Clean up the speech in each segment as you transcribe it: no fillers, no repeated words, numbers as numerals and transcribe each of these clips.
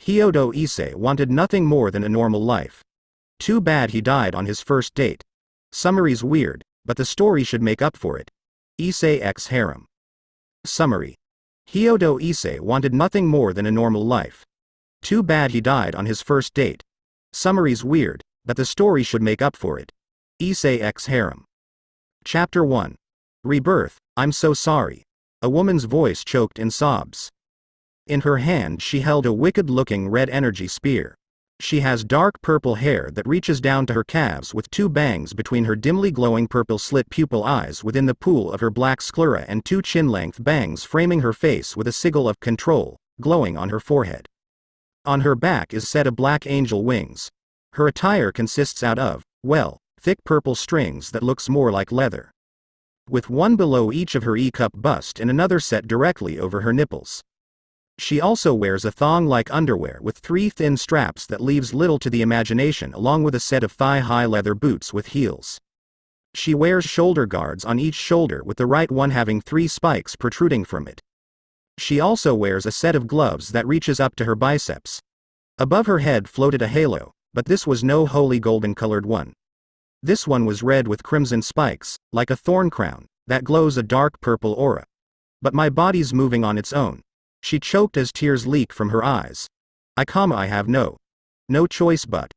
Hyodo Issei wanted nothing more than a normal life. Too bad he died on his first date. Summary's weird, but the story should make up for it. Issei X Harem. Summary. Hyodo Issei wanted nothing more than a normal life. Too bad he died on his first date. Summary's weird, but the story should make up for it. Issei X Harem. Chapter 1. Rebirth. I'm so sorry. A woman's voice choked in sobs. In her hand she held a wicked-looking red energy spear. She has dark purple hair that reaches down to her calves with two bangs between her dimly glowing purple slit pupil eyes within the pool of her black sclera and two chin-length bangs framing her face with a sigil of control, glowing on her forehead. On her back is set a black angel wings. Her attire consists out of, well, thick purple strings that looks more like leather. With one below each of her E-cup bust and another set directly over her nipples. She also wears a thong-like underwear with three thin straps that leaves little to the imagination along with a set of thigh-high leather boots with heels. She wears shoulder guards on each shoulder with the right one having three spikes protruding from it. She also wears a set of gloves that reaches up to her biceps. Above her head floated a halo, but this was no holy golden-colored one. This one was red with crimson spikes, like a thorn crown, that glows a dark purple aura. But my body's moving on its own. She choked as tears leak from her eyes. I have no choice but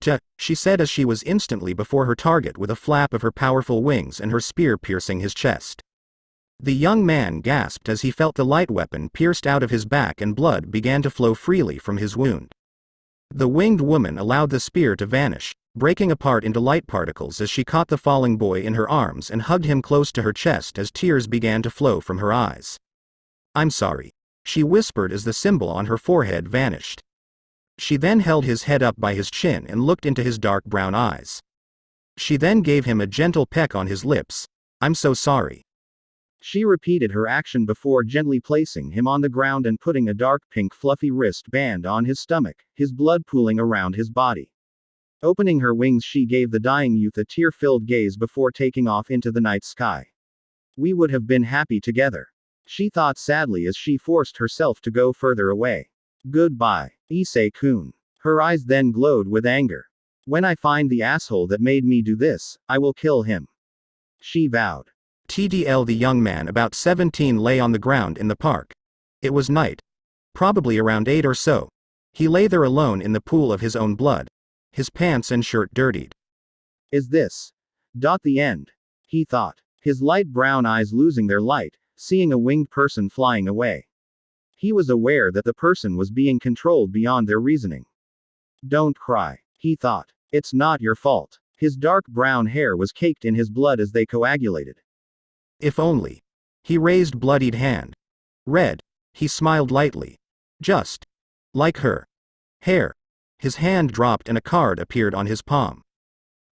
to, she said as she was instantly before her target with a flap of her powerful wings and her spear piercing his chest. The young man gasped as he felt the light weapon pierced out of his back and blood began to flow freely from his wound. The winged woman allowed the spear to vanish, breaking apart into light particles as she caught the falling boy in her arms and hugged him close to her chest as tears began to flow from her eyes. I'm sorry, she whispered as the symbol on her forehead vanished. She then held his head up by his chin and looked into his dark brown eyes. She then gave him a gentle peck on his lips. I'm so sorry. She repeated her action before gently placing him on the ground and putting a dark pink fluffy wristband on his stomach, his blood pooling around his body. Opening her wings, she gave the dying youth a tear-filled gaze before taking off into the night sky. We would have been happy together, she thought sadly as she forced herself to go further away. Goodbye, Issei-kun. Her eyes then glowed with anger. When I find the asshole that made me do this, I will kill him, she vowed. TDL. The young man about 17 lay on the ground in the park. It was night. Probably around 8 or so. He lay there alone in the pool of his own blood. His pants and shirt dirtied. Is this the end? He thought. His light brown eyes losing their light, seeing a winged person flying away. He was aware that the person was being controlled beyond their reasoning. Don't cry, he thought. It's not your fault. His dark brown hair was caked in his blood as they coagulated. If only. He raised bloodied hand. Red. He smiled lightly. Just like her hair. His hand dropped and a card appeared on his palm.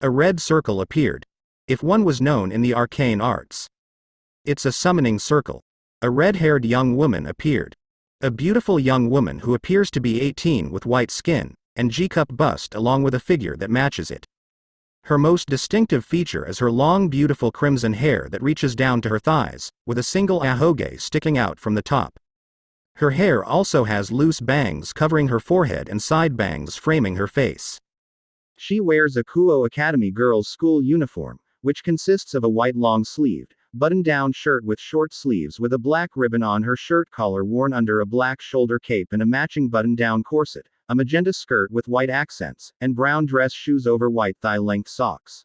A red circle appeared. If one was known in the arcane arts. It's a summoning circle. A red-haired young woman appeared. A beautiful young woman who appears to be 18 with white skin, and G-cup bust along with a figure that matches it. Her most distinctive feature is her long beautiful crimson hair that reaches down to her thighs, with a single ahoge sticking out from the top. Her hair also has loose bangs covering her forehead and side bangs framing her face. She wears a Kuo Academy girls' school uniform, which consists of a white long-sleeved, button-down shirt with short sleeves with a black ribbon on her shirt collar worn under a black shoulder cape and a matching button-down corset, a magenta skirt with white accents, and brown dress shoes over white thigh-length socks.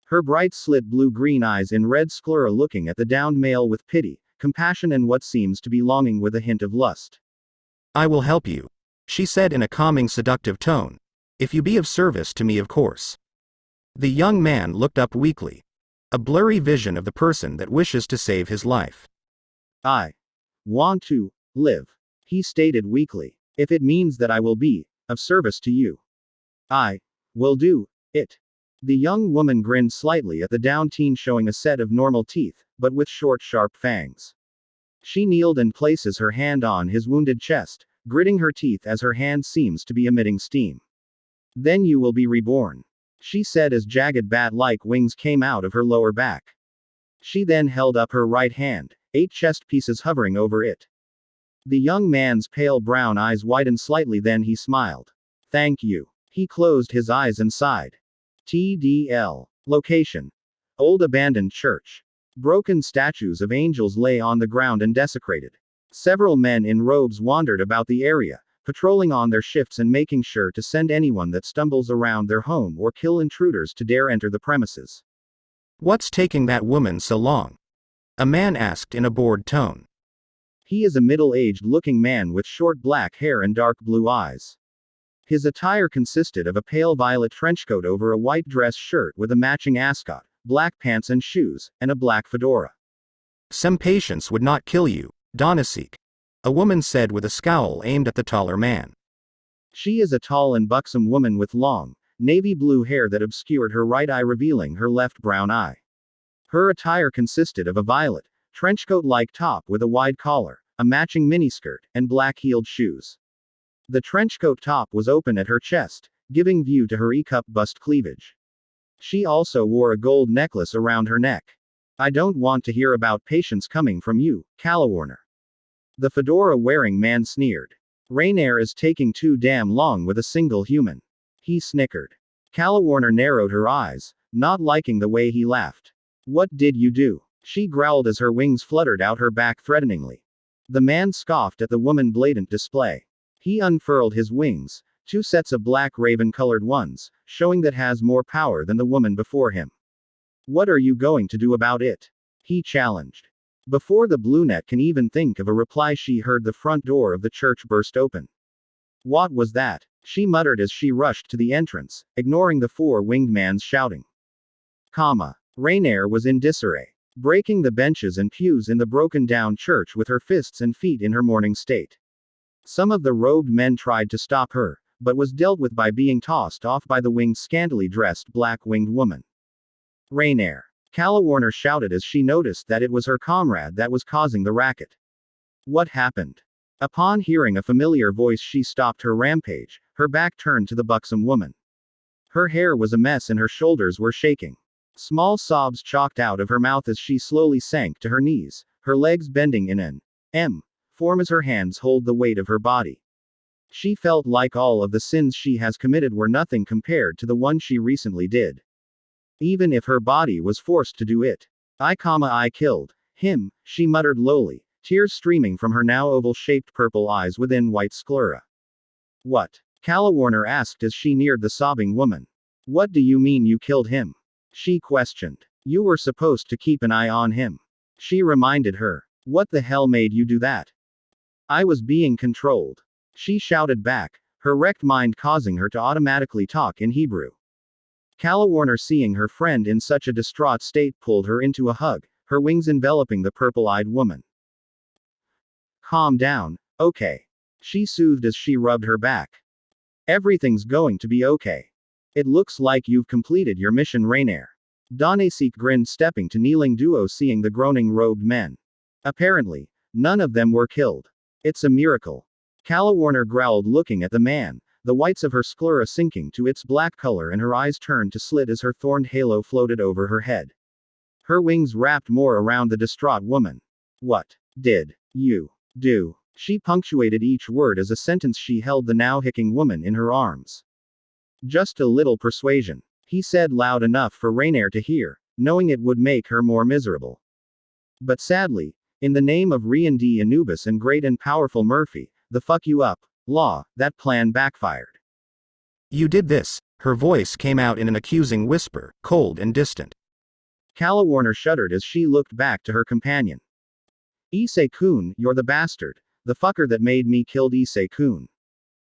Her bright slit blue-green eyes in red sclera looking at the downed male with pity, compassion and what seems to be longing with a hint of lust. I will help you, she said in a calming seductive tone. If you be of service to me, of course. The young man looked up weakly. A blurry vision of the person that wishes to save his life. I want to live, he stated weakly. If it means that I will be of service to you, I will do it. The young woman grinned slightly at the downed teen, showing a set of normal teeth, but with short sharp fangs. She kneeled and places her hand on his wounded chest, gritting her teeth as her hand seems to be emitting steam. Then you will be reborn, she said as jagged bat-like wings came out of her lower back. She then held up her right hand, 8 chest pieces hovering over it. The young man's pale brown eyes widened slightly, then he smiled. Thank you. He closed his eyes and sighed. TDL. Location. Old abandoned church. Broken statues of angels lay on the ground and desecrated. Several men in robes wandered about the area, patrolling on their shifts and making sure to send anyone that stumbles around their home or kill intruders to dare enter the premises. What's taking that woman so long? A man asked in a bored tone. He is a middle-aged looking man with short black hair and dark blue eyes. His attire consisted of a pale violet trenchcoat over a white dress shirt with a matching ascot, black pants and shoes, and a black fedora. Some patients would not kill you, Donasik. A woman said with a scowl aimed at the taller man. She is a tall and buxom woman with long, navy blue hair that obscured her right eye, revealing her left brown eye. Her attire consisted of a violet, trenchcoat-like top with a wide collar, a matching miniskirt, and black-heeled shoes. The trenchcoat top was open at her chest, giving view to her E-cup bust cleavage. She also wore a gold necklace around her neck. I don't want to hear about patients coming from you, Calawarner. The fedora-wearing man sneered. Rainier is taking too damn long with a single human. He snickered. Calawarner narrowed her eyes, not liking the way he laughed. What did you do? She growled as her wings fluttered out her back threateningly. The man scoffed at the woman's blatant display. He unfurled his wings, 2 sets of black raven-colored ones, showing that has more power than the woman before him. What are you going to do about it? He challenged. Before the brunette can even think of a reply, she heard the front door of the church burst open. What was that? She muttered as she rushed to the entrance, ignoring the 4-winged man's shouting. Rainier was in disarray, breaking the benches and pews in the broken-down church with her fists and feet in her mourning state. Some of the robed men tried to stop her, but was dealt with by being tossed off by the winged, scantily dressed black-winged woman. Rainier. Calawarner shouted as she noticed that it was her comrade that was causing the racket. What happened? Upon hearing a familiar voice, she stopped her rampage, her back turned to the buxom woman. Her hair was a mess and her shoulders were shaking. Small sobs chalked out of her mouth as she slowly sank to her knees, her legs bending in an M form as her hands hold the weight of her body. She felt like all of the sins she has committed were nothing compared to the one she recently did. Even if her body was forced to do it. I killed him, she muttered lowly, tears streaming from her now oval-shaped purple eyes within white sclera. What? Calawarner asked as she neared the sobbing woman. What do you mean you killed him? She questioned. You were supposed to keep an eye on him. She reminded her. What the hell made you do that? I was being controlled. She shouted back, her wrecked mind causing her to automatically talk in Hebrew. Calawarner, seeing her friend in such a distraught state, pulled her into a hug, her wings enveloping the purple-eyed woman. Calm down, okay. She soothed as she rubbed her back. Everything's going to be okay. It looks like you've completed your mission, Rainier. Donasik grinned, stepping to kneeling duo, seeing the groaning robed men. Apparently, none of them were killed. It's a miracle. Calawarner growled, looking at the man, the whites of her sclera sinking to its black color and her eyes turned to slit as her thorned halo floated over her head. Her wings wrapped more around the distraught woman. What did you do? She punctuated each word as a sentence. She held the now hicking woman in her arms. Just a little persuasion, he said loud enough for Rainier to hear, knowing it would make her more miserable. But sadly, in the name of Re&D Anubis and great and powerful Murphy, the fuck you up law, that plan backfired. You did this, her voice came out in an accusing whisper, cold and distant. Calawarner shuddered as she looked back to her companion. Issei-kun, you're the bastard, the fucker that made me killed Issei-kun.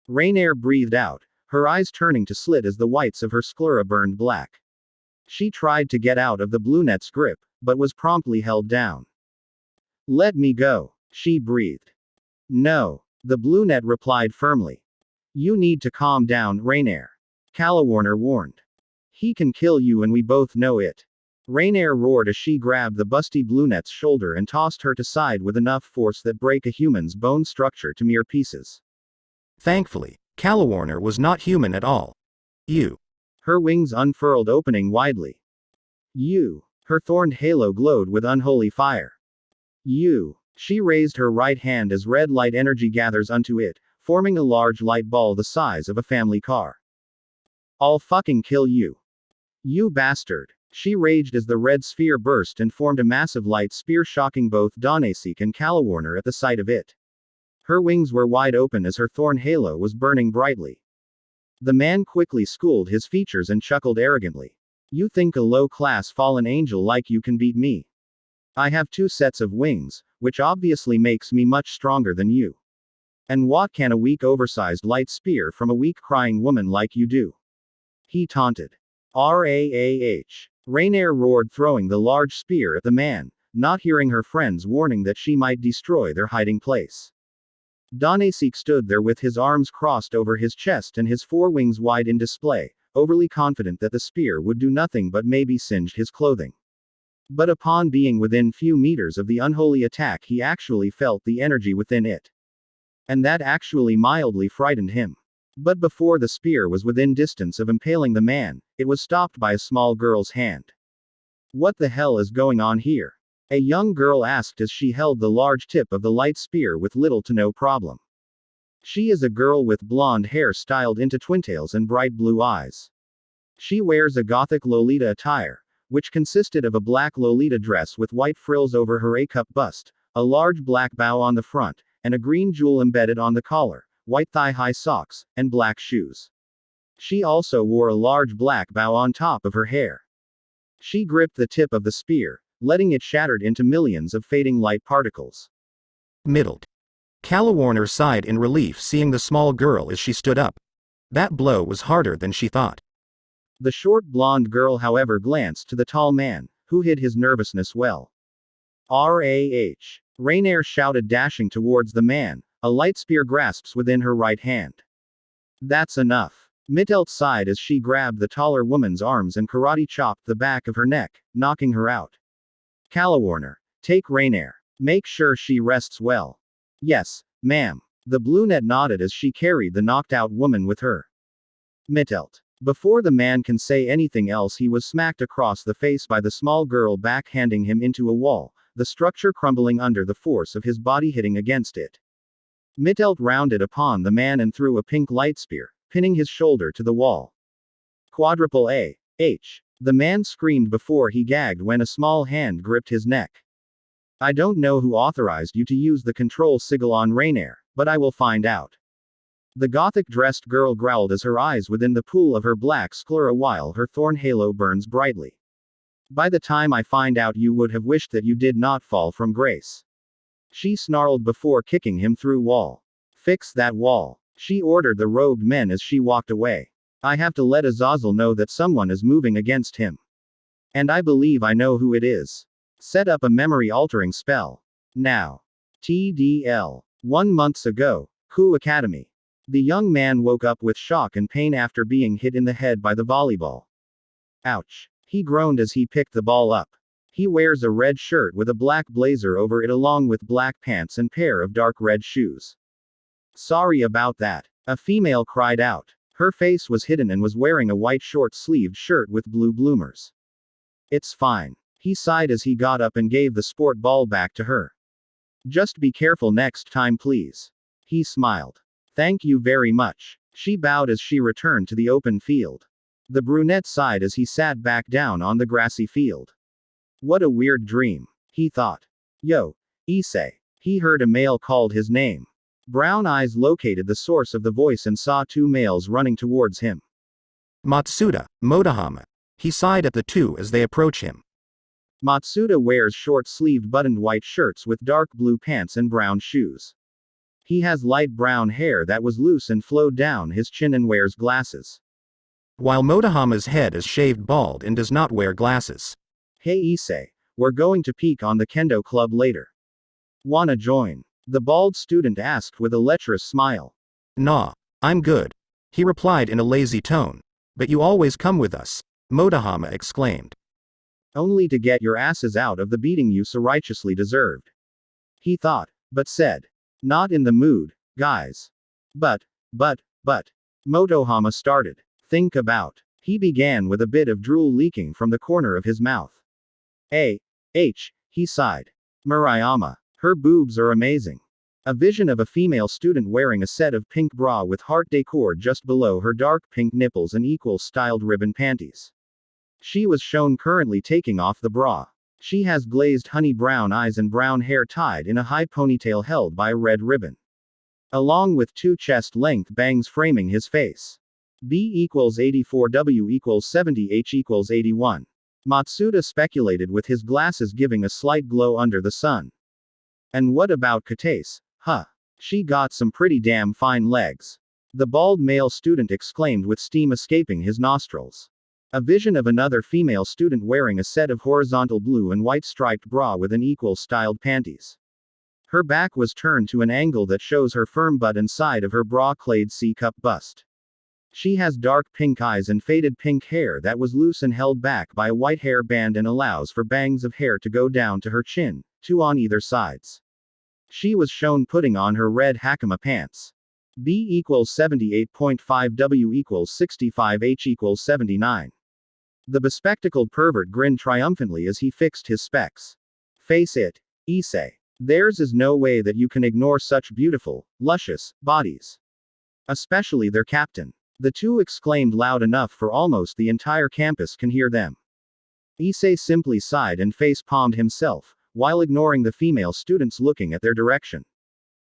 Rainier breathed out, her eyes turning to slit as the whites of her sclera burned black. She tried to get out of the brunette's grip, but was promptly held down. Let me go, she breathed. No, the brunette replied firmly. You need to calm down, Rainier. Calawarner warned. He can kill you and we both know it. Rainier roared as she grabbed the busty brunette's shoulder and tossed her to side with enough force that break a human's bone structure to mere pieces. Thankfully, Calawarner was not human at all. You. Her wings unfurled, opening widely. You. Her thorned halo glowed with unholy fire. You. She raised her right hand as red light energy gathers unto it, forming a large light ball the size of a family car. I'll fucking kill you. You bastard. She raged as the red sphere burst and formed a massive light spear, shocking both Donasek and Calawarner at the sight of it. Her wings were wide open as her thorn halo was burning brightly. The man quickly schooled his features and chuckled arrogantly. You think a low-class fallen angel like you can beat me? I have 2 sets of wings, which obviously makes me much stronger than you. And what can a weak oversized light spear from a weak crying woman like you do? He taunted. Raah. Rainier roared, throwing the large spear at the man, not hearing her friend's warning that she might destroy their hiding place. Donasek stood there with his arms crossed over his chest and his 4 wings wide in display, overly confident that the spear would do nothing but maybe singe his clothing. But upon being within few meters of the unholy attack, he actually felt the energy within it. And that actually mildly frightened him. But before the spear was within distance of impaling the man, it was stopped by a small girl's hand. What the hell is going on here? A young girl asked as she held the large tip of the light spear with little to no problem. She is a girl with blonde hair styled into twintails and bright blue eyes. She wears a gothic Lolita attire, which consisted of a black Lolita dress with white frills over her A-cup bust, a large black bow on the front, and a green jewel embedded on the collar, white thigh-high socks, and black shoes. She also wore a large black bow on top of her hair. She gripped the tip of the spear, letting it shatter into millions of fading light particles. Middled. Calawarner sighed in relief seeing the small girl as she stood up. That blow was harder than she thought. The short blonde girl, however, glanced to the tall man, who hid his nervousness well. Raah. Rainier shouted, dashing towards the man, a light spear grasps within her right hand. That's enough. Mittelt sighed as she grabbed the taller woman's arms and karate chopped the back of her neck, knocking her out. Calawarner, take Rainier. Make sure she rests well. Yes, ma'am. The brunette nodded as she carried the knocked out woman with her. Mittelt. Before the man can say anything else, he was smacked across the face by the small girl, backhanding him into a wall, the structure crumbling under the force of his body hitting against it. Mittelt rounded upon the man and threw a pink light spear, pinning his shoulder to the wall. Quadruple A-H. The man screamed before he gagged when a small hand gripped his neck. I don't know who authorized you to use the control sigil on Rainier, but I will find out. The gothic-dressed girl growled as her eyes within the pool of her black sclera while her thorn halo burns brightly. By the time I find out, you would have wished that you did not fall from grace. She snarled before kicking him through wall. Fix that wall. She ordered the robed men as she walked away. I have to let Azazel know that someone is moving against him. And I believe I know who it is. Set up a memory-altering spell. Now. TDL. 1 month ago, Ku Academy. The young man woke up with shock and pain after being hit in the head by the volleyball. Ouch. He groaned as he picked the ball up. He wears a red shirt with a black blazer over it along with black pants and pair of dark red shoes. Sorry about that. A female cried out. Her face was hidden and was wearing a white short-sleeved shirt with blue bloomers. It's fine. He sighed as he got up and gave the sport ball back to her. Just be careful next time, please. He smiled. Thank you very much. She bowed as she returned to the open field. The brunette sighed as he sat back down on the grassy field. What a weird dream, he thought. Yo, Issei. He heard a male called his name. Brown eyes located the source of the voice and saw 2 males running towards him. Matsuda, Motohama. He sighed at the 2 as they approach him. Matsuda wears short-sleeved buttoned white shirts with dark blue pants and brown shoes. He has light brown hair that was loose and flowed down his chin and wears glasses. While Motohama's head is shaved bald and does not wear glasses. Hey Issei, we're going to peek on the kendo club later. Wanna join? The bald student asked with a lecherous smile. Nah, I'm good. He replied in a lazy tone. But you always come with us, Motohama exclaimed. Only to get your asses out of the beating you so righteously deserved. He thought, but said. Not in the mood, guys. But. Motohama started. Think about. He began with a bit of drool leaking from the corner of his mouth. He sighed. Murayama. Her boobs are amazing. A vision of a female student wearing a set of pink bra with heart decor just below her dark pink nipples and equal styled ribbon panties. She was shown currently taking off the bra. She has glazed honey brown eyes and brown hair tied in a high ponytail held by a red ribbon, along with two chest-length bangs framing his face. B equals 84, W equals 70, H equals 81. Matsuda speculated with his glasses giving a slight glow under the sun. And what about Katase? Huh. She got some pretty damn fine legs. The bald male student exclaimed with steam escaping his nostrils. A vision of another female student wearing a set of horizontal blue and white striped bra with an equal styled panties. Her back was turned to an angle that shows her firm butt and side of her bra-clad C-cup bust. She has dark pink eyes and faded pink hair that was loose and held back by a white hair band and allows for bangs of hair to go down to her chin, two on either sides. She was shown putting on her red hakama pants. B equals 78.5, W equals 65, H equals 79. The bespectacled pervert grinned triumphantly as he fixed his specs. Face it, Issei. There's no way that you can ignore such beautiful, luscious bodies. Especially their captain. The two exclaimed loud enough for almost the entire campus can hear them. Issei simply sighed and face-palmed himself, while ignoring the female students looking at their direction.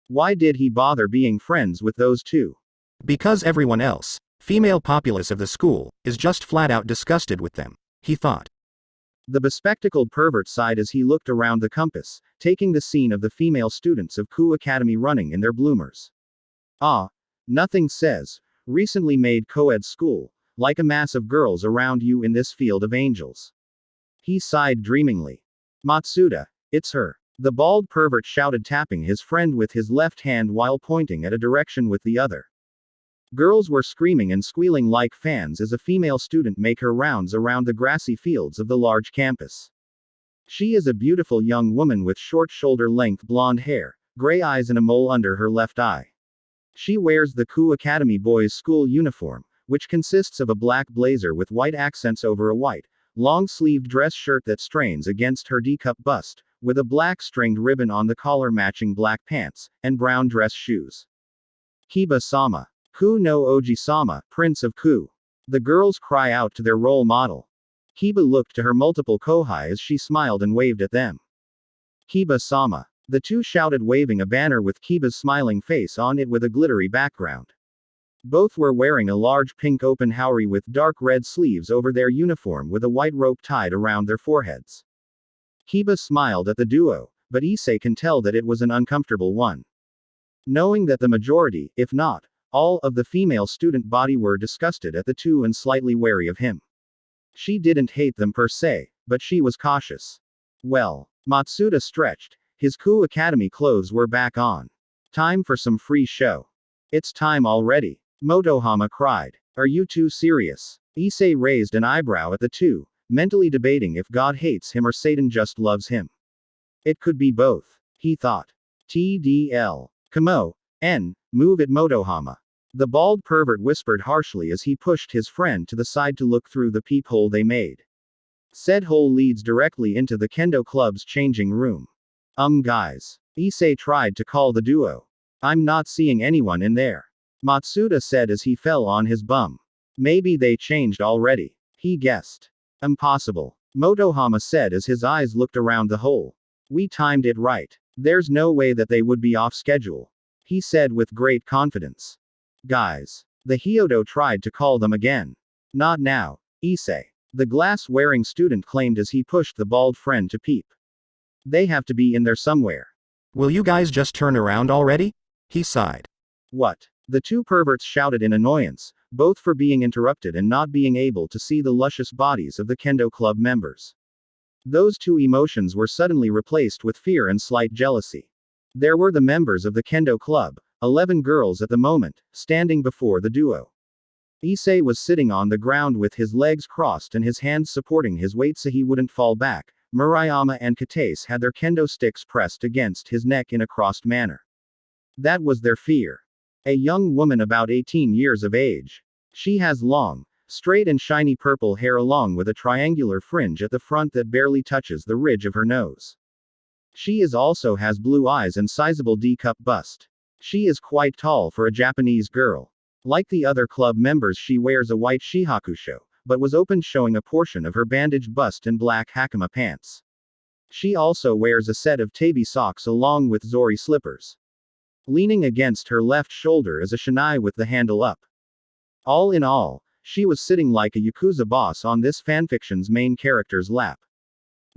Why did he bother being friends with those two? Because everyone else, female populace of the school, is just flat out disgusted with them, he thought. The bespectacled pervert sighed as he looked around the campus, taking the scene of the female students of Ku Academy running in their bloomers. Ah, nothing says, recently made co-ed school, like a mass of girls around you in this field of angels. He sighed dreamingly. Matsuda, it's her. The bald pervert shouted, tapping his friend with his left hand while pointing at a direction with the other. Girls were screaming and squealing like fans as a female student make her rounds around the grassy fields of the large campus. She is a beautiful young woman with short shoulder-length blonde hair, gray eyes and a mole under her left eye. She wears the Ku Academy boys' school uniform, which consists of a black blazer with white accents over a white, long-sleeved dress shirt that strains against her D-cup bust, with a black stringed ribbon on the collar matching black pants, and brown dress shoes. Kiba-sama. Ku no Oji-sama, Prince of Ku. The girls cry out to their role model. Kiba looked to her multiple kohai as she smiled and waved at them. Kiba-sama. The two shouted, waving a banner with Kiba's smiling face on it with a glittery background. Both were wearing a large pink open haori with dark red sleeves over their uniform with a white rope tied around their foreheads. Kiba smiled at the duo, but Issei can tell that it was an uncomfortable one. Knowing that the majority, if not all, of the female student body were disgusted at the two and slightly wary of him. She didn't hate them per se, but she was cautious. Well, Matsuda stretched. His Ku Academy clothes were back on. Time for some free show. It's time already. Motohama cried. Are you too serious? Issei raised an eyebrow at the two, mentally debating if God hates him or Satan just loves him. It could be both, he thought. TDL. Kamo. N. Move it, Motohama. The bald pervert whispered harshly as he pushed his friend to the side to look through the peephole they made. Said hole leads directly into the kendo club's changing room. Guys. Issei tried to call the duo. I'm not seeing anyone in there. Matsuda said as he fell on his bum. Maybe they changed already. He guessed. Impossible. Motohama said as his eyes looked around the hole. We timed it right. There's no way that they would be off schedule. He said with great confidence. Guys. The Hyodo tried to call them again. Not now, Issei. The glass-wearing student claimed as he pushed the bald friend to peep. They have to be in there somewhere. Will you guys just turn around already? He sighed. What? The two perverts shouted in annoyance, both for being interrupted and not being able to see the luscious bodies of the kendo club members. Those two emotions were suddenly replaced with fear and slight jealousy. There were the members of the kendo club, 11 girls at the moment, standing before the duo. Issei was sitting on the ground with his legs crossed and his hands supporting his weight so he wouldn't fall back. Murayama and Katase had their kendo sticks pressed against his neck in a crossed manner. That was their fear. A young woman about 18 years of age. She has long, straight and shiny purple hair along with a triangular fringe at the front that barely touches the ridge of her nose. She is also has blue eyes and sizable D-cup bust. She is quite tall for a Japanese girl. Like the other club members, she wears a white shihakusho, but was open, showing a portion of her bandaged bust and black hakama pants. She also wears a set of tabi socks along with zori slippers. Leaning against her left shoulder is a shinai with the handle up. All in all, she was sitting like a Yakuza boss on this fanfiction's main character's lap.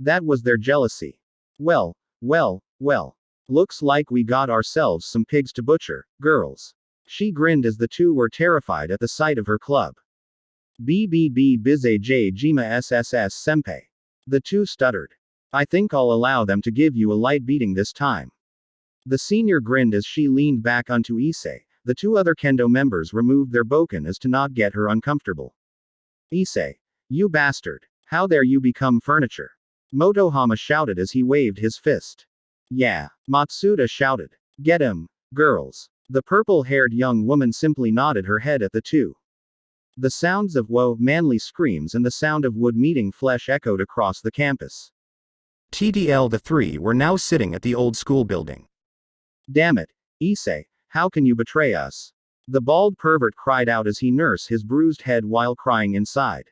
That was their jealousy. Well, well, well. Looks like we got ourselves some pigs to butcher, girls. She grinned as the two were terrified at the sight of her club. BBB Bize J Jima SSS Senpai. The two stuttered. I think I'll allow them to give you a light beating this time. The senior grinned as she leaned back onto Issei. The two other kendo members removed their bokken as to not get her uncomfortable. Issei. You bastard. How dare you become furniture? Motohama shouted as he waved his fist. Yeah. Matsuda shouted. Get him, girls. The purple-haired young woman simply nodded her head at the two. The sounds of manly screams and the sound of wood meeting flesh echoed across the campus. TDL, the three were now sitting at the old school building. Damn it, Issei, how can you betray us? The bald pervert cried out as he nursed his bruised head while crying inside.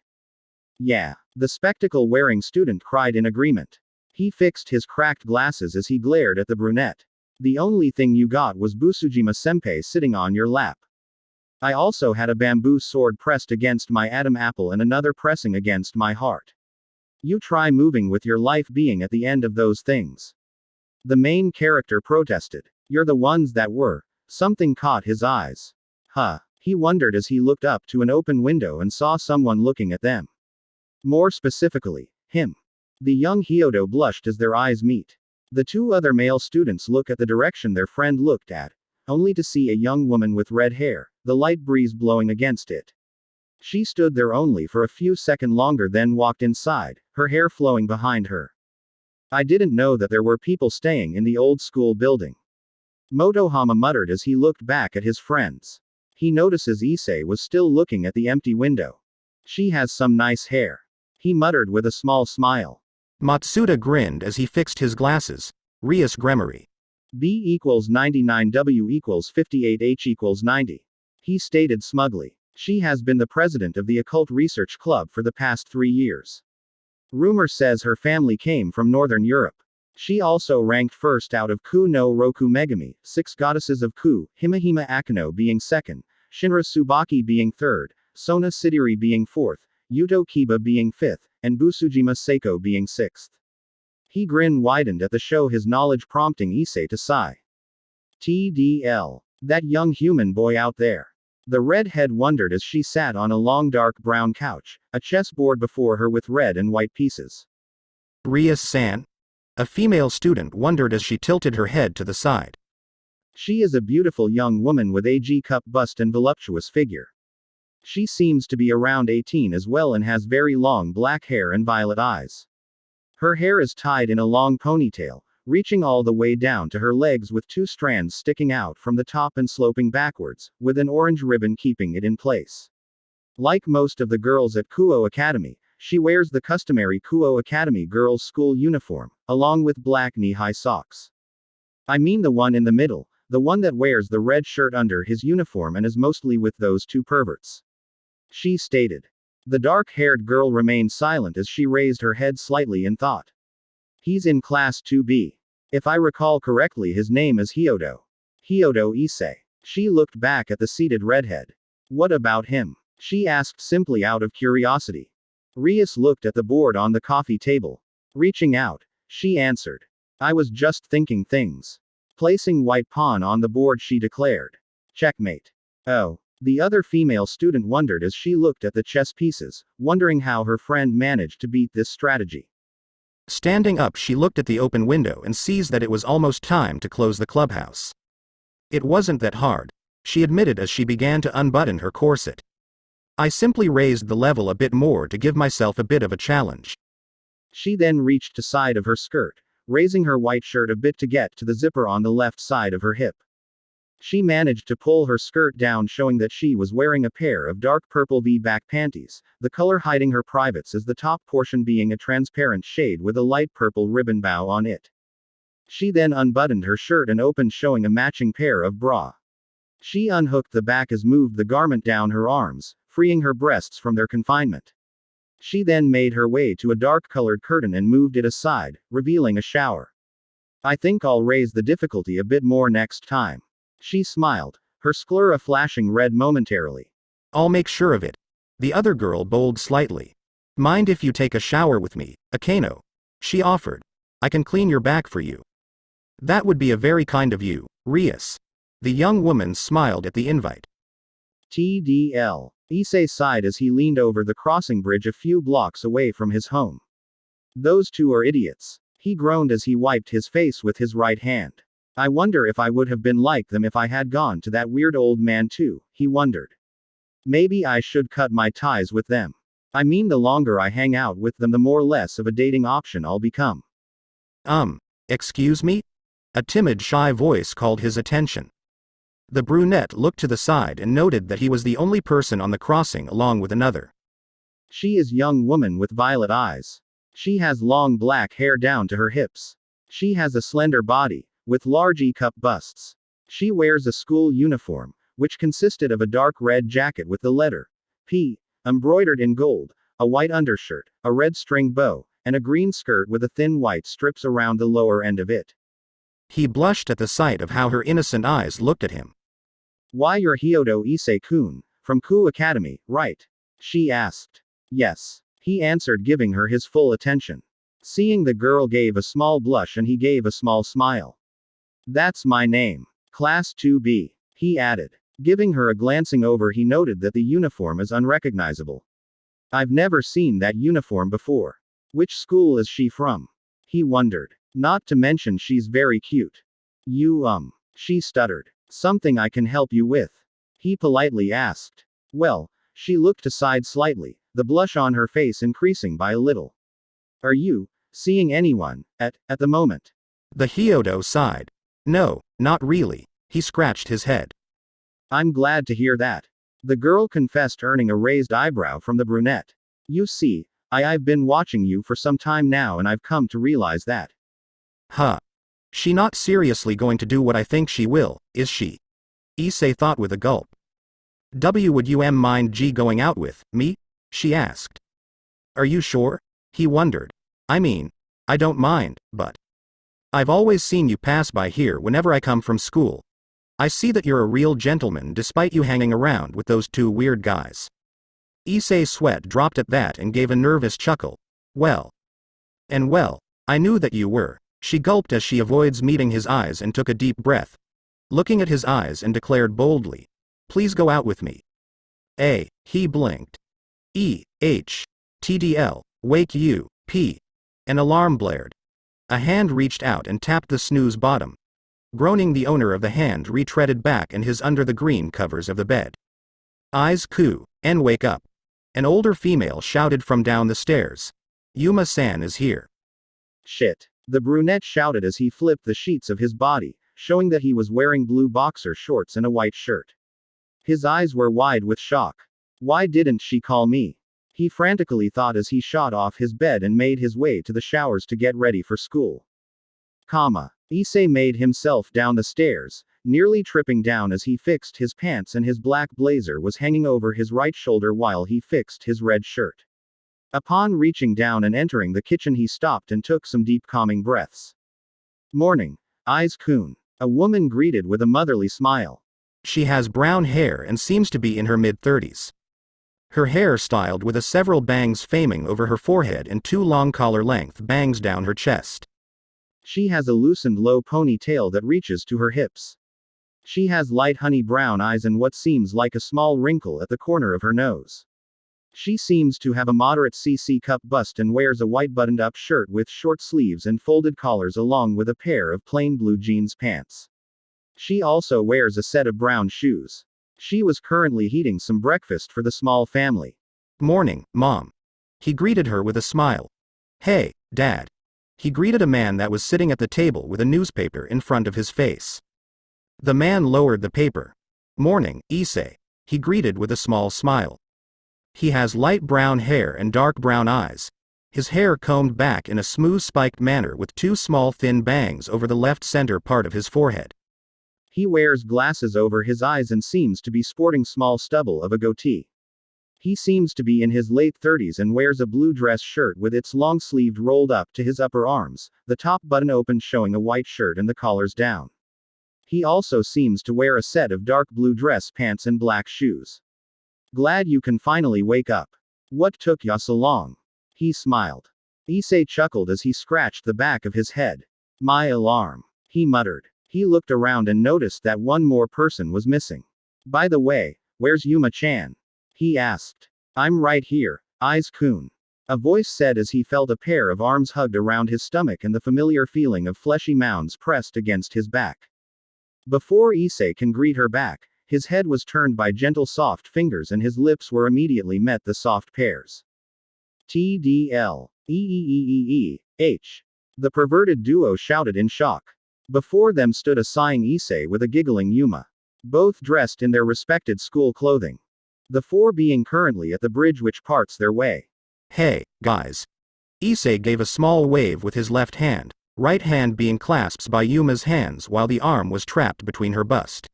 Yeah, the spectacle-wearing student cried in agreement. He fixed his cracked glasses as he glared at the brunette. The only thing you got was Busujima Senpai sitting on your lap. I also had a bamboo sword pressed against my Adam apple and another pressing against my heart. You try moving with your life being at the end of those things. The main character protested. You're the ones that were. Something caught his eyes. Huh. He wondered as he looked up to an open window and saw someone looking at them. More specifically, him. The young Hyodo blushed as their eyes meet. The two other male students look at the direction their friend looked at, only to see a young woman with red hair, the light breeze blowing against it. She stood there only for a few seconds longer, then walked inside, her hair flowing behind her. I didn't know that there were people staying in the old school building. Motohama muttered as he looked back at his friends. He notices Issei was still looking at the empty window. She has some nice hair. He muttered with a small smile. Matsuda grinned as he fixed his glasses. Rias Gremory. B equals 99 W equals 58 H equals 90. He stated smugly. She has been the president of the Occult Research Club for the past 3 years. Rumor says her family came from Northern Europe. She also ranked first out of Ku no Roku Megami, 6 goddesses of Ku, Himahima Akano being second, Shinra Tsubaki being third, Sona Sidiri being fourth, Yuto Kiba being fifth, and Busujima Seiko being sixth. He grin widened at the show, his knowledge prompting Issei to sigh. TDL. That young human boy out there. The redhead wondered as she sat on a long dark brown couch, a chessboard before her with red and white pieces. Rias-san? A female student wondered as she tilted her head to the side. She is a beautiful young woman with a G-cup bust and voluptuous figure. She seems to be around 18 as well and has very long black hair and violet eyes. Her hair is tied in a long ponytail, reaching all the way down to her legs with 2 strands sticking out from the top and sloping backwards, with an orange ribbon keeping it in place. Like most of the girls at Kuo Academy, she wears the customary Kuo Academy girls' school uniform, along with black knee-high socks. I mean the one in the middle, the one that wears the red shirt under his uniform and is mostly with those 2 perverts. She stated. The dark-haired girl remained silent as she raised her head slightly in thought. He's in class 2B. If I recall correctly, his name is Hyodo. Hyodo Issei. She looked back at the seated redhead. What about him? She asked simply out of curiosity. Rias looked at the board on the coffee table. Reaching out, she answered. I was just thinking things. Placing white pawn on the board, she declared. Checkmate. Oh. The other female student wondered as she looked at the chess pieces, wondering how her friend managed to beat this strategy. Standing up, she looked at the open window and sees that it was almost time to close the clubhouse. It wasn't that hard, she admitted as she began to unbutton her corset. I simply raised the level a bit more to give myself a bit of a challenge. She then reached to side of her skirt, raising her white shirt a bit to get to the zipper on the left side of her hip. She managed to pull her skirt down, showing that she was wearing a pair of dark purple V-back panties, the color hiding her privates as the top portion being a transparent shade with a light purple ribbon bow on it. She then unbuttoned her shirt and opened, showing a matching pair of bra. She unhooked the back as moved the garment down her arms, freeing her breasts from their confinement. She then made her way to a dark-colored curtain and moved it aside, revealing a shower. I think I'll raise the difficulty a bit more next time. She smiled, her sclera flashing red momentarily. I'll make sure of it. The other girl bowled slightly. Mind if you take a shower with me, Akano? She offered. I can clean your back for you. That would be a very kind of you, Rias. The young woman smiled at the invite. TDL. Issei sighed as he leaned over the crossing bridge a few blocks away from his home. Those two are idiots. He groaned as he wiped his face with his right hand. I wonder if I would have been like them if I had gone to that weird old man too, he wondered. Maybe I should cut my ties with them. I mean, the longer I hang out with them, the more less of a dating option I'll become. Excuse me? A timid, shy voice called his attention. The brunette looked to the side and noted that he was the only person on the crossing along with another. She is a young woman with violet eyes. She has long black hair down to her hips. She has a slender body, with large E-cup busts. She wears a school uniform, which consisted of a dark red jacket with the letter P embroidered in gold, a white undershirt, a red string bow, and a green skirt with a thin white strips around the lower end of it. He blushed at the sight of how her innocent eyes looked at him. Why, you're Hyodo Issei-kun, from Ku Academy, right? She asked. Yes. He answered, giving her his full attention. Seeing the girl gave a small blush and he gave a small smile. That's my name. Class 2B. He added. Giving her a glancing over, he noted that the uniform is unrecognizable. I've never seen that uniform before. Which school is she from? He wondered. Not to mention she's very cute. She stuttered. Something I can help you with? He politely asked. Well, she looked aside slightly, the blush on her face increasing by a little. Are you seeing anyone at the moment? The Hyodo sighed. No, not really. He scratched his head. I'm glad to hear that. The girl confessed, earning a raised eyebrow from the brunette. You see, I've been watching you for some time now and I've come to realize that. Huh. She not seriously going to do what I think she will, is she? Issei thought with a gulp. Would you mind going out with me? She asked. Are you sure? He wondered. I mean, I don't mind, but I've always seen you pass by here whenever I come from school. I see that you're a real gentleman despite you hanging around with those two weird guys. Issei's sweat dropped at that and gave a nervous chuckle. Well, I knew that you were. She gulped as she avoids meeting his eyes and took a deep breath. Looking at his eyes and declared boldly. Please go out with me. He blinked. TDL, wake you, P. An alarm blared. A hand reached out and tapped the snooze bottom. Groaning, the owner of the hand retreaded back and his under the green covers of the bed. Eyes Ku, and wake up. An older female shouted from down the stairs. Yuma-san is here. Shit. The brunette shouted as he flipped the sheets of his body, showing that he was wearing blue boxer shorts and a white shirt. His eyes were wide with shock. Why didn't she call me? He frantically thought as he shot off his bed and made his way to the showers to get ready for school. Issei made himself down the stairs, nearly tripping down as he fixed his pants, and his black blazer was hanging over his right shoulder while he fixed his red shirt. Upon reaching down and entering the kitchen, he stopped and took some deep calming breaths. Morning, Aiz-kun. A woman greeted with a motherly smile. She has brown hair and seems to be in her mid-30s. Her hair styled with several bangs faming over her forehead and two long collar-length bangs down her chest. She has a loosened low ponytail that reaches to her hips. She has light honey brown eyes and what seems like a small wrinkle at the corner of her nose. She seems to have a moderate CC cup bust and wears a white buttoned-up shirt with short sleeves and folded collars along with a pair of plain blue jeans pants. She also wears a set of brown shoes. She was currently heating some breakfast for the small family. Morning, Mom. He greeted her with a smile. Hey, Dad. He greeted a man that was sitting at the table with a newspaper in front of his face. The man lowered the paper. Morning, Issei. He greeted with a small smile. He has light brown hair and dark brown eyes. his hair combed back in a smooth spiked manner with two small thin bangs over the left center part of his forehead. He wears glasses over his eyes and seems to be sporting small stubble of a goatee. He seems to be in his late 30s and wears a blue dress shirt with its long sleeved rolled up to his upper arms, the top button open showing a white shirt and the collars down. He also seems to wear a set of dark blue dress pants and black shoes. Glad you can finally wake up. What took ya so long? He smiled. Issei chuckled as he scratched the back of his head. My alarm, he muttered. He looked around and noticed that one more person was missing. By the way, where's Yuma-chan? He asked. I'm right here, Issei-kun. A voice said as he felt a pair of arms hugged around his stomach and the familiar feeling of fleshy mounds pressed against his back. Before Issei can greet her back, his head was turned by gentle soft fingers and his lips were immediately met the soft pairs. TDL. H. The perverted duo shouted in shock. Before them stood a sighing Issei with a giggling Yuma. Both dressed in their respected school clothing. The four being currently at the bridge which parts their way. Hey, guys. Issei gave a small wave with his left hand, right hand being clasped by Yuma's hands while the arm was trapped between her bust.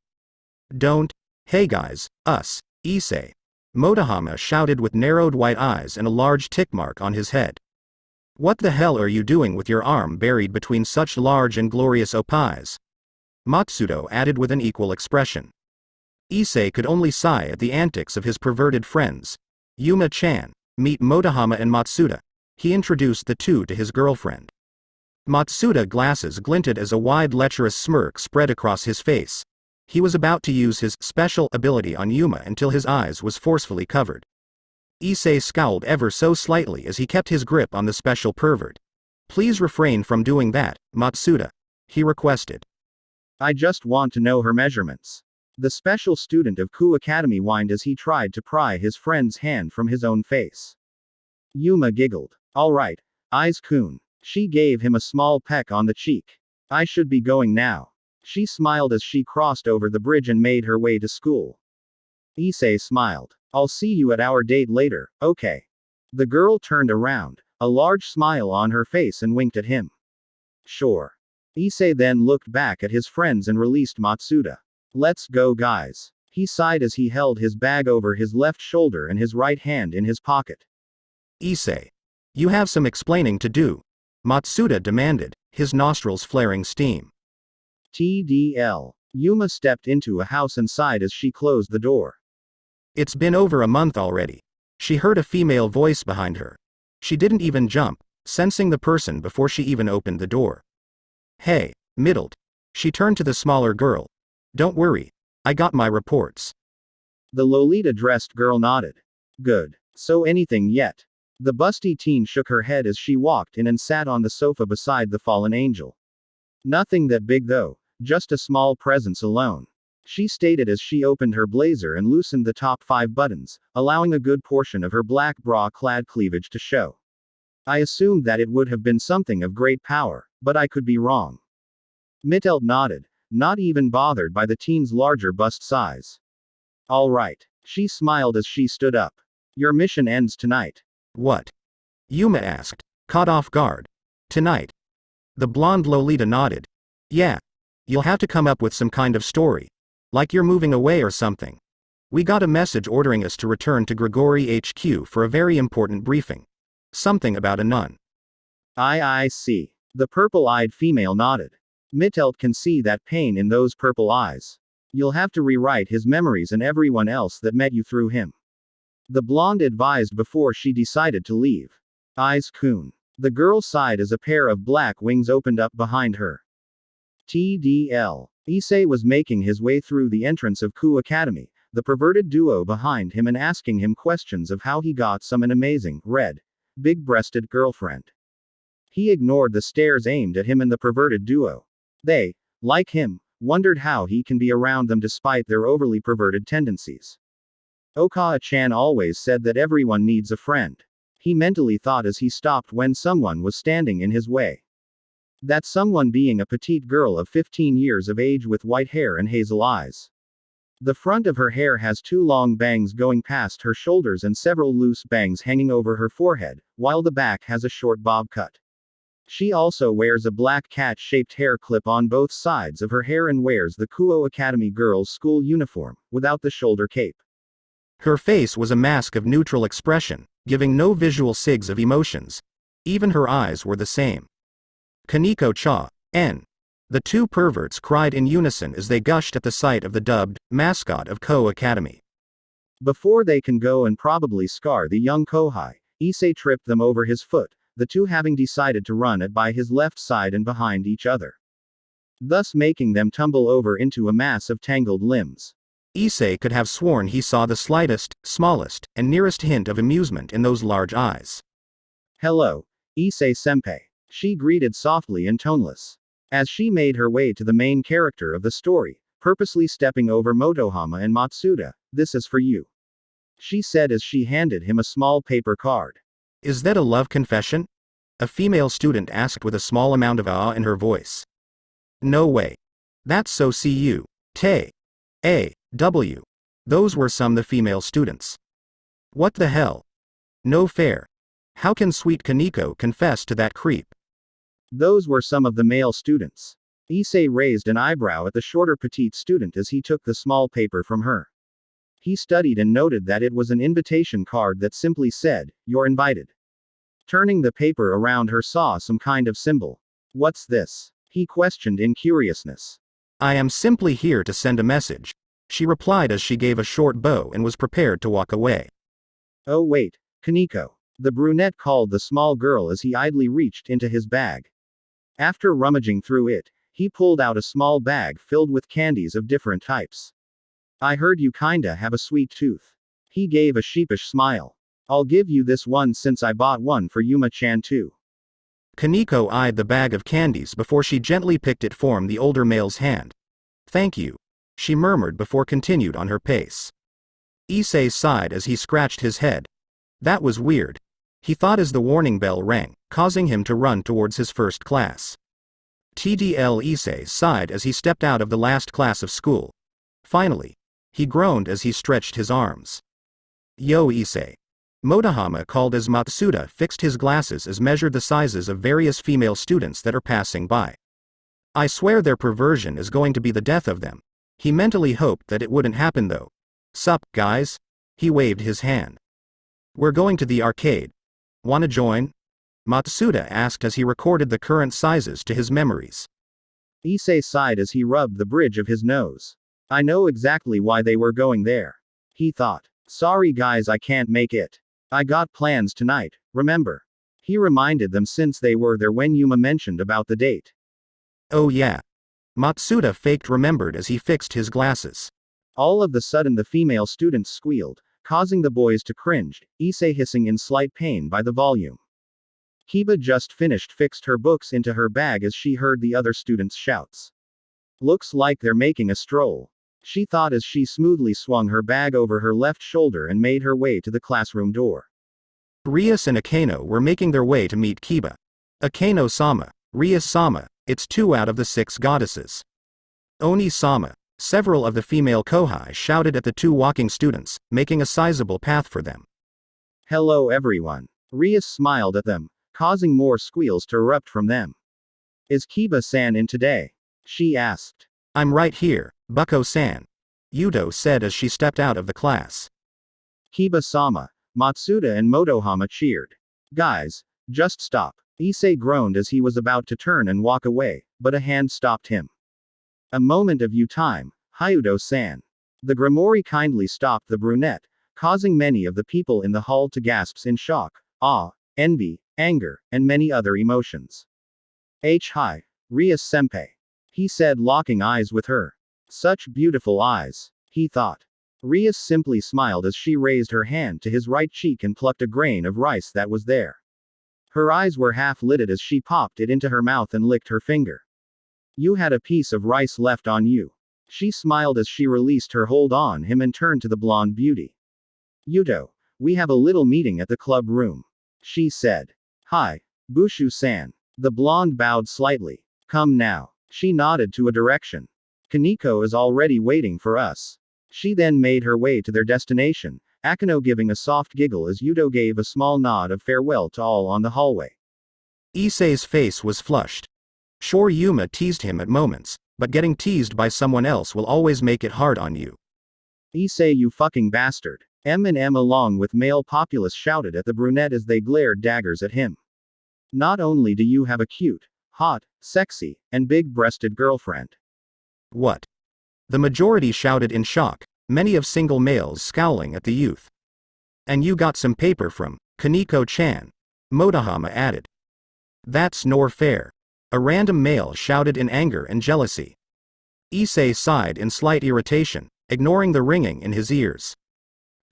Don't. Hey guys, us, Issei. Motohama shouted with narrowed white eyes and a large tick mark on his head. What the hell are you doing with your arm buried between such large and glorious oppies? Matsudo added with an equal expression. Issei could only sigh at the antics of his perverted friends. Yuma-chan, meet Motohama and Matsuda. He introduced the two to his girlfriend. Matsuda glasses glinted as a wide lecherous smirk spread across his face. He was about to use his special ability on Yuma until his eyes was forcefully covered. Issei scowled ever so slightly as he kept his grip on the special pervert. Please refrain from doing that, Matsuda, he requested. I just want to know her measurements. The special student of Ku Academy whined as he tried to pry his friend's hand from his own face. Yuma giggled. All right, Issei-kun. She gave him a small peck on the cheek. I should be going now. She smiled as she crossed over the bridge and made her way to school. Issei smiled. I'll see you at our date later, okay? The girl turned around, a large smile on her face and winked at him. Sure. Issei then looked back at his friends and released Matsuda. Let's go guys. He sighed as he held his bag over his left shoulder and his right hand in his pocket. Issei. You have some explaining to do. Matsuda demanded, his nostrils flaring steam. TDL. Yuma stepped into a house and sighed as she closed the door. It's been over a month already. She heard a female voice behind her. She didn't even jump, sensing the person before she even opened the door. Hey, middled. She turned to the smaller girl. Don't worry. I got my reports. The Lolita-dressed girl nodded. Good. So anything yet? The busty teen shook her head as she walked in and sat on the sofa beside the fallen angel. Nothing that big though, just a small presence alone. She stated as she opened her blazer and loosened the top 5 buttons, allowing a good portion of her black bra-clad cleavage to show. I assumed that it would have been something of great power, but I could be wrong. Mittelt nodded, not even bothered by the teen's larger bust size. All right. She smiled as she stood up. Your mission ends tonight. What? Yuma asked, caught off guard. Tonight. The blonde Lolita nodded. Yeah. You'll have to come up with some kind of story. Like you're moving away or something. We got a message ordering us to return to Grigori HQ for a very important briefing. Something about a nun. I see. The purple-eyed female nodded. Mittelt can see that pain in those purple eyes. You'll have to rewrite his memories and everyone else that met you through him. The blonde advised before she decided to leave. Issei-kun. The girl sighed as a pair of black wings opened up behind her. TDL. Issei was making his way through the entrance of Ku Academy, the perverted duo behind him and asking him questions of how he got some an amazing, red, big-breasted girlfriend. He ignored the stares aimed at him and the perverted duo. They, like him, wondered how he can be around them despite their overly perverted tendencies. Okawa-chan always said that everyone needs a friend. He mentally thought as he stopped when someone was standing in his way. That someone being a petite girl of 15 years of age with white hair and hazel eyes. The front of her hair has two long bangs going past her shoulders and several loose bangs hanging over her forehead, while the back has a short bob cut. She also wears a black cat-shaped hair clip on both sides of her hair and wears the Kuo Academy girls' school uniform, without the shoulder cape. Her face was a mask of neutral expression, giving no visual sigs of emotions. Even her eyes were the same. Kaneko-cha, N. The two perverts cried in unison as they gushed at the sight of the dubbed mascot of Ko Academy. Before they can go and probably scar the young Kohai, Issei tripped them over his foot, the two having decided to run at by his left side and behind each other, thus making them tumble over into a mass of tangled limbs. Issei could have sworn he saw the slightest, smallest, and nearest hint of amusement in those large eyes. "Hello, Issei-senpai," she greeted softly and toneless. As she made her way to the main character of the story, purposely stepping over Motohama and Matsuda, "This is for you," she said as she handed him a small paper card. "Is that a love confession?" a female student asked with a small amount of awe in her voice. "No way. That's so cu. Te. A. W. Those were some the female students. "What the hell? No fair. How can sweet Kaneko confess to that creep?" Those were some of the male students. Issei raised an eyebrow at the shorter petite student as he took the small paper from her. He studied and noted that it was an invitation card that simply said, "You're invited." Turning the paper around, her saw some kind of symbol. "What's this?" he questioned in curiousness. "I am simply here to send a message," she replied as she gave a short bow and was prepared to walk away. "Oh wait, Kaneko," the brunette called the small girl as he idly reached into his bag. After rummaging through it, he pulled out a small bag filled with candies of different types. "I heard you kinda have a sweet tooth." He gave a sheepish smile. "I'll give you this one since I bought one for Yuma-chan too." Kaneko eyed the bag of candies before she gently picked it from the older male's hand. "Thank you," she murmured before continued on her pace. Issei sighed as he scratched his head. That was weird, he thought as the warning bell rang, causing him to run towards his first class. TDL Issei sighed as he stepped out of the last class of school. Finally, he groaned as he stretched his arms. "Yo Issei." Motohama called as Matsuda fixed his glasses as measured the sizes of various female students that are passing by. "I swear their perversion is going to be the death of them." He mentally hoped that it wouldn't happen though. "Sup, guys?" He waved his hand. "We're going to the arcade. Wanna join?" Matsuda asked as he recorded the current sizes to his memories. Issei sighed as he rubbed the bridge of his nose. "I know exactly why they were going there," he thought. "Sorry guys, I can't make it. I got plans tonight, remember?" He reminded them since they were there when Yuma mentioned about the date. "Oh yeah." Matsuda faked remembered as he fixed his glasses. All of the sudden the female students squealed, causing the boys to cringe, Issei hissing in slight pain by the volume. Kiba just finished fixed her books into her bag as she heard the other students' shouts. "Looks like they're making a stroll," she thought as she smoothly swung her bag over her left shoulder and made her way to the classroom door. Rias and Akeno were making their way to meet Kiba. "Akeno-sama, Rias-sama, it's 2 out of the 6 goddesses." "Oni-sama." Several of the female kohai shouted at the 2 walking students, making a sizable path for them. "Hello everyone." Rias smiled at them, causing more squeals to erupt from them. "Is Kiba-san in today?" she asked. "I'm right here, Bucko-san," Yuto said as she stepped out of the class. "Kiba-sama." Matsuda and Motohama cheered. "Guys, just stop." Issei groaned as he was about to turn and walk away, but a hand stopped him. "A moment of you time, Hyudo-san." The Grimoire kindly stopped the brunette, causing many of the people in the hall to gasp in shock, awe, envy, anger, and many other emotions. Hi, Rias-senpai," he said, locking eyes with her. "Such beautiful eyes," he thought. Rias simply smiled as she raised her hand to his right cheek and plucked a grain of rice that was there. Her eyes were half-lidded as she popped it into her mouth and licked her finger. "You had a piece of rice left on you." She smiled as she released her hold on him and turned to the blonde beauty. "Yuto, we have a little meeting at the club room," she said. "Hi, Bushu-san." The blonde bowed slightly. "Come now." She nodded to a direction. "Kaneko is already waiting for us." She then made her way to their destination, Akano giving a soft giggle as Yuto gave a small nod of farewell to all on the hallway. Issei's face was flushed. Sure, Yuma teased him at moments, but getting teased by someone else will always make it hard on you. Issei, you fucking bastard. M along with male populace shouted at the brunette as they glared daggers at him. Not only do you have a cute, hot, sexy, and big-breasted girlfriend. What? The majority shouted in shock, many of single males scowling at the youth. And you got some paper from Kaneko-chan, Motohama added. That's nor fair. A random male shouted in anger and jealousy. Issei sighed in slight irritation, ignoring the ringing in his ears.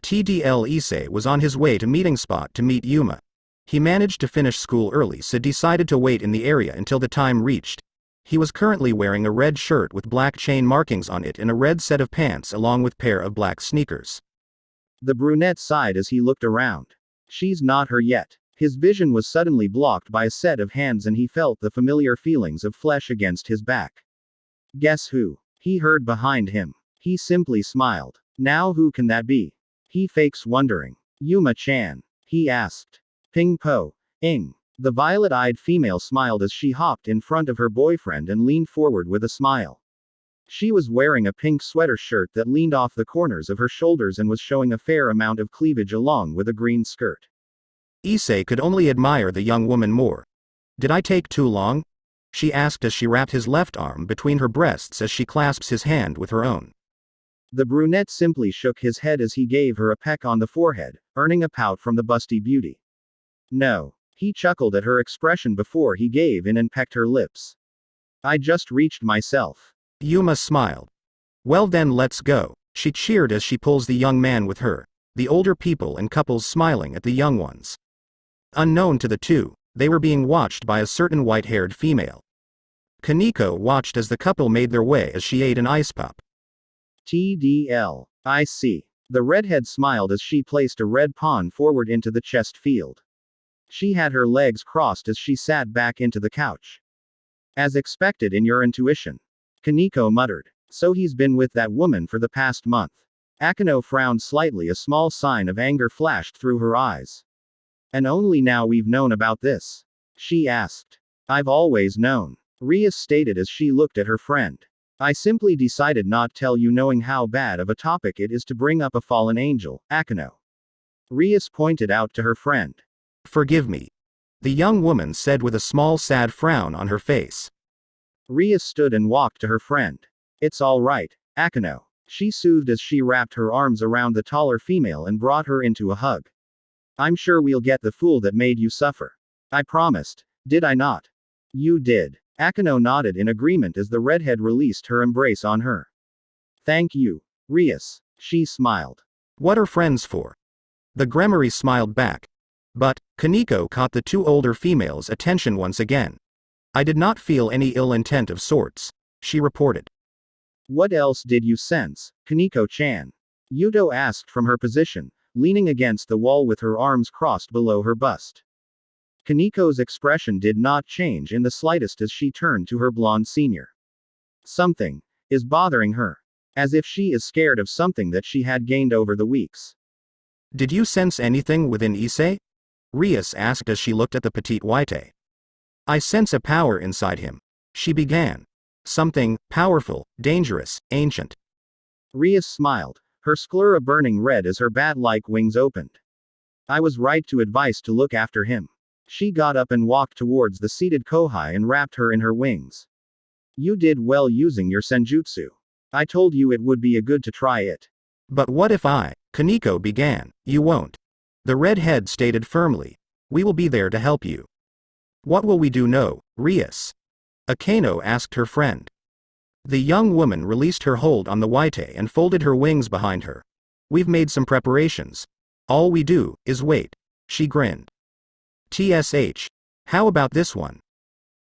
TDL Issei was on his way to meeting spot to meet Yuma. He managed to finish school early so decided to wait in the area until the time reached. He was currently wearing a red shirt with black chain markings on it and a red set of pants along with pair of black sneakers. The brunette sighed as he looked around. She's not her yet. His vision was suddenly blocked by a set of hands and he felt the familiar feelings of flesh against his back. Guess who? He heard behind him. He simply smiled. Now who can that be? He fakes wondering. Yuma-chan. He asked. Ping po. Ing. The violet-eyed female smiled as she hopped in front of her boyfriend and leaned forward with a smile. She was wearing a pink sweater shirt that leaned off the corners of her shoulders and was showing a fair amount of cleavage along with a green skirt. Issei could only admire the young woman more. Did I take too long? She asked as she wrapped his left arm between her breasts as she clasps his hand with her own. The brunette simply shook his head as he gave her a peck on the forehead, earning a pout from the busty beauty. No. He chuckled at her expression before he gave in and pecked her lips. I just reached myself. Yuma smiled. Well then let's go. She cheered as she pulls the young man with her, the older people and couples smiling at the young ones. Unknown to the two, they were being watched by a certain white-haired female. Kaneko watched as the couple made their way as she ate an ice pop. TDL. I see. The redhead smiled as she placed a red pawn forward into the chest field. She had her legs crossed as she sat back into the couch. As expected in your intuition. Kaneko muttered. So he's been with that woman for the past month. Akano frowned slightly, a small sign of anger flashed through her eyes. And only now we've known about this? She asked. I've always known. Rias stated as she looked at her friend. I simply decided not tell you knowing how bad of a topic it is to bring up a fallen angel, Akano. Rias pointed out to her friend. Forgive me. The young woman said with a small sad frown on her face. Rias stood and walked to her friend. It's all right, Akano. She soothed as she wrapped her arms around the taller female and brought her into a hug. I'm sure we'll get the fool that made you suffer. I promised, did I not? You did. Akano nodded in agreement as the redhead released her embrace on her. Thank you, Rias. She smiled. What are friends for? The Gremory smiled back. But, Kaneko caught the two older females' attention once again. I did not feel any ill intent of sorts, she reported. What else did you sense, Kaneko-chan? Yuto asked from her position, leaning against the wall with her arms crossed below her bust. Kaneko's expression did not change in the slightest as she turned to her blonde senior. Something is bothering her. As if she is scared of something that she had gained over the weeks. Did you sense anything within Issei? Rias asked as she looked at the petite white. I sense a power inside him. She began. Something powerful, dangerous, ancient. Rias smiled, her sclera burning red as her bat-like wings opened. I was right to advise to look after him. She got up and walked towards the seated Kohai and wrapped her in her wings. You did well using your senjutsu. I told you it would be a good to try it. But what if Kaneko began. You won't. The redhead stated firmly. We will be there to help you. What will we do? No, Rias? Akano asked her friend. The young woman released her hold on the white and folded her wings behind her. We've made some preparations. All we do is wait. She grinned. TSH. How about this one?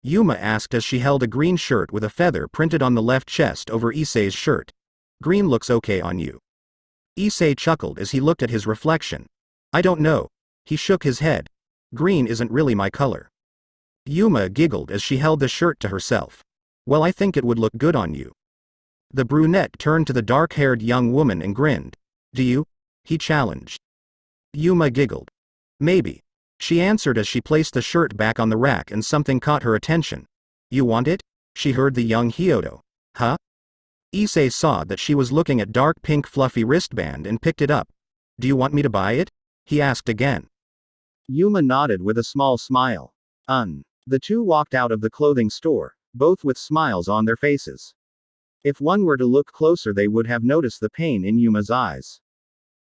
Yuma asked as she held a green shirt with a feather printed on the left chest over Issei's shirt. Green looks okay on you. Issei chuckled as he looked at his reflection. I don't know. He shook his head. Green isn't really my color. Yuma giggled as she held the shirt to herself. Well, I think it would look good on you. The brunette turned to the dark-haired young woman and grinned. Do you? He challenged. Yuma giggled. Maybe. She answered as she placed the shirt back on the rack and something caught her attention. You want it? She heard the young Hyodo. Huh? Issei saw that she was looking at dark pink fluffy wristband and picked it up. Do you want me to buy it? He asked again. Yuma nodded with a small smile. The two walked out of the clothing store, both with smiles on their faces. If one were to look closer they would have noticed the pain in Yuma's eyes.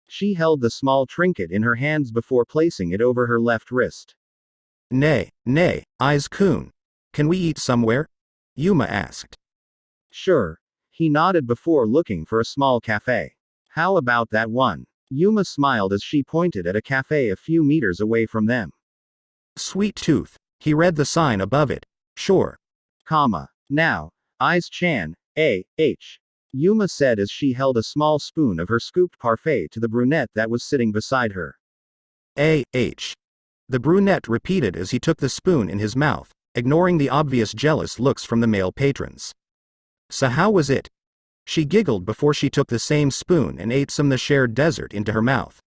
She held the small trinket in her hands before placing it over her left wrist. Nay, Aiz-kun. Can we eat somewhere? Yuma asked. Sure. He nodded before looking for a small cafe. How about that one? Yuma smiled as she pointed at a cafe a few meters away from them. Sweet Tooth. He read the sign above it. Sure. Now, Aiz-chan, A.H. Yuma said as she held a small spoon of her scooped parfait to the brunette that was sitting beside her. A.H. The brunette repeated as he took the spoon in his mouth, ignoring the obvious jealous looks from the male patrons. So how was it? She giggled before she took the same spoon and ate some of the shared dessert into her mouth.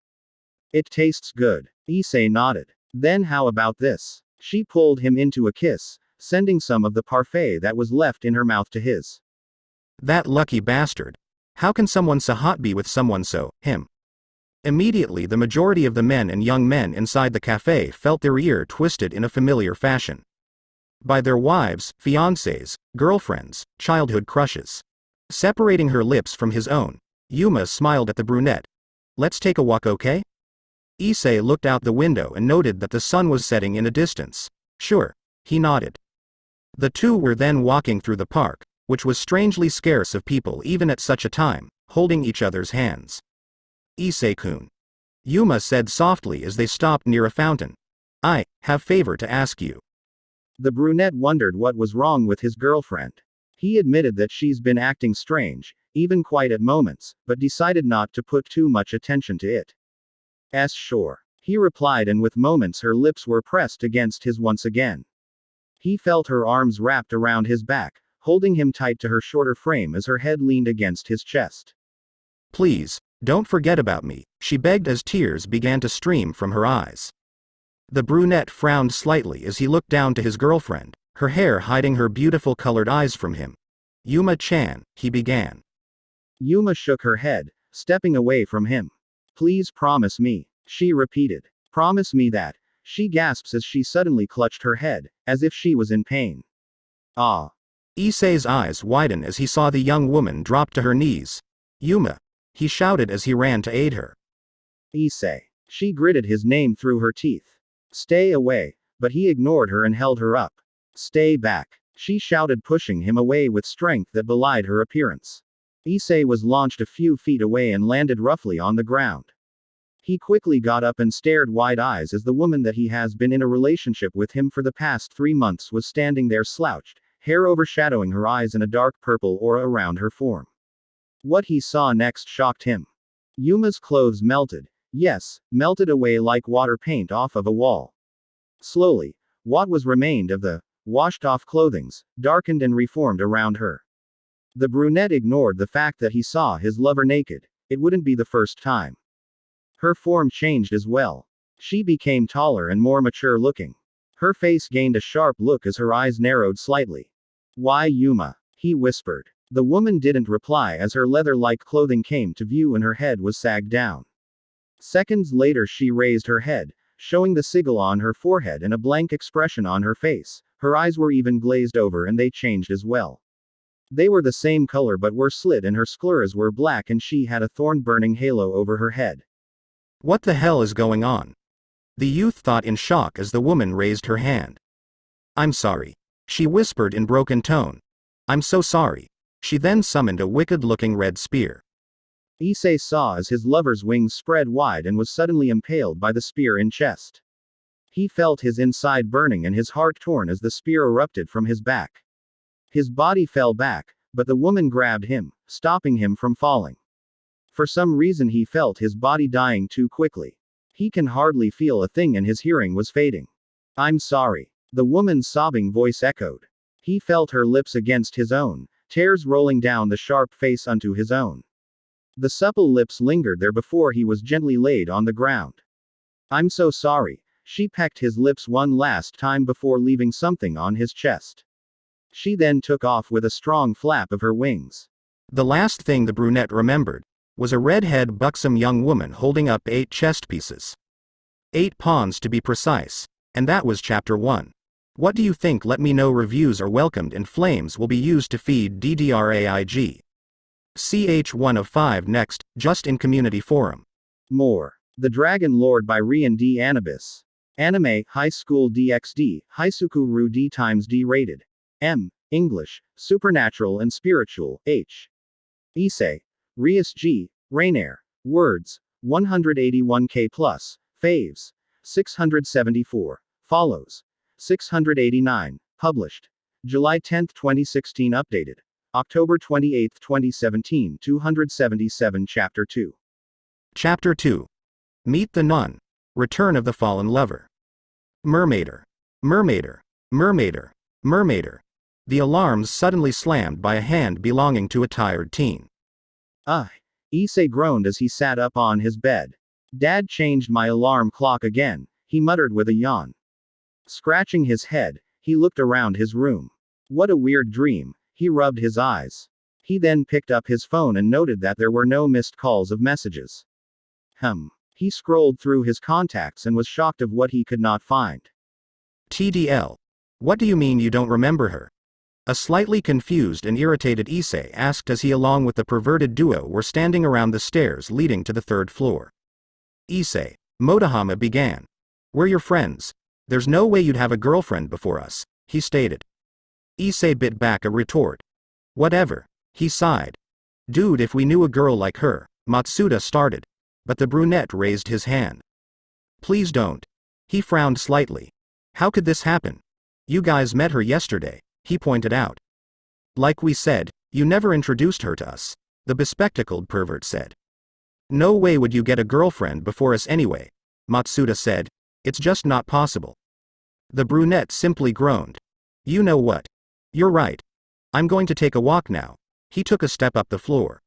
It tastes good. Issei nodded. Then how about this? She pulled him into a kiss, sending some of the parfait that was left in her mouth to his. That lucky bastard. How can someone so hot be with someone so, him? Immediately the majority of the men and young men inside the cafe felt their ear twisted in a familiar fashion. By their wives, fiancés, girlfriends, childhood crushes. Separating her lips from his own, Yuma smiled at the brunette. Let's take a walk, okay? Issei looked out the window and noted that the sun was setting in the distance. Sure. He nodded. The two were then walking through the park, which was strangely scarce of people even at such a time, holding each other's hands. Issei-kun. Yuma said softly as they stopped near a fountain. I have favor to ask you. The brunette wondered what was wrong with his girlfriend. He admitted that she's been acting strange, even quite at moments, but decided not to put too much attention to it. Sure. He replied, and with moments her lips were pressed against his once again. He felt her arms wrapped around his back, holding him tight to her shorter frame as her head leaned against his chest. Please, don't forget about me, she begged as tears began to stream from her eyes. The brunette frowned slightly as he looked down to his girlfriend, her hair hiding her beautiful colored eyes from him. Yuma-chan, he began. Yuma shook her head, stepping away from him. Please promise me, she repeated. Promise me that. She gasps as she suddenly clutched her head, as if she was in pain. Ah. Issei's eyes widened as he saw the young woman drop to her knees. Yuma. He shouted as he ran to aid her. Issei. She gritted his name through her teeth. Stay away, but he ignored her and held her up. Stay back, she shouted, pushing him away with strength that belied her appearance. Issei was launched a few feet away and landed roughly on the ground. He quickly got up and stared wide eyes as the woman that he has been in a relationship with him for the past 3 months was standing there slouched, hair overshadowing her eyes and a dark purple aura around her form. What he saw next shocked him. Yuma's clothes melted. Yes, melted away like water paint off of a wall. Slowly, what was remained of the washed-off clothings darkened and reformed around her. The brunette ignored the fact that he saw his lover naked. It wouldn't be the first time. Her form changed as well. She became taller and more mature-looking. Her face gained a sharp look as her eyes narrowed slightly. Why, Yuma? He whispered. The woman didn't reply as her leather-like clothing came to view and her head was sagged down. Seconds later she raised her head, showing the sigil on her forehead and a blank expression on her face. Her eyes were even glazed over and they changed as well. They were the same color but were slit and her scleras were black and she had a thorn-burning halo over her head. What the hell is going on? The youth thought in shock as the woman raised her hand. I'm sorry. She whispered in broken tone. I'm so sorry. She then summoned a wicked-looking red spear. Issei saw as his lover's wings spread wide and was suddenly impaled by the spear in chest. He felt his inside burning and his heart torn as the spear erupted from his back. His body fell back, but the woman grabbed him, stopping him from falling. For some reason he felt his body dying too quickly. He can hardly feel a thing and his hearing was fading. I'm sorry. The woman's sobbing voice echoed. He felt her lips against his own, tears rolling down the sharp face unto his own. The supple lips lingered there before he was gently laid on the ground. I'm so sorry. She pecked his lips one last time before leaving something on his chest. She then took off with a strong flap of her wings. The last thing the brunette remembered was a red-haired buxom young woman holding up 8 chest pieces. 8 pawns to be precise. And that was chapter 1. What do you think? Let me know. Reviews are welcomed and flames will be used to feed DDRAIG. CH1 of 5 next, just in community forum. More. The Dragon Lord by Rian D. Anubis. Anime, High School DxD, Haisukuru D times D rated. M. English, Supernatural and Spiritual, H. Issei. Rias G. Rainair. Words, 181k plus. Faves, 674. Follows, 689. Published, July 10, 2016. Updated, October 28, 2017. 277. Chapter 2. Chapter 2. Meet the Nun. Return of the Fallen Lover. Mermaider. Mermaider. Mermaider. Mermaider. The alarms suddenly slammed by a hand belonging to a tired teen. Issei groaned as he sat up on his bed. Dad changed my alarm clock again, he muttered with a yawn. Scratching his head, he looked around his room. What a weird dream, he rubbed his eyes. He then picked up his phone and noted that there were no missed calls of messages. He scrolled through his contacts and was shocked of what he could not find. TDL. What do you mean you don't remember her? A slightly confused and irritated Issei asked as he along with the perverted duo were standing around the stairs leading to the 3rd floor. Issei. Motohama began. We're your friends. There's no way you'd have a girlfriend before us, he stated. Issei bit back a retort. Whatever, he sighed. Dude, if we knew a girl like her, Matsuda started. But the brunette raised his hand. Please don't. He frowned slightly. How could this happen? You guys met her yesterday, he pointed out. Like we said, you never introduced her to us, the bespectacled pervert said. No way would you get a girlfriend before us anyway, Matsuda said. It's just not possible. The brunette simply groaned. You know what? You're right. I'm going to take a walk now. He took a step up the floor.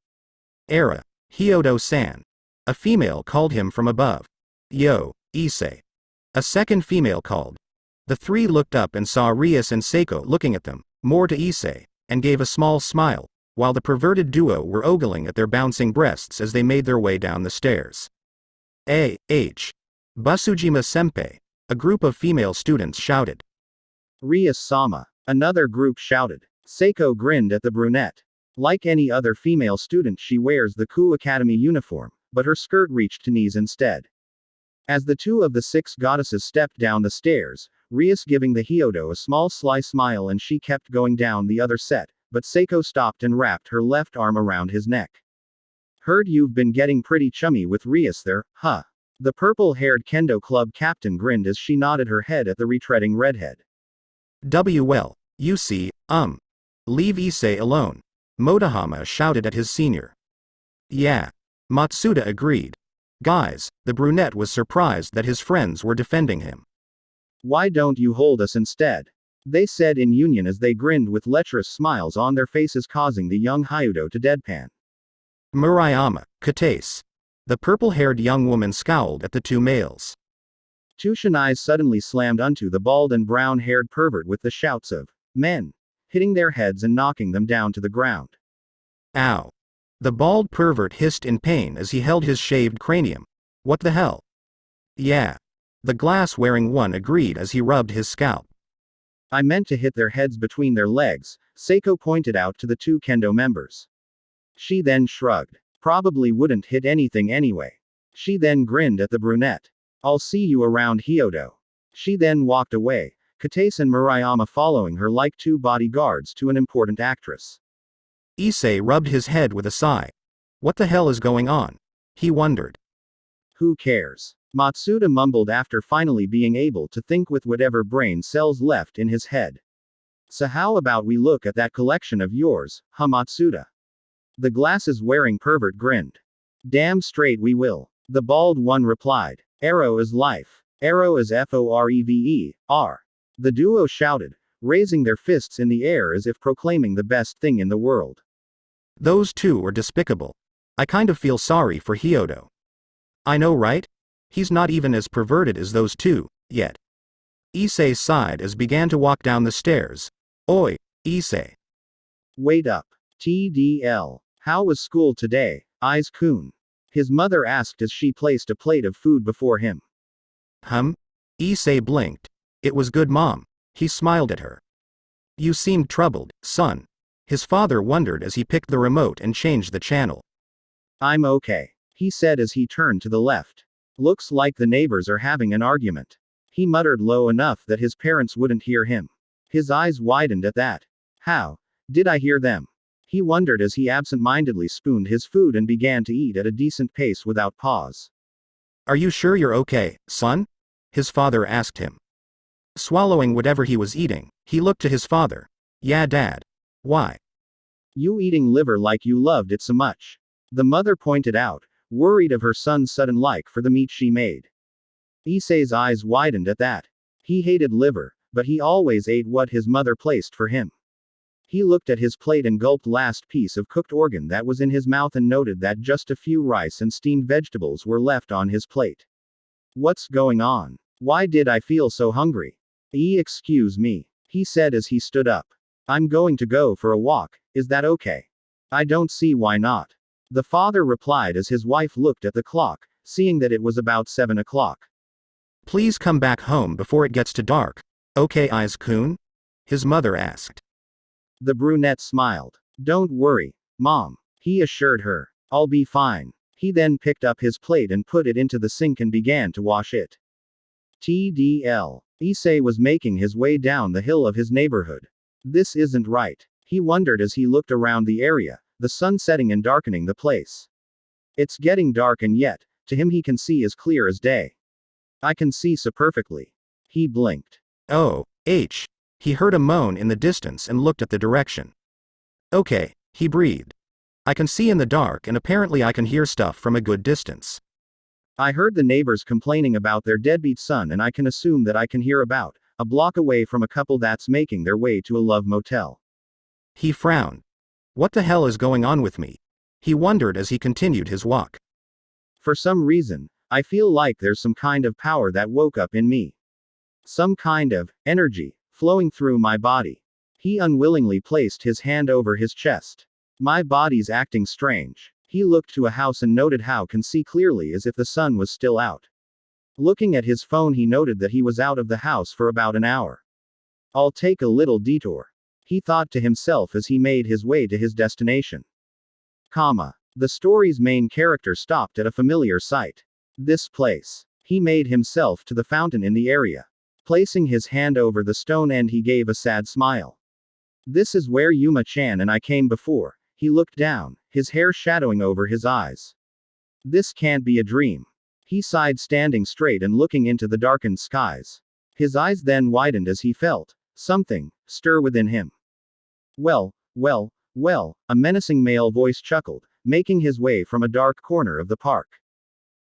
Era, Hyodo-san. A female called him from above. Yo, Issei. A second female called. The 3 looked up and saw Rias and Seiko looking at them, more to Issei, and gave a small smile, while the perverted duo were ogling at their bouncing breasts as they made their way down the stairs. A.H. Busujima-senpai. A group of female students shouted. Rias-sama. Another group shouted. Seiko grinned at the brunette. Like any other female student, she wears the Ku Academy uniform, but her skirt reached to knees instead. As the 2 of the 6 goddesses stepped down the stairs, Rias giving the Hyodo a small sly smile and she kept going down the other set, but Seiko stopped and wrapped her left arm around his neck. Heard you've been getting pretty chummy with Rias there, huh? The purple-haired kendo club captain grinned as she nodded her head at the retreading redhead. Well, you see, leave Issei alone, Motohama shouted at his senior. Yeah. Matsuda agreed. Guys, the brunette was surprised that his friends were defending him. Why don't you hold us instead? They said in union as they grinned with lecherous smiles on their faces, causing the young Hyodo to deadpan. Murayama, Katase. The purple-haired young woman scowled at the 2 males. Tushin eyes suddenly slammed onto the bald and brown-haired pervert with the shouts of men, hitting their heads and knocking them down to the ground. Ow. The bald pervert hissed in pain as he held his shaved cranium. What the hell? Yeah. The glass-wearing one agreed as he rubbed his scalp. I meant to hit their heads between their legs, Seiko pointed out to the 2 kendo members. She then shrugged. Probably wouldn't hit anything anyway. She then grinned at the brunette. I'll see you around, Hyodo. She then walked away, Katase and Murayama following her like 2 bodyguards to an important actress. Issei rubbed his head with a sigh. What the hell is going on? He wondered. Who cares? Matsuda mumbled after finally being able to think with whatever brain cells left in his head. So how about we look at that collection of yours, huh, Matsuda? The glasses-wearing pervert grinned. Damn straight we will. The bald one replied. Arrow is life. Arrow is FOREVER. The duo shouted, raising their fists in the air as if proclaiming the best thing in the world. Those two were despicable. I kind of feel sorry for Hyodo. I know, right? He's not even as perverted as those two, yet. Issei sighed as began to walk down the stairs. Oi, Issei. Wait up. TDL. How was school today, Aiz-kun? His mother asked as she placed a plate of food before him. Issei blinked. It was good, Mom. He smiled at her. You seemed troubled, son. His father wondered as he picked the remote and changed the channel. I'm okay, he said as he turned to the left. Looks like the neighbors are having an argument. He muttered low enough that his parents wouldn't hear him. His eyes widened at that. How did I hear them? He wondered as he absent-mindedly spooned his food and began to eat at a decent pace without pause. Are you sure you're okay, son? His father asked him. Swallowing whatever he was eating, he looked to his father. Yeah, Dad. Why? You eating liver like you loved it so much. The mother pointed out, worried of her son's sudden like for the meat she made. Issei's eyes widened at that. He hated liver, but he always ate what his mother placed for him. He looked at his plate and gulped last piece of cooked organ that was in his mouth and noted that just a few rice and steamed vegetables were left on his plate. What's going on? Why did I feel so hungry? Excuse me, he said as he stood up. I'm going to go for a walk, is that okay? I don't see why not. The father replied as his wife looked at the clock, seeing that it was about 7 o'clock. Please come back home before it gets too dark. Okay, Aiz-kun? His mother asked. The brunette smiled. Don't worry, Mom, he assured her. I'll be fine. He then picked up his plate and put it into the sink and began to wash it. TDL. Issei was making his way down the hill of his neighborhood. This isn't right. He wondered as he looked around the area, the sun setting and darkening the place. It's getting dark and yet, to him he can see as clear as day. I can see so perfectly. He blinked. Oh, H. He heard a moan in the distance and looked at the direction. Okay, he breathed. I can see in the dark and apparently I can hear stuff from a good distance. I heard the neighbors complaining about their deadbeat son and I can assume that I can hear about a block away from a couple that's making their way to a love motel. He frowned. What the hell is going on with me? He wondered as he continued his walk. For some reason, I feel like there's some kind of power that woke up in me. Some kind of energy flowing through my body. He unwillingly placed his hand over his chest. My body's acting strange. He looked to a house and noted how can see clearly as if the sun was still out. Looking at his phone he noted that he was out of the house for about an hour. I'll take a little detour, he thought to himself as he made his way to his destination. The story's main character stopped at a familiar sight. This place. He made himself to the fountain in the area. Placing his hand over the stone end he gave a sad smile. This is where Yuma-chan and I came before. He looked down, his hair shadowing over his eyes. This can't be a dream. He sighed standing straight and looking into the darkened skies. His eyes then widened as he felt something stir within him. Well, a menacing male voice chuckled, making his way from a dark corner of the park.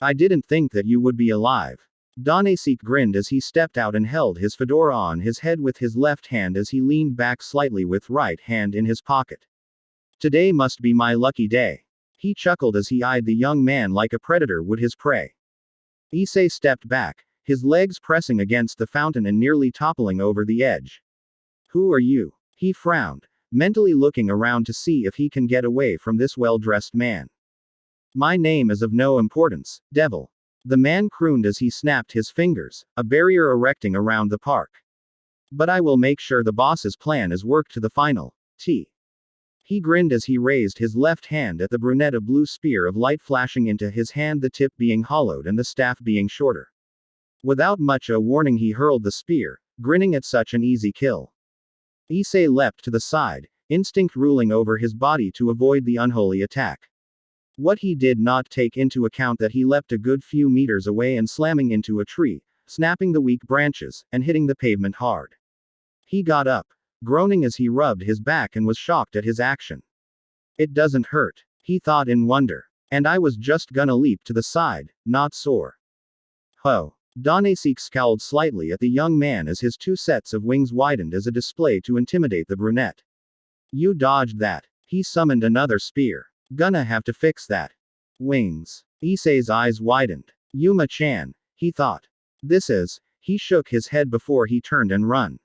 I didn't think that you would be alive. Danesik grinned as he stepped out and held his fedora on his head with his left hand as he leaned back slightly with right hand in his pocket. Today must be my lucky day. He chuckled as he eyed the young man like a predator would his prey. Issei stepped back, his legs pressing against the fountain and nearly toppling over the edge. Who are you? He frowned, mentally looking around to see if he can get away from this well-dressed man. My name is of no importance, devil. The man crooned as he snapped his fingers, a barrier erecting around the park. But I will make sure the boss's plan is worked to the final T. He grinned as he raised his left hand at the brunette, a blue spear of light flashing into his hand, the tip being hollowed and the staff being shorter. Without much a warning he hurled the spear, grinning at such an easy kill. Issei leapt to the side, instinct ruling over his body to avoid the unholy attack. What he did not take into account that he leapt a good few meters away and slamming into a tree, snapping the weak branches, and hitting the pavement hard. He got up, groaning as he rubbed his back and was shocked at his action. It doesn't hurt, he thought in wonder. And I was just gonna leap to the side, not soar. Ho! Danasik scowled slightly at the young man as his two sets of wings widened as a display to intimidate the brunette. You dodged that. He summoned another spear. Gonna have to fix that. Wings. Issei's eyes widened. Yuma-chan, he thought. He shook his head before he turned and run.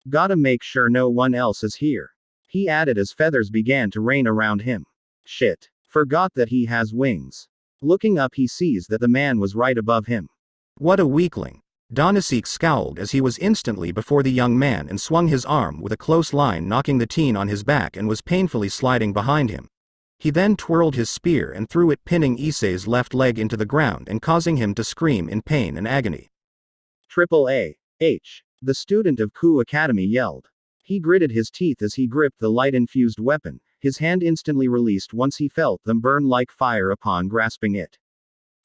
Gotta make sure no one else is here. He added as feathers began to rain around him. Shit. Forgot that he has wings. Looking up, he sees that the man was right above him. What a weakling. Danasik scowled as he was instantly before the young man and swung his arm with a close line, knocking the teen on his back and was painfully sliding behind him. He then twirled his spear and threw it, pinning Issei's left leg into the ground and causing him to scream in pain and agony. Triple A.H. The student of Ku Academy yelled. He gritted his teeth as he gripped the light-infused weapon, his hand instantly released once he felt them burn like fire upon grasping it.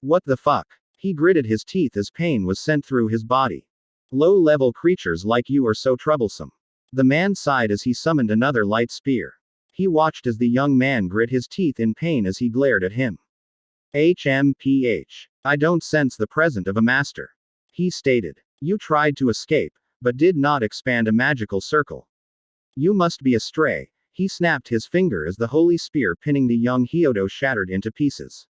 What the fuck? He gritted his teeth as pain was sent through his body. Low-level creatures like you are so troublesome. The man sighed as he summoned another light spear. He watched as the young man grit his teeth in pain as he glared at him. HMPH. I don't sense the presence of a master. He stated. You tried to escape, but did not expand a magical circle. You must be a stray. He snapped his finger as the holy spear pinning the young Hyodo shattered into pieces.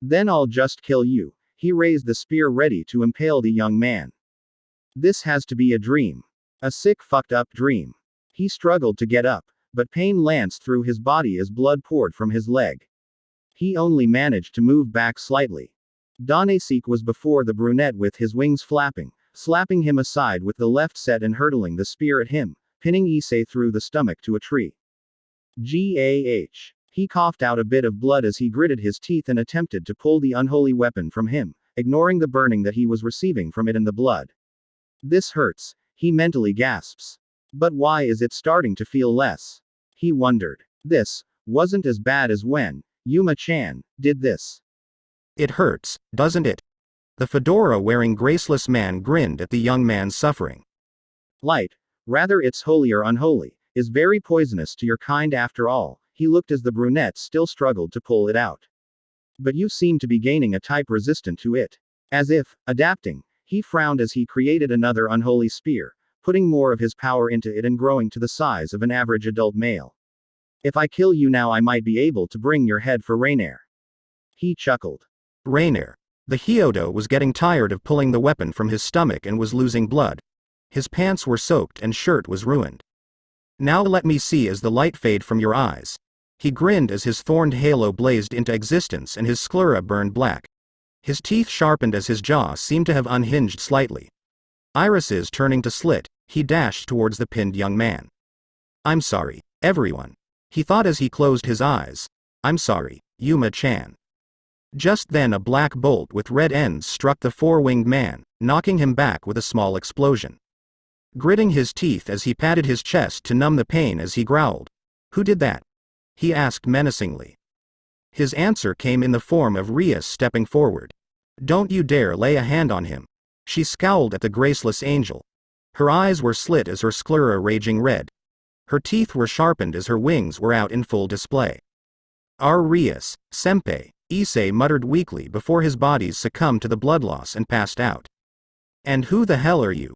Then I'll just kill you. He raised the spear ready to impale the young man. This has to be a dream. A sick fucked up dream. He struggled to get up, but pain lanced through his body as blood poured from his leg. He only managed to move back slightly. Danasik was before the brunette with his wings flapping, slapping him aside with the left set and hurtling the spear at him, pinning Issei through the stomach to a tree. Gah. He coughed out a bit of blood as he gritted his teeth and attempted to pull the unholy weapon from him, ignoring the burning that he was receiving from it and the blood. This hurts, he mentally gasps. But why is it starting to feel less? He wondered. This wasn't as bad as when Yuma-chan did this. It hurts, doesn't it? The fedora-wearing graceless man grinned at the young man's suffering. Light, rather it's holy or unholy, is very poisonous to your kind after all. He looked as the brunette still struggled to pull it out. But you seem to be gaining a type resistant to it. As if, adapting, he frowned as he created another unholy spear, putting more of his power into it and growing to the size of an average adult male. If I kill you now, I might be able to bring your head for Rainier. He chuckled. Rainier. The Hyodo was getting tired of pulling the weapon from his stomach and was losing blood. His pants were soaked and shirt was ruined. Now let me see as the light fade from your eyes. He grinned as his thorned halo blazed into existence and his sclera burned black. His teeth sharpened as his jaw seemed to have unhinged slightly. Irises turning to slit, he dashed towards the pinned young man. I'm sorry, everyone. He thought as he closed his eyes. I'm sorry, Yuma-chan. Just then a black bolt with red ends struck the four-winged man, knocking him back with a small explosion. Gritting his teeth as he patted his chest to numb the pain as he growled. Who did that? He asked menacingly. His answer came in the form of Rias stepping forward. Don't you dare lay a hand on him. She scowled at the graceless angel. Her eyes were slit as her sclera raging red. Her teeth were sharpened as her wings were out in full display. Our Rias, senpai, Issei muttered weakly before his bodies succumbed to the blood loss and passed out. And who the hell are you?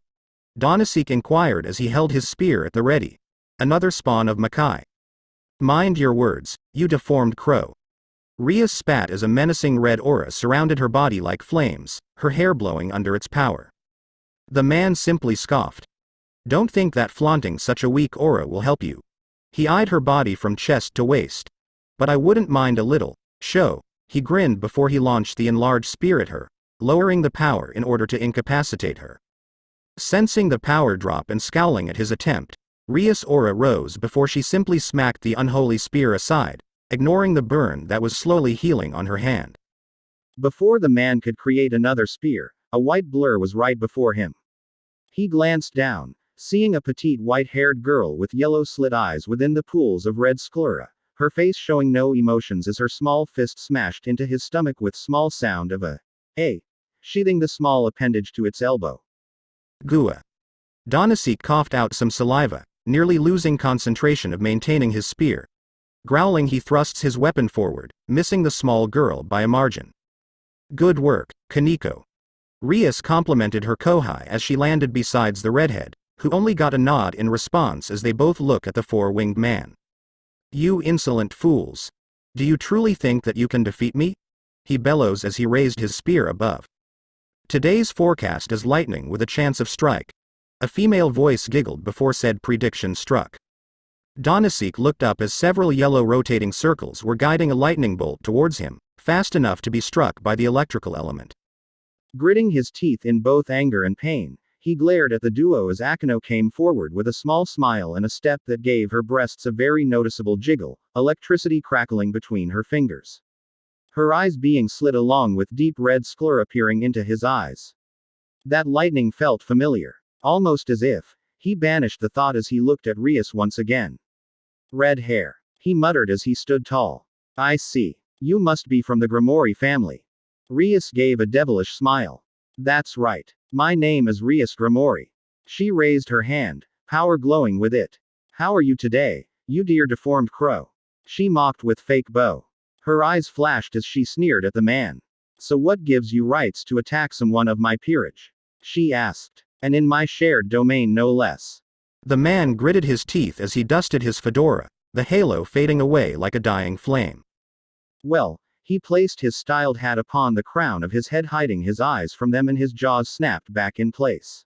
Danasik inquired as he held his spear at the ready. Another spawn of Makai. Mind your words, you deformed crow. Rias spat as a menacing red aura surrounded her body like flames, her hair blowing under its power. The man simply scoffed. Don't think that flaunting such a weak aura will help you. He eyed her body from chest to waist. But I wouldn't mind a little show. He grinned before he launched the enlarged spear at her, lowering the power in order to incapacitate her. Sensing the power drop and scowling at his attempt, Rias' aura rose before she simply smacked the unholy spear aside, ignoring the burn that was slowly healing on her hand. Before the man could create another spear, a white blur was right before him. He glanced down, seeing a petite white-haired girl with yellow slit eyes within the pools of red sclera, her face showing no emotions as her small fist smashed into his stomach with small sound of a, sheathing the small appendage to its elbow. Gua. Danasik coughed out some saliva, nearly losing concentration of maintaining his spear. Growling, he thrusts his weapon forward, missing the small girl by a margin. Good work, Kaneko. Rias complimented her kohai as she landed beside the redhead, who only got a nod in response as they both look at the four-winged man. You insolent fools. Do you truly think that you can defeat me? He bellows as he raised his spear above. Today's forecast is lightning with a chance of strike. A female voice giggled before said prediction struck. Donasek looked up as several yellow rotating circles were guiding a lightning bolt towards him, fast enough to be struck by the electrical element. Gritting his teeth in both anger and pain, he glared at the duo as Akino came forward with a small smile and a step that gave her breasts a very noticeable jiggle, electricity crackling between her fingers. Her eyes being slit along with deep red sclera peering into his eyes. That lightning felt familiar, almost as if he banished the thought as he looked at Rias once again. Red hair, he muttered as he stood tall. I see. You must be from the Grimoire family. Rias gave a devilish smile. That's right. My name is Rias Grimoire. She raised her hand, power glowing with it. How are you today, you dear deformed crow? She mocked with fake bow. Her eyes flashed as she sneered at the man. So what gives you rights to attack someone of my peerage? She asked. And in my shared domain no less. The man gritted his teeth as he dusted his fedora, the halo fading away like a dying flame. Well, he placed his styled hat upon the crown of his head, hiding his eyes from them, and his jaws snapped back in place.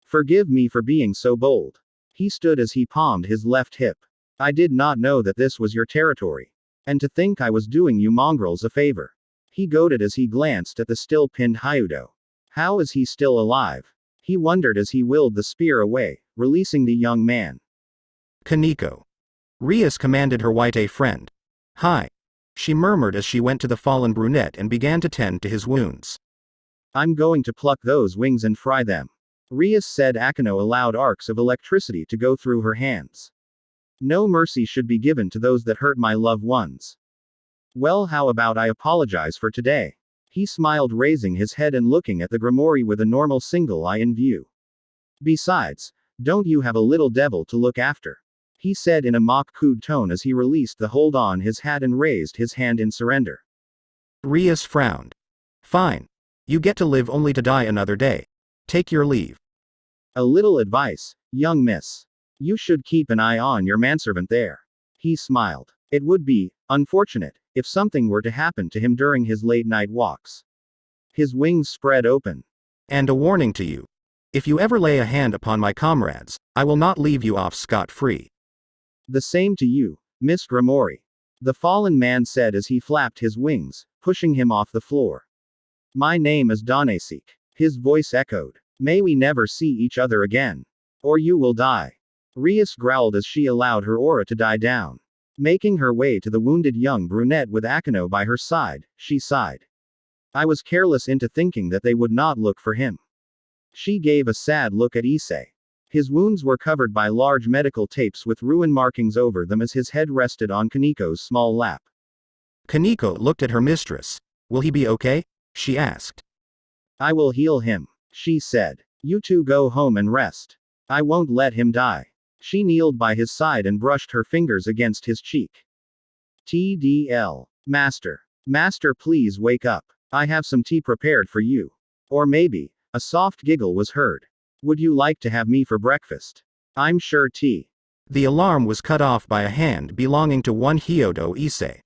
Forgive me for being so bold. He stood as he palmed his left hip. I did not know that this was your territory. And to think I was doing you mongrels a favor. He goaded as he glanced at the still pinned Hyudo. How is he still alive? He wondered as he willed the spear away, releasing the young man. Kaneko. Rias commanded her white friend. Hi. She murmured as she went to the fallen brunette and began to tend to his wounds. I'm going to pluck those wings and fry them. Rias said. Akino allowed arcs of electricity to go through her hands. No mercy should be given to those that hurt my loved ones. Well, how about I apologize for today? He smiled, raising his head and looking at the Grimoire with a normal single eye in view. Besides, don't you have a little devil to look after? He said in a mock-cooed tone as he released the hold on his hat and raised his hand in surrender. Rias frowned. Fine. You get to live only to die another day. Take your leave. A little advice, young miss. You should keep an eye on your manservant there. He smiled. It would be unfortunate if something were to happen to him during his late-night walks. His wings spread open. And a warning to you. If you ever lay a hand upon my comrades, I will not leave you off scot-free. The same to you, Miss Grimoire. The fallen man said as he flapped his wings, pushing him off the floor. My name is Donasek. His voice echoed. May we never see each other again. Or you will die. Rias growled as she allowed her aura to die down. Making her way to the wounded young brunette with Akino by her side, she sighed. I was careless into thinking that they would not look for him. She gave a sad look at Issei. His wounds were covered by large medical tapes with ruin markings over them as his head rested on Kaneko's small lap. Kaneko looked at her mistress. Will he be okay? She asked. I will heal him, she said. You two go home and rest. I won't let him die. She kneeled by his side and brushed her fingers against his cheek. TDL. Master. Master, please wake up. I have some tea prepared for you. Or maybe, a soft giggle was heard. Would you like to have me for breakfast? I'm sure tea. The alarm was cut off by a hand belonging to one Hyodo Issei.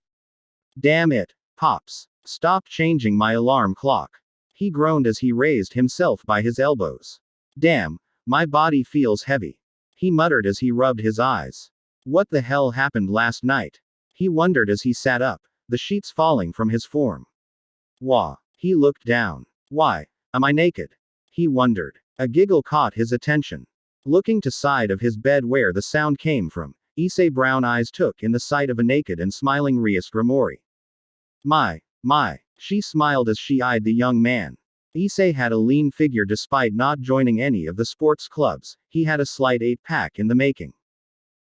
Damn it, Pops. Stop changing my alarm clock. He groaned as he raised himself by his elbows. Damn, my body feels heavy. He muttered as he rubbed his eyes. What the hell happened last night? He wondered as he sat up, the sheets falling from his form. Wah. He looked down. Why am I naked? He wondered. A giggle caught his attention. Looking to side of his bed where the sound came from, Issei's brown eyes took in the sight of a naked and smiling Rias Grimoire. My. She smiled as she eyed the young man. Issei had a lean figure despite not joining any of the sports clubs. He had a slight 8-pack in the making.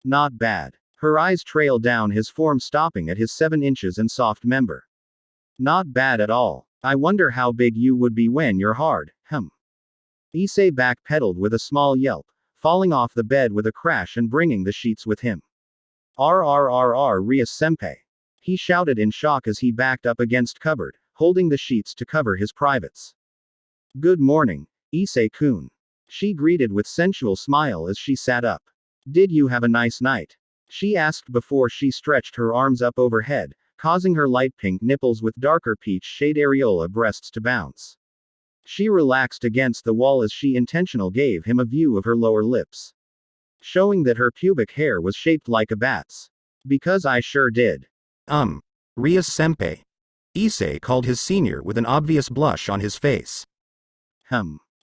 Not bad. Her eyes trailed down his form, stopping at his 7 inches and soft member. Not bad at all. I wonder how big you would be when you're hard, Issei backpedaled with a small yelp, falling off the bed with a crash and bringing the sheets with him. RRRR Rias Senpai. He shouted in shock as he backed up against cupboard, holding the sheets to cover his privates. Good morning, Issei-kun. She greeted with sensual smile as she sat up. Did you have a nice night? She asked before she stretched her arms up overhead, causing her light pink nipples with darker peach shade areola breasts to bounce. She relaxed against the wall as she intentionally gave him a view of her lower lips, showing that her pubic hair was shaped like a bat's. Because I sure did. Rias-senpai. Issei called his senior with an obvious blush on his face.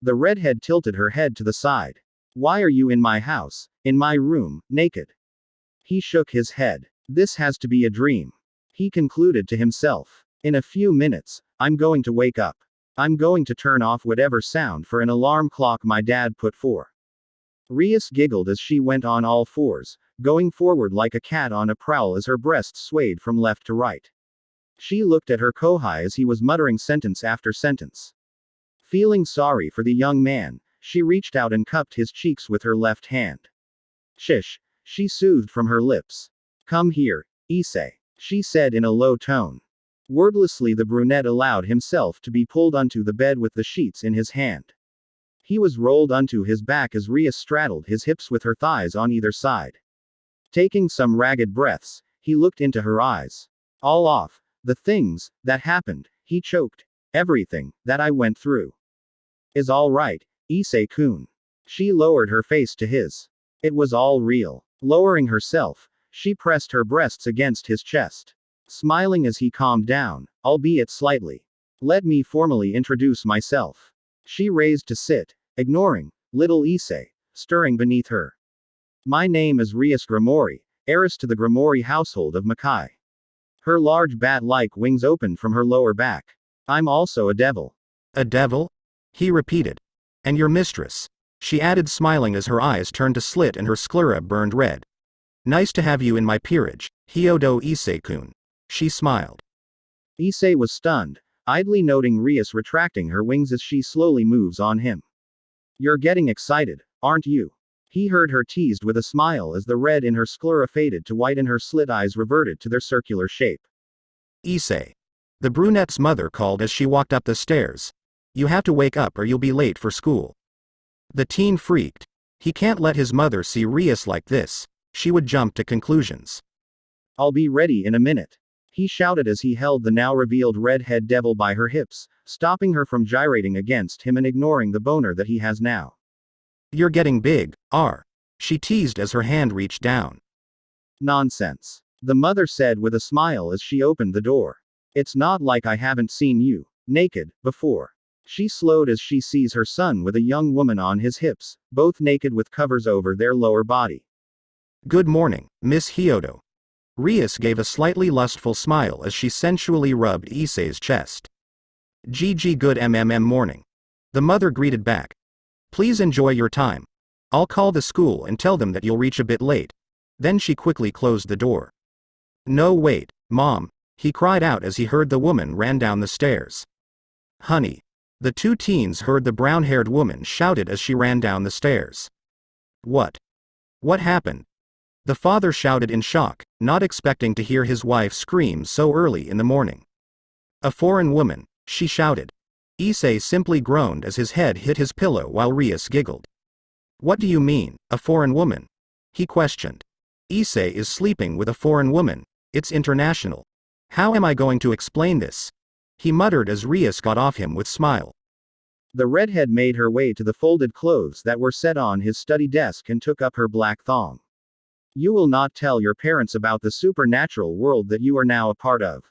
The redhead tilted her head to the side. Why are you in my house, in my room, naked? He shook his head. This has to be a dream. He concluded to himself. In a few minutes, I'm going to wake up. I'm going to turn off whatever sound for an alarm clock my dad put for. Rias giggled as she went on all fours, going forward like a cat on a prowl as her breasts swayed from left to right. She looked at her kohai as he was muttering sentence after sentence. Feeling sorry for the young man, she reached out and cupped his cheeks with her left hand. Shish, she soothed from her lips. Come here, Issei, she said in a low tone. Wordlessly the brunette allowed himself to be pulled onto the bed with the sheets in his hand. He was rolled onto his back as Rias straddled his hips with her thighs on either side. Taking some ragged breaths, he looked into her eyes. All off, the things that happened, he choked. Everything that I went through is all right, Issei-kun. She lowered her face to his. It was all real. Lowering herself, she pressed her breasts against his chest, smiling as he calmed down, albeit slightly. Let me formally introduce myself. She raised to sit, ignoring little Issei, stirring beneath her. My name is Rias Grimori, heiress to the Grimori household of Makai. Her large bat-like wings opened from her lower back. I'm also a devil. A devil? He repeated. And your mistress? She added, smiling as her eyes turned to slit and her sclera burned red. Nice to have you in my peerage, Hyodo Issei-kun. She smiled. Issei was stunned, idly noting Rias retracting her wings as she slowly moves on him. You're getting excited, aren't you? He heard her teased with a smile as the red in her sclera faded to white and her slit eyes reverted to their circular shape. Issei. The brunette's mother called as she walked up the stairs. You have to wake up or you'll be late for school. The teen freaked. He can't let his mother see Rias like this. She would jump to conclusions. I'll be ready in a minute. He shouted as he held the now revealed redhead devil by her hips, stopping her from gyrating against him and ignoring the boner that he has now. You're getting big, she teased as her hand reached down. Nonsense. The mother said with a smile as she opened the door. It's not like I haven't seen you naked before. She slowed as she sees her son with a young woman on his hips, both naked with covers over their lower body. Good morning, Miss Hyodo. Rias gave a slightly lustful smile as she sensually rubbed Issei's chest. GG good morning. The mother greeted back. Please enjoy your time. I'll call the school and tell them that you'll reach a bit late. Then she quickly closed the door. No wait, Mom, he cried out as he heard the woman ran down the stairs. Honey. The two teens heard the brown-haired woman shouted as she ran down the stairs. What? What happened? The father shouted in shock, not expecting to hear his wife scream so early in the morning. A foreign woman, she shouted. Issei simply groaned as his head hit his pillow while Rias giggled. What do you mean, a foreign woman? He questioned. Issei is sleeping with a foreign woman. It's international. How am I going to explain this? He muttered as Rias got off him with smile. The redhead made her way to the folded clothes that were set on his study desk and took up her black thong. You will not tell your parents about the supernatural world that you are now a part of.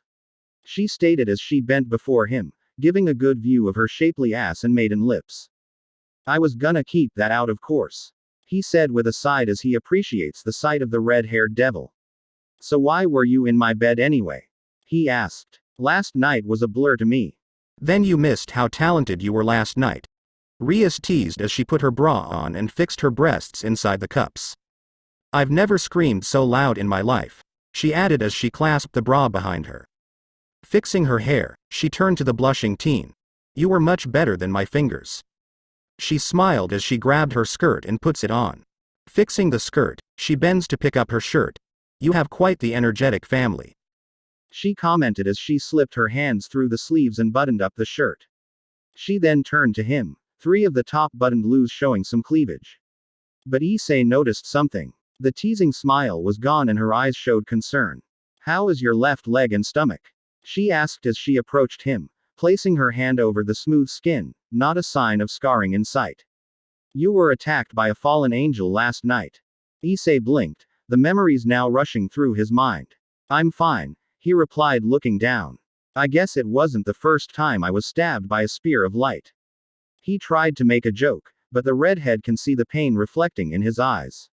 She stated as she bent before him, giving a good view of her shapely ass and maiden lips. I was gonna keep that out of course. He said with a sigh as he appreciates the sight of the red-haired devil. So why were you in my bed anyway? He asked. Last night was a blur to me. Then you missed how talented you were last night. Rias teased as she put her bra on and fixed her breasts inside the cups. I've never screamed so loud in my life, she added as she clasped the bra behind her. Fixing her hair, she turned to the blushing teen. You were much better than my fingers. She smiled as she grabbed her skirt and puts it on. Fixing the skirt, she bends to pick up her shirt. You have quite the energetic family. She commented as she slipped her hands through the sleeves and buttoned up the shirt. She then turned to him, three of the top buttoned loose showing some cleavage. But Issei noticed something. The teasing smile was gone and her eyes showed concern. How is your left leg and stomach? She asked as she approached him, placing her hand over the smooth skin, not a sign of scarring in sight. You were attacked by a fallen angel last night. Issei blinked, the memories now rushing through his mind. I'm fine, he replied looking down. I guess it wasn't the first time I was stabbed by a spear of light. He tried to make a joke, but the redhead can see the pain reflecting in his eyes.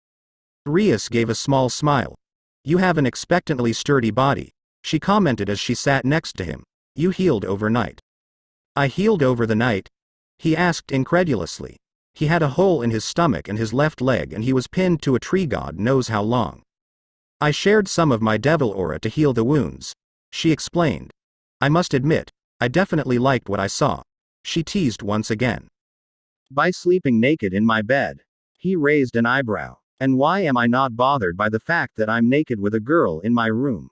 Rias gave a small smile. You have an expectantly sturdy body, she commented as she sat next to him. You healed overnight. I healed over the night? He asked incredulously. He had a hole in his stomach and his left leg and he was pinned to a tree God knows how long. I shared some of my devil aura to heal the wounds, she explained. I must admit, I definitely liked what I saw, she teased once again. By sleeping naked in my bed. He raised an eyebrow. And why am I not bothered by the fact that I'm naked with a girl in my room?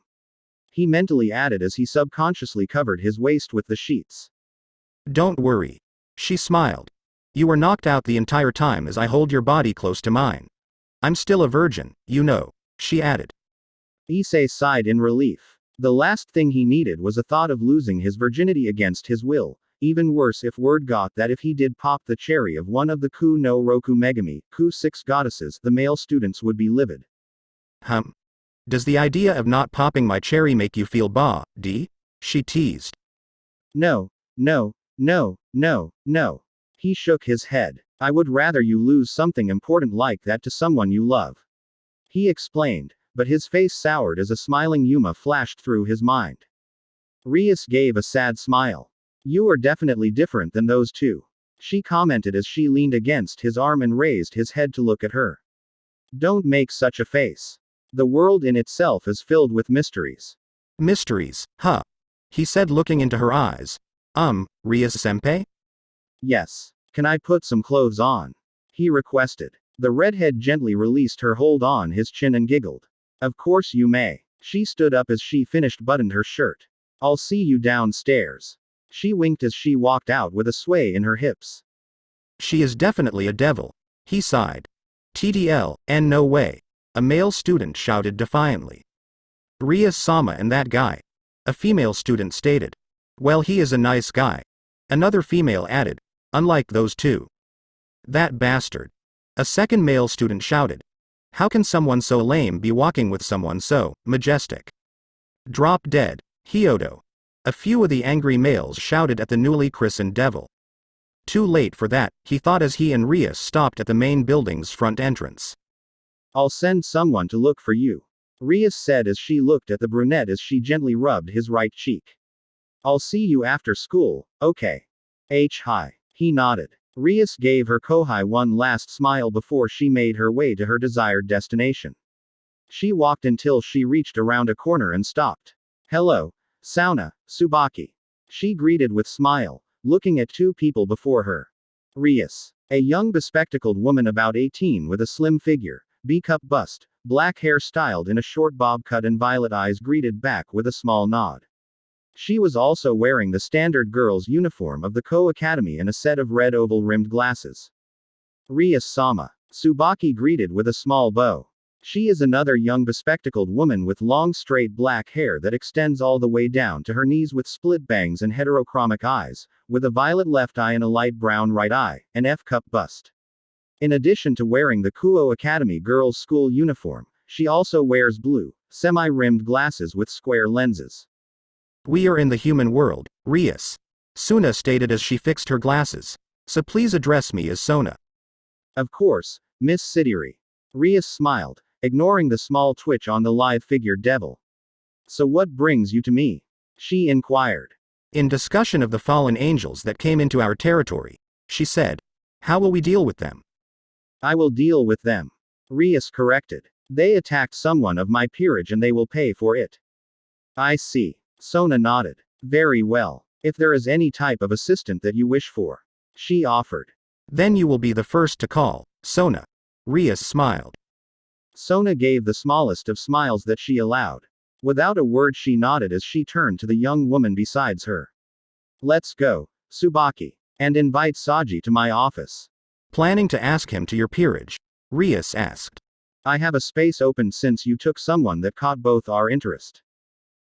He mentally added as he subconsciously covered his waist with the sheets. Don't worry. She smiled. You were knocked out the entire time as I hold your body close to mine. I'm still a virgin, you know, she added. Issei sighed in relief. The last thing he needed was a thought of losing his virginity against his will. Even worse if word got that if he did pop the cherry of one of the Ku no Roku Megami, Ku 6 goddesses, the male students would be livid. Does the idea of not popping my cherry make you feel bad? She teased. No, no, no, no, no. He shook his head. I would rather you lose something important like that to someone you love. He explained, but his face soured as a smiling Yuma flashed through his mind. Rias gave a sad smile. You are definitely different than those two. She commented as she leaned against his arm and raised his head to look at her. Don't make such a face. The world in itself is filled with mysteries. Mysteries, huh? He said looking into her eyes. Rias-senpai? Yes. Can I put some clothes on? He requested. The redhead gently released her hold on his chin and giggled. Of course you may. She stood up as she finished buttoned her shirt. I'll see you downstairs. She winked as she walked out with a sway in her hips. She is definitely a devil. He sighed. TDL, and no way. A male student shouted defiantly. Rias-sama and that guy. A female student stated. Well, he is a nice guy. Another female added. Unlike those two. That bastard. A second male student shouted. How can someone so lame be walking with someone so majestic? Drop dead. Hyodo. A few of the angry males shouted at the newly christened devil. Too late for that, he thought as he and Rias stopped at the main building's front entrance. I'll send someone to look for you. Rias said as she looked at the brunette as she gently rubbed his right cheek. I'll see you after school, okay? Hi. He nodded. Rias gave her kohai one last smile before she made her way to her desired destination. She walked until she reached around a corner and stopped. Hello. Sauna, Tsubaki. She greeted with smile, looking at two people before her. Rias. A young bespectacled woman about 18 with a slim figure, B-cup bust, black hair styled in a short bob cut and violet eyes greeted back with a small nod. She was also wearing the standard girls' uniform of the Ko Academy and a set of red oval-rimmed glasses. Rias-sama. Tsubaki greeted with a small bow. She is another young bespectacled woman with long straight black hair that extends all the way down to her knees with split bangs and heterochromic eyes, with a violet left eye and a light brown right eye, an F-cup bust. In addition to wearing the Kuo Academy girls' school uniform, she also wears blue, semi-rimmed glasses with square lenses. We are in the human world, Rias. Suna stated as she fixed her glasses. So please address me as Sona. Of course, Miss Sidiri. Rias smiled, ignoring the small twitch on the lithe-figured devil. So what brings you to me? She inquired. In discussion of the fallen angels that came into our territory, she said. How will we deal with them? I will deal with them. Rias corrected. They attacked someone of my peerage and they will pay for it. I see. Sona nodded. Very well. If there is any type of assistant that you wish for. She offered. Then you will be the first to call, Sona. Rias smiled. Sona gave the smallest of smiles that she allowed. Without a word she nodded as she turned to the young woman besides her. Let's go, Tsubaki. And invite Saji to my office. Planning to ask him to your peerage? Rias asked. I have a space open since you took someone that caught both our interest.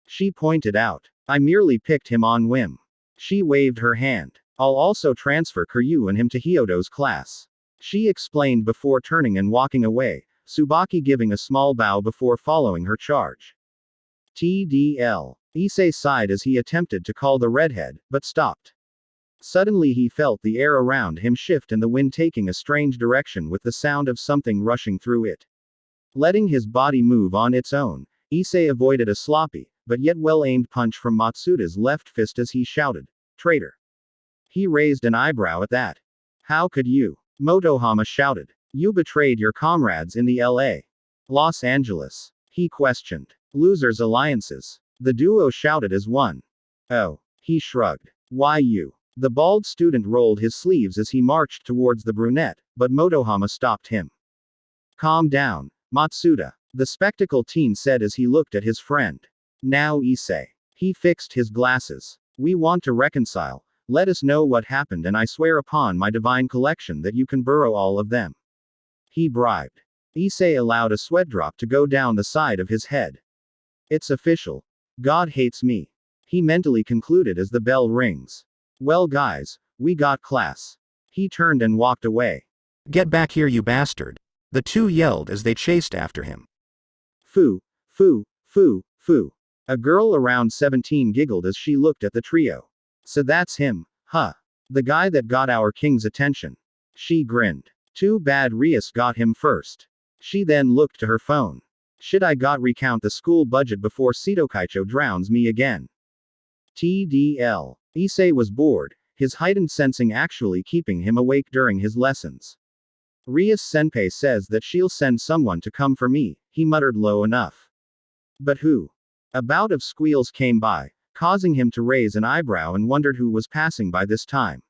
She pointed out. I merely picked him on whim. She waved her hand. I'll also transfer Kiryu and him to Hyodo's class. She explained before turning and walking away, Tsubaki giving a small bow before following her charge. TDL. Issei sighed as he attempted to call the redhead, but stopped. Suddenly he felt the air around him shift and the wind taking a strange direction with the sound of something rushing through it. Letting his body move on its own, Issei avoided a sloppy, but yet well-aimed punch from Matsuda's left fist as he shouted, "Traitor!" He raised an eyebrow at that. How could you? Motohama shouted. You betrayed your comrades in the LA. Los Angeles. He questioned. Losers' alliances. The duo shouted as one. Oh. He shrugged. Why you? The bald student rolled his sleeves as he marched towards the brunette, but Motohama stopped him. Calm down, Matsuda, the spectacled teen said as he looked at his friend. Now Issei. He fixed his glasses. We want to reconcile. Let us know what happened and I swear upon my divine collection that you can burrow all of them. He bribed. Issei allowed a sweat drop to go down the side of his head. It's official. God hates me. He mentally concluded as the bell rings. Well guys, we got class. He turned and walked away. Get back here you bastard. The two yelled as they chased after him. Foo, foo, foo, foo. A girl around 17 giggled as she looked at the trio. So that's him, huh? The guy that got our king's attention. She grinned. Too bad Rias got him first. She then looked to her phone. Should I got recount the school budget before Sitokaicho drowns me again? TDL. Issei was bored, his heightened sensing actually keeping him awake during his lessons. Rias senpai says that she'll send someone to come for me, he muttered low enough. But who? A bout of squeals came by, causing him to raise an eyebrow and wondered who was passing by this time.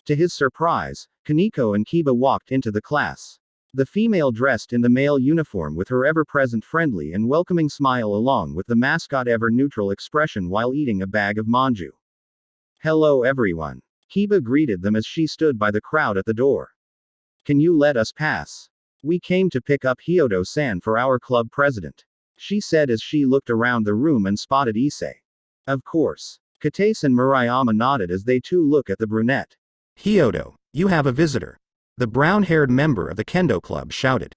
To his surprise, Kaneko and Kiba walked into the class. The female dressed in the male uniform with her ever-present friendly and welcoming smile along with the mascot ever-neutral expression while eating a bag of manju. Hello everyone. Kiba greeted them as she stood by the crowd at the door. Can you let us pass? We came to pick up Hyodo-san for our club president. She said as she looked around the room and spotted Issei. Of course. Kataise and Murayama nodded as they too look at the brunette. Hyodo, you have a visitor. The brown-haired member of the kendo club shouted.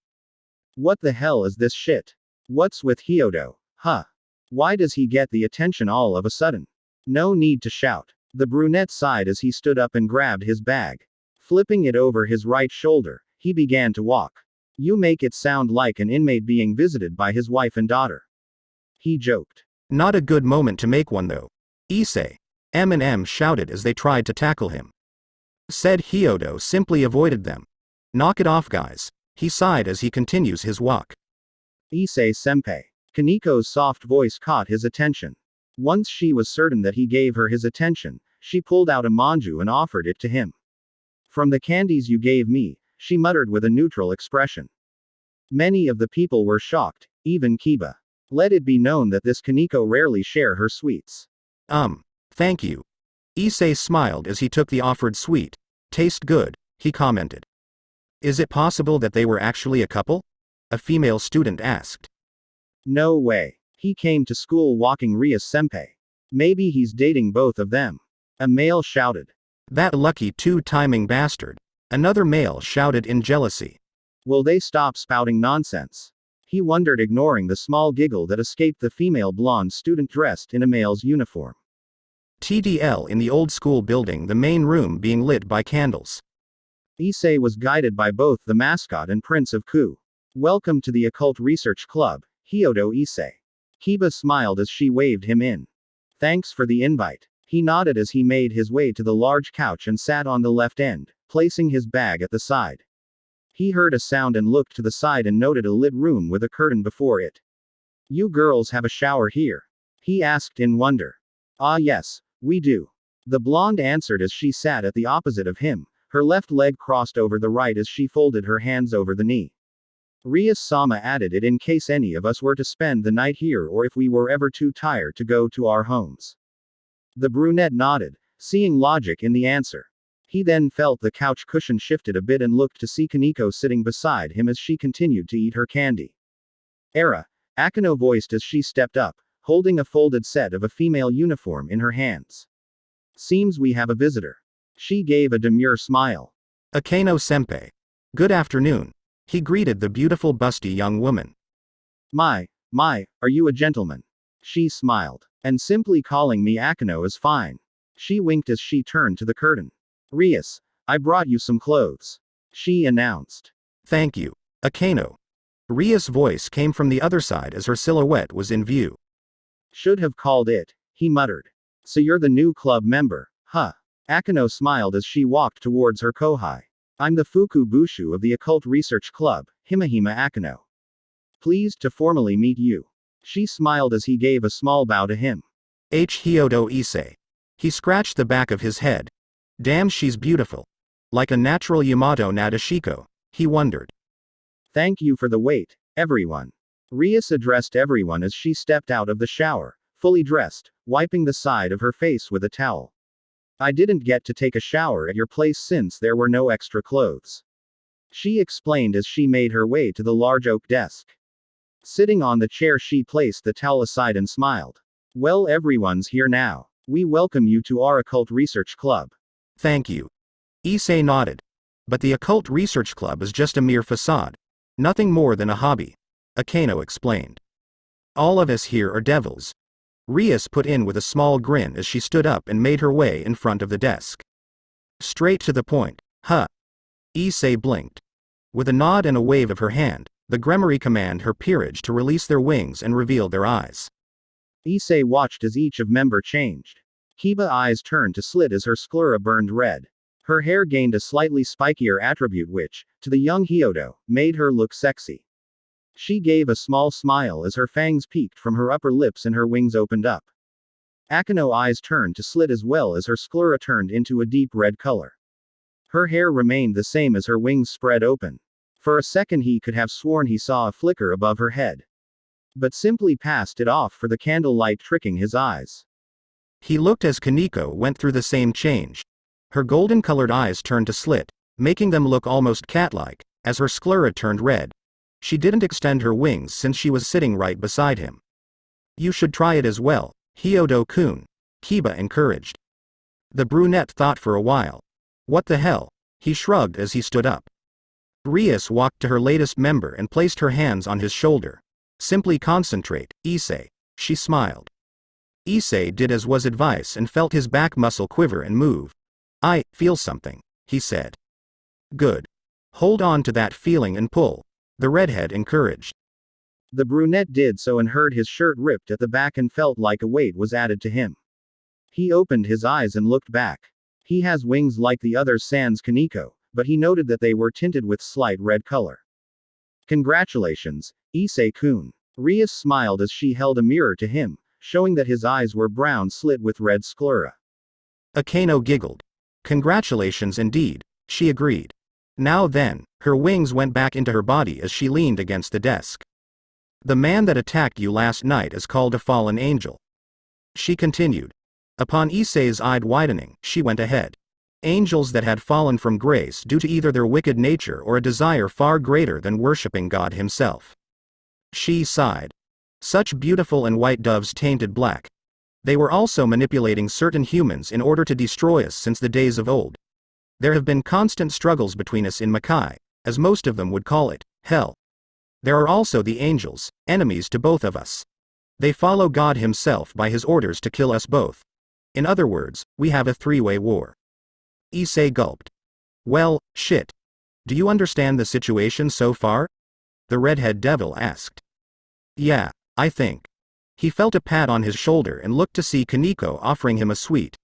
What the hell is this shit? What's with Hyodo, huh? Why does he get the attention all of a sudden? No need to shout. The brunette sighed as he stood up and grabbed his bag. Flipping it over his right shoulder, he began to walk. You make it sound like an inmate being visited by his wife and daughter. He joked. Not a good moment to make one though. Issei. M shouted as they tried to tackle him. Said Hyodo simply avoided them. Knock it off guys. He sighed as he continues his walk. Issei senpai. Kaneko's soft voice caught his attention. Once she was certain that he gave her his attention, she pulled out a manju and offered it to him. From the candies you gave me, she muttered with a neutral expression. Many of the people were shocked, even Kiba. Let it be known that this Kaneko rarely share her sweets. Thank you. Issei smiled as he took the offered sweet. Taste good, he commented. Is it possible that they were actually a couple? A female student asked. No way. He came to school walking Rias senpai. Maybe he's dating both of them. A male shouted. That lucky two-timing bastard. Another male shouted in jealousy. Will they stop spouting nonsense? He wondered, ignoring the small giggle that escaped the female blonde student dressed in a male's uniform. TDL in the old school building, the main room being lit by candles. Issei was guided by both the mascot and Prince of Ku. Welcome to the Occult Research Club, Hyodo Issei. Kiba smiled as she waved him in. Thanks for the invite. He nodded as he made his way to the large couch and sat on the left end, placing his bag at the side. He heard a sound and looked to the side and noted a lit room with a curtain before it. You girls have a shower here? He asked in wonder. Ah yes, we do. The blonde answered as she sat at the opposite of him, her left leg crossed over the right as she folded her hands over the knee. Rias-sama added it in case any of us were to spend the night here or if we were ever too tired to go to our homes. The brunette nodded, seeing logic in the answer. He then felt the couch cushion shifted a bit and looked to see Kaneko sitting beside him as she continued to eat her candy. Era, Akano voiced as she stepped up, holding a folded set of a female uniform in her hands. Seems we have a visitor. She gave a demure smile. Akano-senpai. Good afternoon. He greeted the beautiful busty young woman. My, are you a gentleman? She smiled. And simply calling me Akano is fine. She winked as she turned to the curtain. Rias, I brought you some clothes. She announced. Thank you, Akano. Rias' voice came from the other side as her silhouette was in view. Should have called it, he muttered. So you're the new club member, huh? Akano smiled as she walked towards her kohai. I'm the Fuku Bushu of the Occult Research Club, Himahima Akano. Pleased to formally meet you. She smiled as he gave a small bow to him. Hyodo Issei. He scratched the back of his head. Damn, she's beautiful. Like a natural Yamato Nadeshiko, he wondered. Thank you for the wait, everyone. Rias addressed everyone as she stepped out of the shower, fully dressed, wiping the side of her face with a towel. I didn't get to take a shower at your place since there were no extra clothes. She explained as she made her way to the large oak desk. Sitting on the chair, she placed the towel aside and smiled. Well, everyone's here now. We welcome you to our Occult Research Club. Thank you. Issei nodded. But the Occult Research Club is just a mere facade. Nothing more than a hobby. Akano explained. All of us here are devils. Rias put in with a small grin as she stood up and made her way in front of the desk. Straight to the point, huh? Issei blinked. With a nod and a wave of her hand, the Gremory command her peerage to release their wings and reveal their eyes. Issei watched as each of member changed. Kiba's eyes turned to slit as her sclera burned red. Her hair gained a slightly spikier attribute which, to the young Hyodo, made her look sexy. She gave a small smile as her fangs peeked from her upper lips and her wings opened up. Akano's eyes turned to slit as well as her sclera turned into a deep red color. Her hair remained the same as her wings spread open. For a second he could have sworn he saw a flicker above her head. But simply passed it off for the candlelight tricking his eyes. He looked as Kaneko went through the same change. Her golden-colored eyes turned to slit, making them look almost cat-like, as her sclera turned red. She didn't extend her wings since she was sitting right beside him. You should try it as well, Hyodo-kun, Kiba encouraged. The brunette thought for a while. What the hell? He shrugged as he stood up. Rias walked to her latest member and placed her hands on his shoulder. Simply concentrate, Issei, she smiled. Issei did as was advice and felt his back muscle quiver and move. I feel something, he said. Good. Hold on to that feeling and pull, the redhead encouraged. The brunette did so and heard his shirt ripped at the back and felt like a weight was added to him. He opened his eyes and looked back. He has wings like the other sans Kaneko, but he noted that they were tinted with slight red color. Congratulations, Issei-kun. Rias smiled as she held a mirror to him, showing that his eyes were brown slit with red sclera. Akano giggled. Congratulations indeed, she agreed. Now then, her wings went back into her body as she leaned against the desk. The man that attacked you last night is called a fallen angel. She continued. Upon Issei's eye widening, she went ahead. Angels that had fallen from grace due to either their wicked nature or a desire far greater than worshipping God himself. She sighed. Such beautiful and white doves tainted black. They were also manipulating certain humans in order to destroy us since the days of old. There have been constant struggles between us in Makai, as most of them would call it, hell. There are also the angels, enemies to both of us. They follow God himself by his orders to kill us both. In other words, we have a three-way war. Issei gulped. Well, shit. Do you understand the situation so far? The redhead devil asked. Yeah, I think. He felt a pat on his shoulder and looked to see Kaneko offering him a sweet.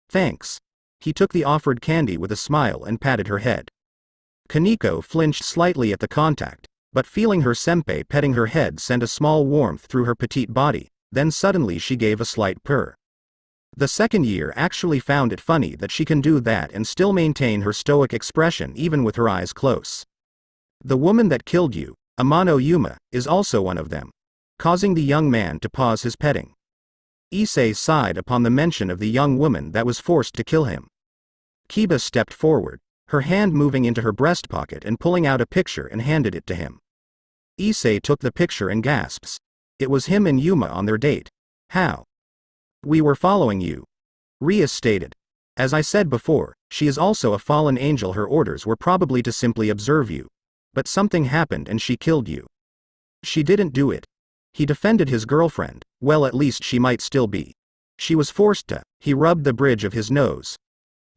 Thanks. He took the offered candy with a smile and patted her head. Kaneko flinched slightly at the contact, but feeling her senpai petting her head sent a small warmth through her petite body, then suddenly she gave a slight purr. The second year actually found it funny that she can do that and still maintain her stoic expression even with her eyes close. The woman that killed you, Amano Yuma, is also one of them, causing the young man to pause his petting. Issei sighed upon the mention of the young woman that was forced to kill him. Kiba stepped forward, her hand moving into her breast pocket and pulling out a picture and handed it to him. Issei took the picture and gasps. It was him and Yuma on their date. How? We were following you. Rias stated. As I said before, she is also a fallen angel. Her orders were probably to simply observe you. But something happened and she killed you. She didn't do it. He defended his girlfriend. Well, at least she might still be. She was forced to. He rubbed the bridge of his nose.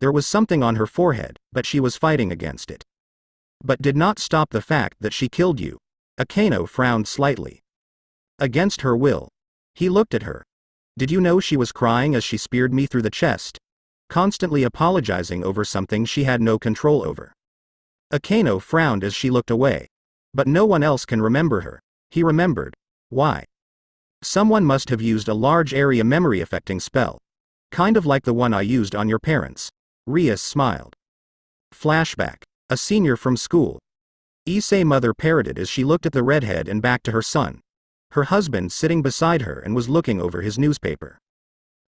There was something on her forehead, but she was fighting against it. But did not stop the fact that she killed you. Akeno frowned slightly. Against her will. He looked at her. Did you know she was crying as she speared me through the chest? Constantly apologizing over something she had no control over. Akeno frowned as she looked away. But no one else can remember her. He remembered. Why? Someone must have used a large area memory affecting spell. Kind of like the one I used on your parents. Rias smiled. Flashback. A senior from school. Issei mother parroted as she looked at the redhead and back to her son. Her husband sitting beside her and was looking over his newspaper.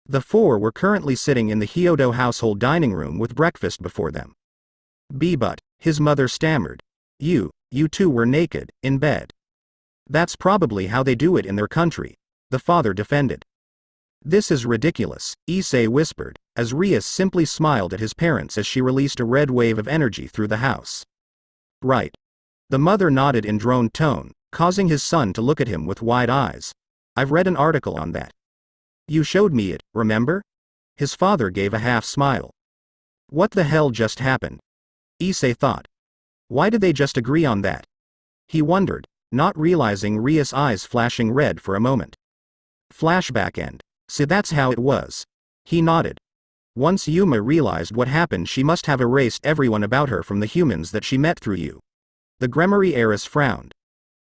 The four were currently sitting in the Hyodo household dining room with breakfast before them. But, his mother stammered. You two were naked, in bed. That's probably how they do it in their country, the father defended. This is ridiculous, Issei whispered, as Rias simply smiled at his parents as she released a red wave of energy through the house. Right. The mother nodded in droned tone, causing his son to look at him with wide eyes. I've read an article on that. You showed me it, remember? His father gave a half smile. What the hell just happened? Issei thought. Why did they just agree on that? He wondered, not realizing Rias' eyes flashing red for a moment. Flashback end. So that's how it was. He nodded. Once Yuma realized what happened, she must have erased everyone about her from the humans that she met through you. The Gremory heiress frowned.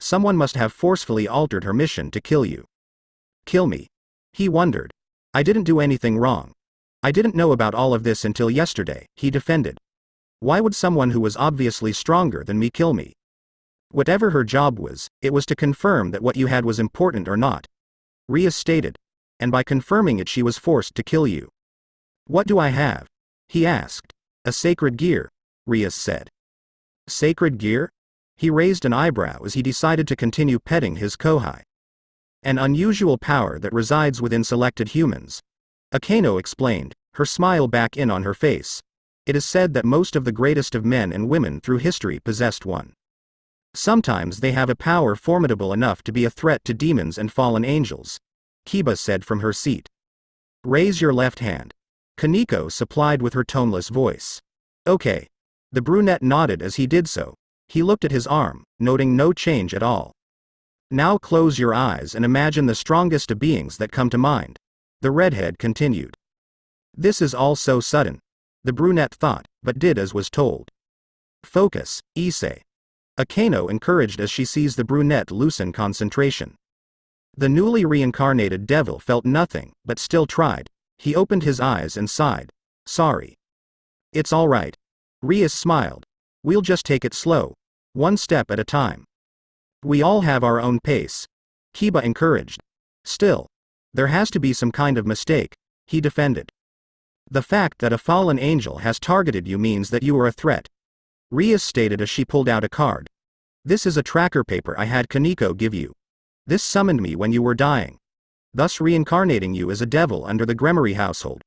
Someone must have forcefully altered her mission to kill you. Kill me? He wondered. I didn't do anything wrong. I didn't know about all of this until yesterday, he defended. Why would someone who was obviously stronger than me kill me? Whatever her job was, it was to confirm that what you had was important or not. Rias stated. And by confirming it, she was forced to kill you. What do I have? He asked. A sacred gear, Rias said. Sacred gear? He raised an eyebrow as he decided to continue petting his kohai. An unusual power that resides within selected humans. Akeno explained, her smile back in on her face. It is said that most of the greatest of men and women through history possessed one. Sometimes they have a power formidable enough to be a threat to demons and fallen angels. Kiba said from her seat. Raise your left hand. Kaneko supplied with her toneless voice. Okay. The brunette nodded as he did so. He looked at his arm, noting no change at all. Now close your eyes and imagine the strongest of beings that come to mind. The redhead continued. This is all so sudden. The brunette thought, but did as was told. Focus, Issei. Akeno encouraged as she sees the brunette loosen concentration. The newly reincarnated devil felt nothing, but still tried. He opened his eyes and sighed. Sorry. It's all right. Rias smiled. We'll just take it slow. One step at a time. We all have our own pace. Kiba encouraged. Still. There has to be some kind of mistake, he defended. The fact that a fallen angel has targeted you means that you are a threat. Rias stated as she pulled out a card. This is a tracker paper I had Kaneko give you. This summoned me when you were dying. Thus reincarnating you as a devil under the Gremory household.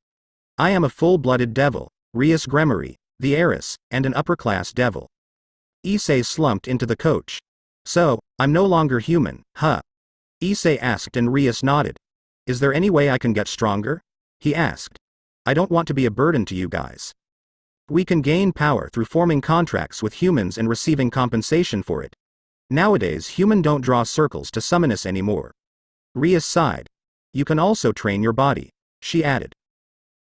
I am a full-blooded devil, Rias Gremory, the heiress, and an upper-class devil. Issei slumped into the coach. So, I'm no longer human, huh? Issei asked and Rias nodded. Is there any way I can get stronger? He asked. I don't want to be a burden to you guys. We can gain power through forming contracts with humans and receiving compensation for it. Nowadays human don't draw circles to summon us anymore. Rias sighed. You can also train your body, she added.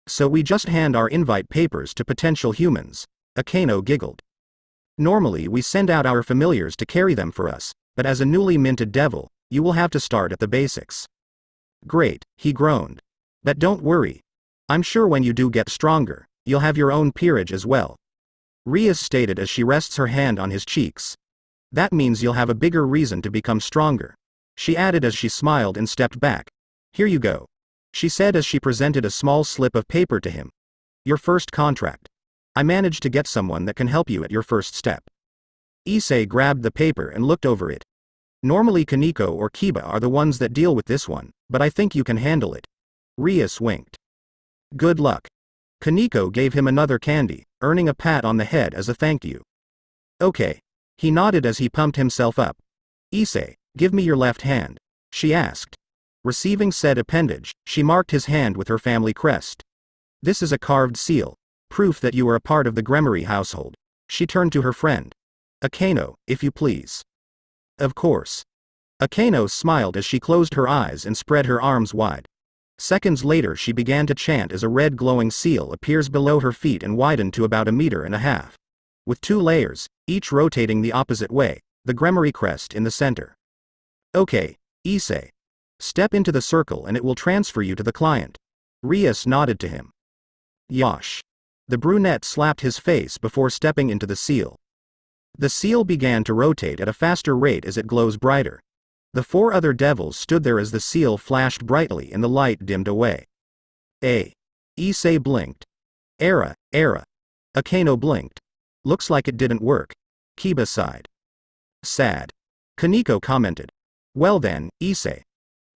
So we just hand our invite papers to potential humans, Akeno giggled. Normally we send out our familiars to carry them for us, but as a newly minted devil, you will have to start at the basics. Great, he groaned. But don't worry. I'm sure when you do get stronger, you'll have your own peerage as well. Rias stated as she rests her hand on his cheeks. That means you'll have a bigger reason to become stronger. She added as she smiled and stepped back. Here you go. She said as she presented a small slip of paper to him. Your first contract. I managed to get someone that can help you at your first step. Issei grabbed the paper and looked over it. Normally Kaneko or Kiba are the ones that deal with this one, but I think you can handle it. Rias winked. Good luck. Kaneko gave him another candy, earning a pat on the head as a thank you. Okay. He nodded as he pumped himself up. Issei, give me your left hand, she asked. Receiving said appendage, she marked his hand with her family crest. This is a carved seal, proof that you are a part of the Gremory household. She turned to her friend. Akeno, if you please. Of course. Akeno smiled as she closed her eyes and spread her arms wide. Seconds later she began to chant as a red glowing seal appears below her feet and widened to about 1.5 meters. With 2 layers, each rotating the opposite way, the Gremory crest in the center. Okay, Issei. Step into the circle and it will transfer you to the client. Rias nodded to him. Yosh. The brunette slapped his face before stepping into the seal. The seal began to rotate at a faster rate as it glows brighter. The 4 other devils stood there as the seal flashed brightly and the light dimmed away. Issei blinked. Era. Akeno blinked. Looks like it didn't work. Kiba sighed. Sad. Kaneko commented. Well then, Issei.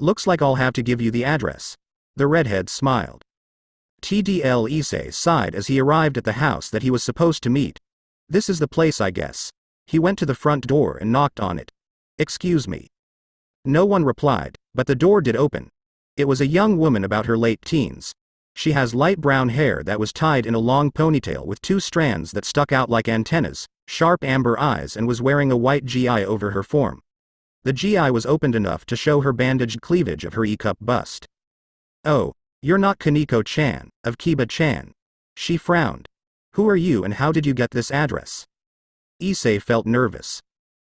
Looks like I'll have to give you the address. The redhead smiled. TDL Issei sighed as he arrived at the house that he was supposed to meet. This is the place I guess. He went to the front door and knocked on it. Excuse me. No one replied, but the door did open. It was a young woman about her late teens. She has light brown hair that was tied in a long ponytail with 2 strands that stuck out like antennas, sharp amber eyes and was wearing a white GI over her form. The GI was opened enough to show her bandaged cleavage of her E-cup bust. Oh, you're not Kaneko-chan, of Kiba-chan. She frowned. Who are you and how did you get this address? Issei felt nervous.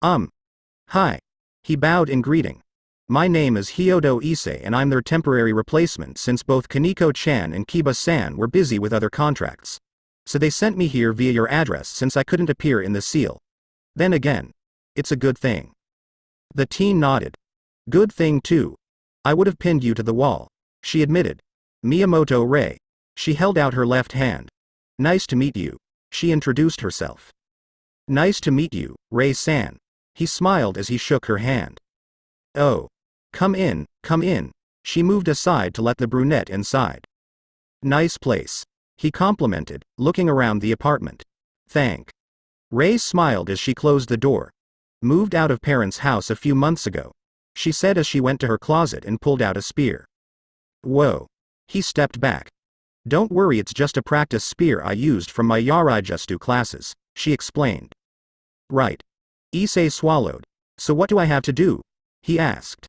Hi. He bowed in greeting. My name is Hyodo Issei and I'm their temporary replacement since both Kaneko-chan and Kiba-san were busy with other contracts. So they sent me here via your address since I couldn't appear in the seal. Then again, it's a good thing. The teen nodded. Good thing too. I would have pinned you to the wall, she admitted. Miyamoto Rei. She held out her left hand. Nice to meet you, she introduced herself. Nice to meet you, Rei-san. He smiled as he shook her hand. Oh. Come in, she moved aside to let the brunette inside. Nice place. He complimented, looking around the apartment. Thank. Rei smiled as she closed the door. Moved out of parents' house a few months ago, she said as she went to her closet and pulled out a spear. Whoa. He stepped back. Don't worry, it's just a practice spear I used from my Yaraijutsu classes, she explained. Right. Issei swallowed. So what do I have to do? He asked.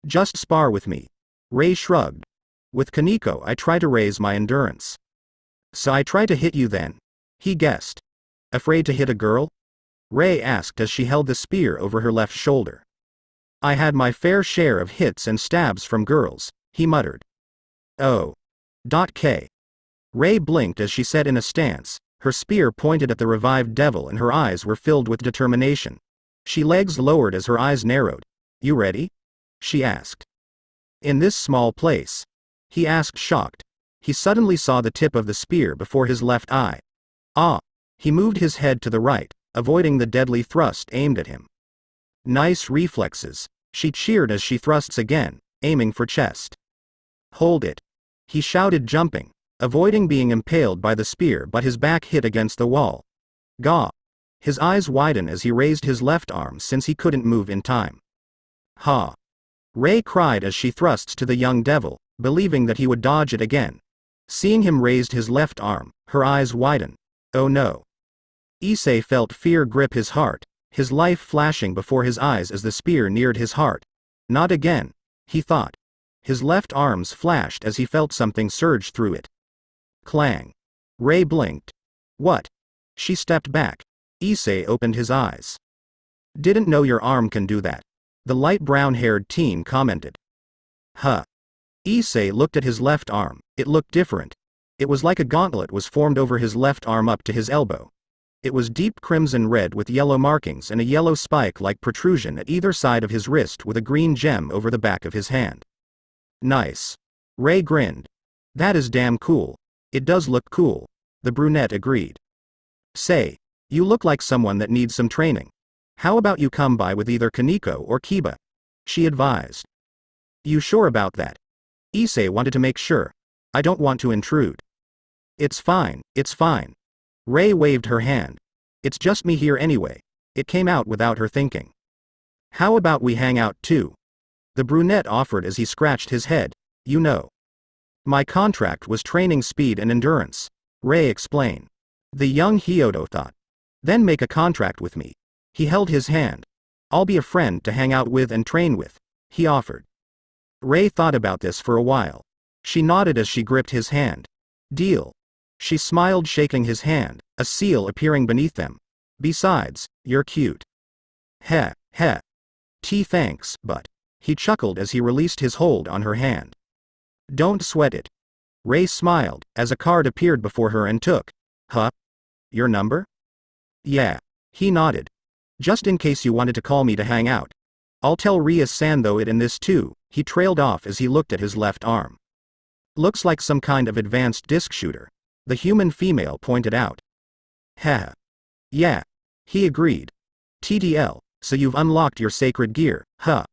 Just spar with me. Rei shrugged. With Kaneko I try to raise my endurance. So I try to hit you then? He guessed. Afraid to hit a girl? Rei asked as she held the spear over her left shoulder. I had my fair share of hits and stabs from girls, he muttered. Oh. K. Rei blinked as she sat in a stance, her spear pointed at the revived devil and her eyes were filled with determination. She legs lowered as her eyes narrowed. You ready? She asked. In this small place? He asked shocked. He suddenly saw the tip of the spear before his left eye. Ah. He moved his head to the right, avoiding the deadly thrust aimed at him. Nice reflexes, she cheered as she thrusts again, aiming for chest. Hold it. He shouted, jumping, avoiding being impaled by the spear, but his back hit against the wall. Gah. His eyes widen as he raised his left arm since he couldn't move in time. Ha. Rei cried as she thrusts to the young devil, believing that he would dodge it again. Seeing him raised his left arm, her eyes widen. Oh no. Issei felt fear grip his heart, his life flashing before his eyes as the spear neared his heart. Not again, he thought. His left arms flashed as he felt something surge through it. Clang. Rei blinked. What? She stepped back. Issei opened his eyes. Didn't know your arm can do that, the light brown-haired teen commented. Huh. Issei looked at his left arm. It looked different. It was like a gauntlet was formed over his left arm up to his elbow. It was deep crimson red with yellow markings and a yellow spike-like protrusion at either side of his wrist with a green gem over the back of his hand. Nice. Rei grinned. That is damn cool. It does look cool. the brunette agreed. Say, you look like someone that needs some training. How about you come by with either Kaneko or Kiba? She advised. You sure about that? Issei wanted to make sure. I don't want to intrude. It's fine, it's fine. Ray waved her hand. It's just me here anyway. It came out without her thinking. How about we hang out too? The brunette offered as he scratched his head. You know. My contract was training speed and endurance. Ray explained. The young Hyodo thought. Then make a contract with me. He held his hand. I'll be a friend to hang out with and train with, he offered. Ray thought about this for a while. She nodded as she gripped his hand. Deal. She smiled, shaking his hand, a seal appearing beneath them. Besides, you're cute. Heh. Thanks, but. He chuckled as he released his hold on her hand. Don't sweat it. Ray smiled, as a card appeared before her and took. Huh? Your number? Yeah. He nodded. Just in case you wanted to call me to hang out. I'll tell Ria-san though it in this too, he trailed off as he looked at his left arm. Looks like some kind of advanced disc shooter. The human female pointed out. Heh. Yeah. He agreed. TDL, so you've unlocked your sacred gear, huh?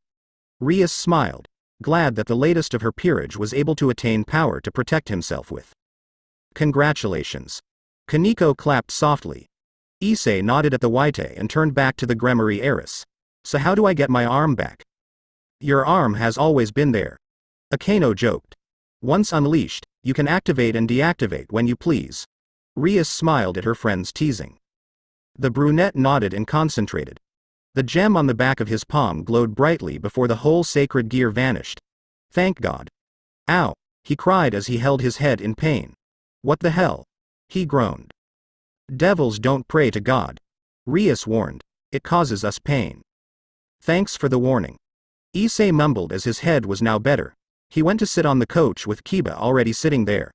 Rias smiled, glad that the latest of her peerage was able to attain power to protect himself with. Congratulations. Kaneko clapped softly. Issei nodded at the Waite and turned back to the Gremory heiress. So how do I get my arm back? Your arm has always been there. Akeno joked. Once unleashed, you can activate and deactivate when you please. Rias smiled at her friend's teasing. The brunette nodded and concentrated. The gem on the back of his palm glowed brightly before the whole sacred gear vanished. Thank God. Ow, he cried as he held his head in pain. What the hell? He groaned. Devils don't pray to God. Rias warned. It causes us pain. Thanks for the warning. Issei mumbled as his head was now better. He went to sit on the coach with Kiba already sitting there.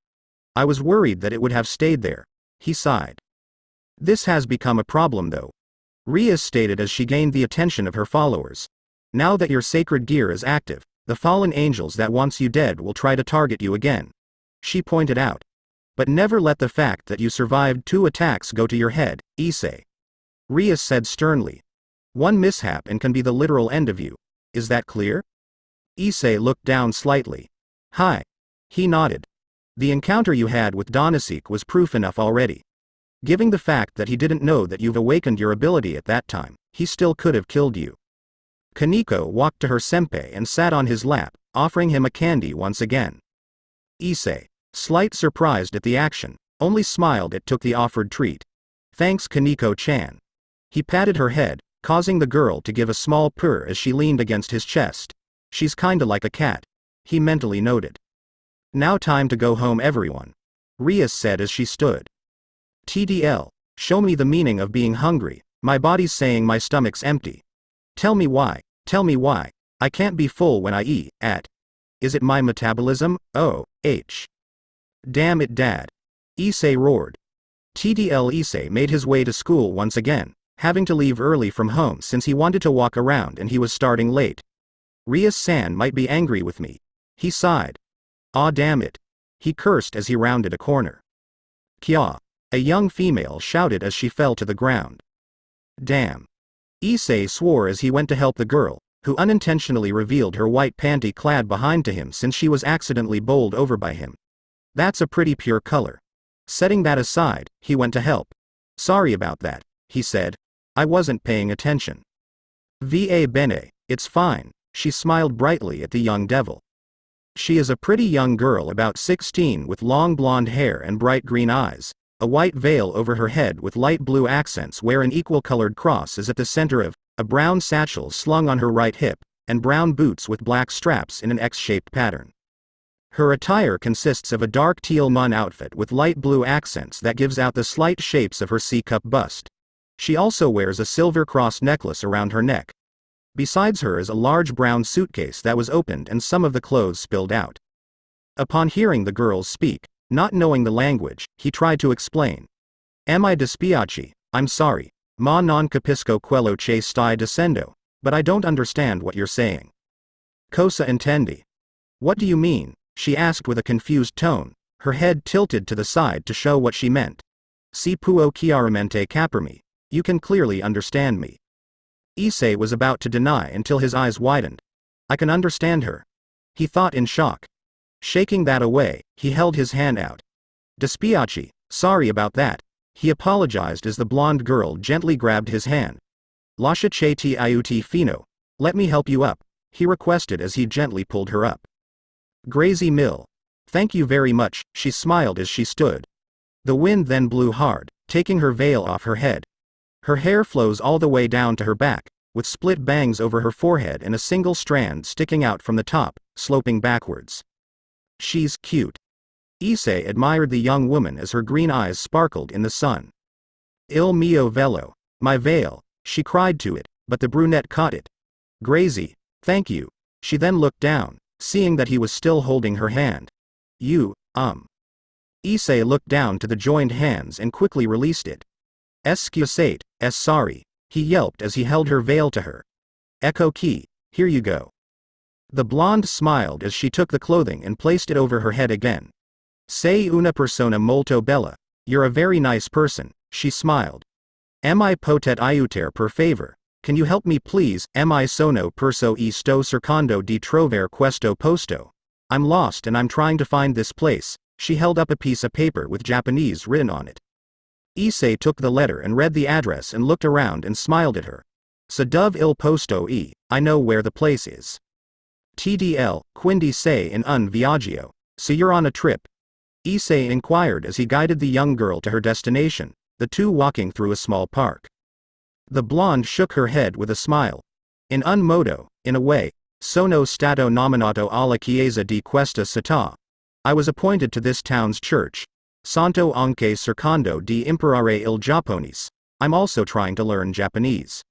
I was worried that it would have stayed there. He sighed. This has become a problem though. Rias stated as she gained the attention of her followers. Now that your sacred gear is active, the fallen angels that wants you dead will try to target you again. She pointed out. But never let the fact that you survived 2 attacks go to your head, Issei. Rias said sternly. One mishap and can be the literal end of you. Is that clear? Issei looked down slightly. Hi. He nodded. The encounter you had with Donasek was proof enough already. Given the fact that he didn't know that you've awakened your ability at that time, he still could have killed you. Kaneko walked to her senpai and sat on his lap, offering him a candy once again. Issei, slight surprised at the action, only smiled and took the offered treat. Thanks Kaneko-chan. He patted her head, causing the girl to give a small purr as she leaned against his chest. She's kinda like a cat. He mentally noted. Now time to go home everyone. Rias said as she stood. TDL, show me the meaning of being hungry, my body's saying my stomach's empty. Tell me why, I can't be full when I eat, Is it my metabolism? Damn it dad. Issei roared. TDL Issei made his way to school once again, having to leave early from home since he wanted to walk around and he was starting late. Rias-san might be angry with me. He sighed. Aw damn it. He cursed as he rounded a corner. Kya. A young female shouted as she fell to the ground. Damn. Issei swore as he went to help the girl, who unintentionally revealed her white panty clad behind to him since she was accidentally bowled over by him. That's a pretty pure color. Setting that aside, he went to help. Sorry about that, he said. I wasn't paying attention. Va bene, it's fine, she smiled brightly at the young devil. She is a pretty young girl about 16 with long blonde hair and bright green eyes, a white veil over her head with light blue accents where an equal-colored cross is at the center of, a brown satchel slung on her right hip, and brown boots with black straps in an X-shaped pattern. Her attire consists of a dark teal mun outfit with light blue accents that gives out the slight shapes of her C-cup bust. She also wears a silver cross necklace around her neck. Besides her is a large brown suitcase that was opened and some of the clothes spilled out. Upon hearing the girls speak, not knowing the language, he tried to explain. Am I dispiace? I'm sorry. Ma non capisco quello che stai dicendo, but I don't understand what you're saying. Cosa intendi? What do you mean? She asked with a confused tone, her head tilted to the side to show what she meant. Si può chiaramente capirmi. You can clearly understand me. Issei was about to deny until his eyes widened. I can understand her. He thought in shock. Shaking that away, he held his hand out. Dispiace, sorry about that. He apologized as the blonde girl gently grabbed his hand. Lasciate aiuti fino. Let me help you up, he requested as he gently pulled her up. Grazie mille. Thank you very much, she smiled as she stood. The wind then blew hard, taking her veil off her head. Her hair flows all the way down to her back, with split bangs over her forehead and a single strand sticking out from the top, sloping backwards. She's cute. Issei admired the young woman as her green eyes sparkled in the sun. Il mio velo. My veil, she cried to it, but the brunette caught it. Grazie, thank you. She then looked down, seeing that he was still holding her hand. Issei looked down to the joined hands and quickly released it. Scusate, sorry, he yelped as he held her veil to her. Ecco qui, here you go. The blonde smiled as she took the clothing and placed it over her head again. Sei una persona molto bella. You're a very nice person, she smiled. Mi potet aiutare per favor. Can you help me please? Mi sono perso e sto cercando di trovare questo posto. I'm lost and I'm trying to find this place. She held up a piece of paper with Japanese written on it. Issei took the letter and read the address and looked around and smiled at her. Sa dove il posto e, I know where the place is. TDL, quindi sei in un viaggio. So you're on a trip? Issei inquired as he guided the young girl to her destination, the two walking through a small park. The blonde shook her head with a smile. In un modo, in a way, sono stato nominato alla chiesa di questa città. I was appointed to this town's church. Santo anche cercando di imparare il Giapponese. I'm also trying to learn Japanese.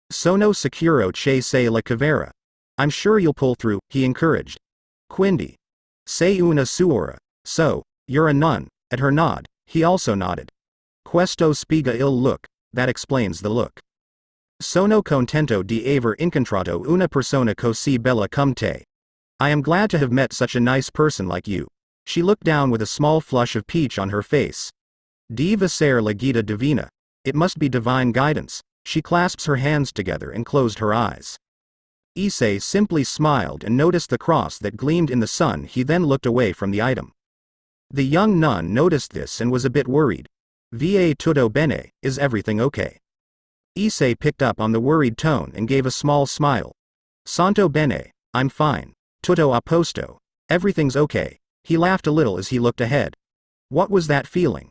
Sono sicuro che sei la cavera. I'm sure you'll pull through, he encouraged. Quindi. Sei una suora. So, you're a nun. At her nod, he also nodded. Questo spiega il look. That explains the look. Sono contento di aver incontrato una persona così bella come te. I am glad to have met such a nice person like you. She looked down with a small flush of peach on her face. Deve ser la guida divina. It must be divine guidance. She clasps her hands together and closed her eyes. Issei simply smiled and noticed the cross that gleamed in the sun. He then looked away from the item. The young nun noticed this and was a bit worried. Va tutto bene, is everything okay? Issei picked up on the worried tone and gave a small smile. Santo bene, I'm fine. Tutto a posto. Everything's okay. He laughed a little as he looked ahead. What was that feeling?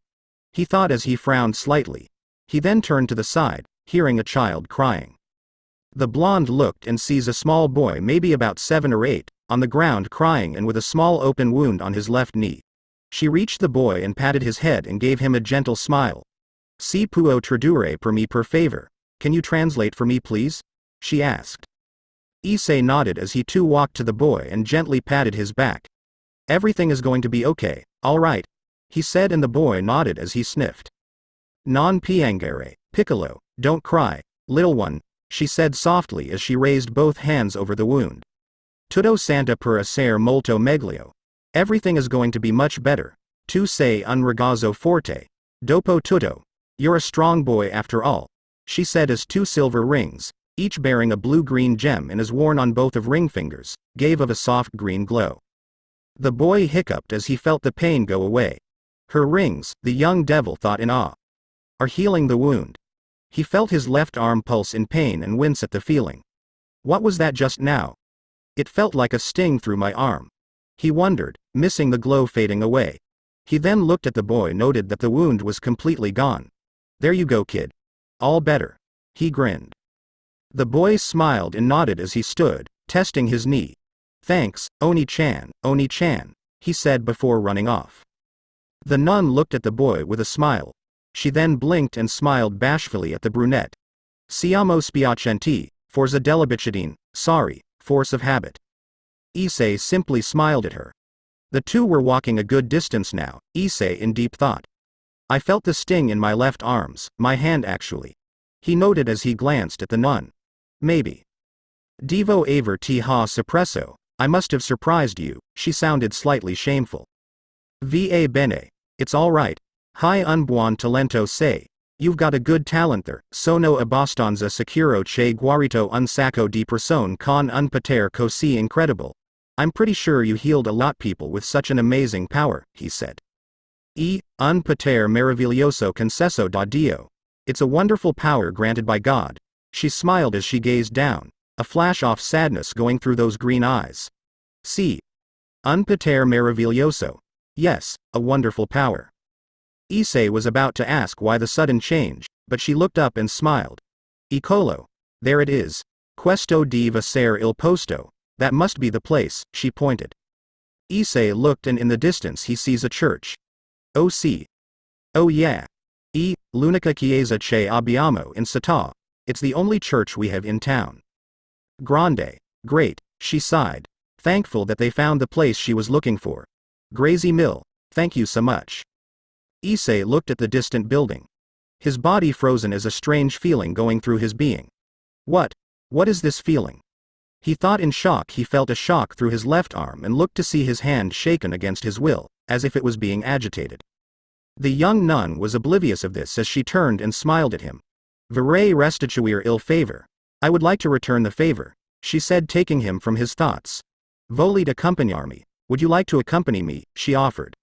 He thought as he frowned slightly. He then turned to the side, hearing a child crying. The blonde looked and sees a small boy maybe about 7 or 8, on the ground crying and with a small open wound on his left knee. She reached the boy and patted his head and gave him a gentle smile. Si può tradurre per me per favor. Can you translate for me please? She asked. Issei nodded as he too walked to the boy and gently patted his back. Everything is going to be okay, all right, he said, and the boy nodded as he sniffed. Non piangere, piccolo, don't cry, little one, she said softly as she raised both hands over the wound. Tutto santa per essere molto meglio. Everything is going to be much better. Tu sei un ragazzo forte. Dopo tutto. You're a strong boy after all, she said as 2 silver rings, each bearing a blue-green gem and is worn on both of ring fingers, gave of a soft green glow. The boy hiccuped as he felt the pain go away. Her rings, the young devil thought in awe, are healing the wound. He felt his left arm pulse in pain and wince at the feeling. What was that just now? It felt like a sting through my arm. He wondered, missing the glow fading away. He then looked at the boy, noted that the wound was completely gone. There you go, kid. All better. He grinned. The boy smiled and nodded as he stood, testing his knee. Thanks, Oni-chan, he said before running off. The nun looked at the boy with a smile. She then blinked and smiled bashfully at the brunette. Siamo spiacenti, forza dell'abitudine, sorry, force of habit. Issei simply smiled at her. The two were walking a good distance now, Issei in deep thought. I felt the sting in my left arms, my hand actually. He noted as he glanced at the nun. Maybe. Devo aver ti ha suppresso. I must have surprised you, she sounded slightly shameful. Va bene. It's all right. Hai un buon talento sei. You've got a good talent there. Sono abbastanza sicuro che guarito un sacco di persone con un potere così incredible. I'm pretty sure you healed a lot people with such an amazing power, he said. Un potere meraviglioso concesso da Dio. It's a wonderful power granted by God. She smiled as she gazed down, a flash of sadness going through those green eyes. Un potere meraviglioso. Yes, a wonderful power. Issei was about to ask why the sudden change, but she looked up and smiled. Eccolo. There it is. Questo deve essere il posto. That must be the place, she pointed. Issei looked, and in the distance he sees a church. Oh sì. Oh yeah. L'unica chiesa che abbiamo in città. It's the only church we have in town. Grande. Great, she sighed, thankful that they found the place she was looking for. Grazie mille. Thank you so much. Issei looked at the distant building. His body frozen as a strange feeling going through his being. What is this feeling? He thought in shock. He felt a shock through his left arm and looked to see his hand shaken against his will, as if it was being agitated. The young nun was oblivious of this as she turned and smiled at him. Vorrei restituire il favor. I would like to return the favor, she said, taking him from his thoughts. Volete accompagnarmi? Would you like to accompany me? She offered.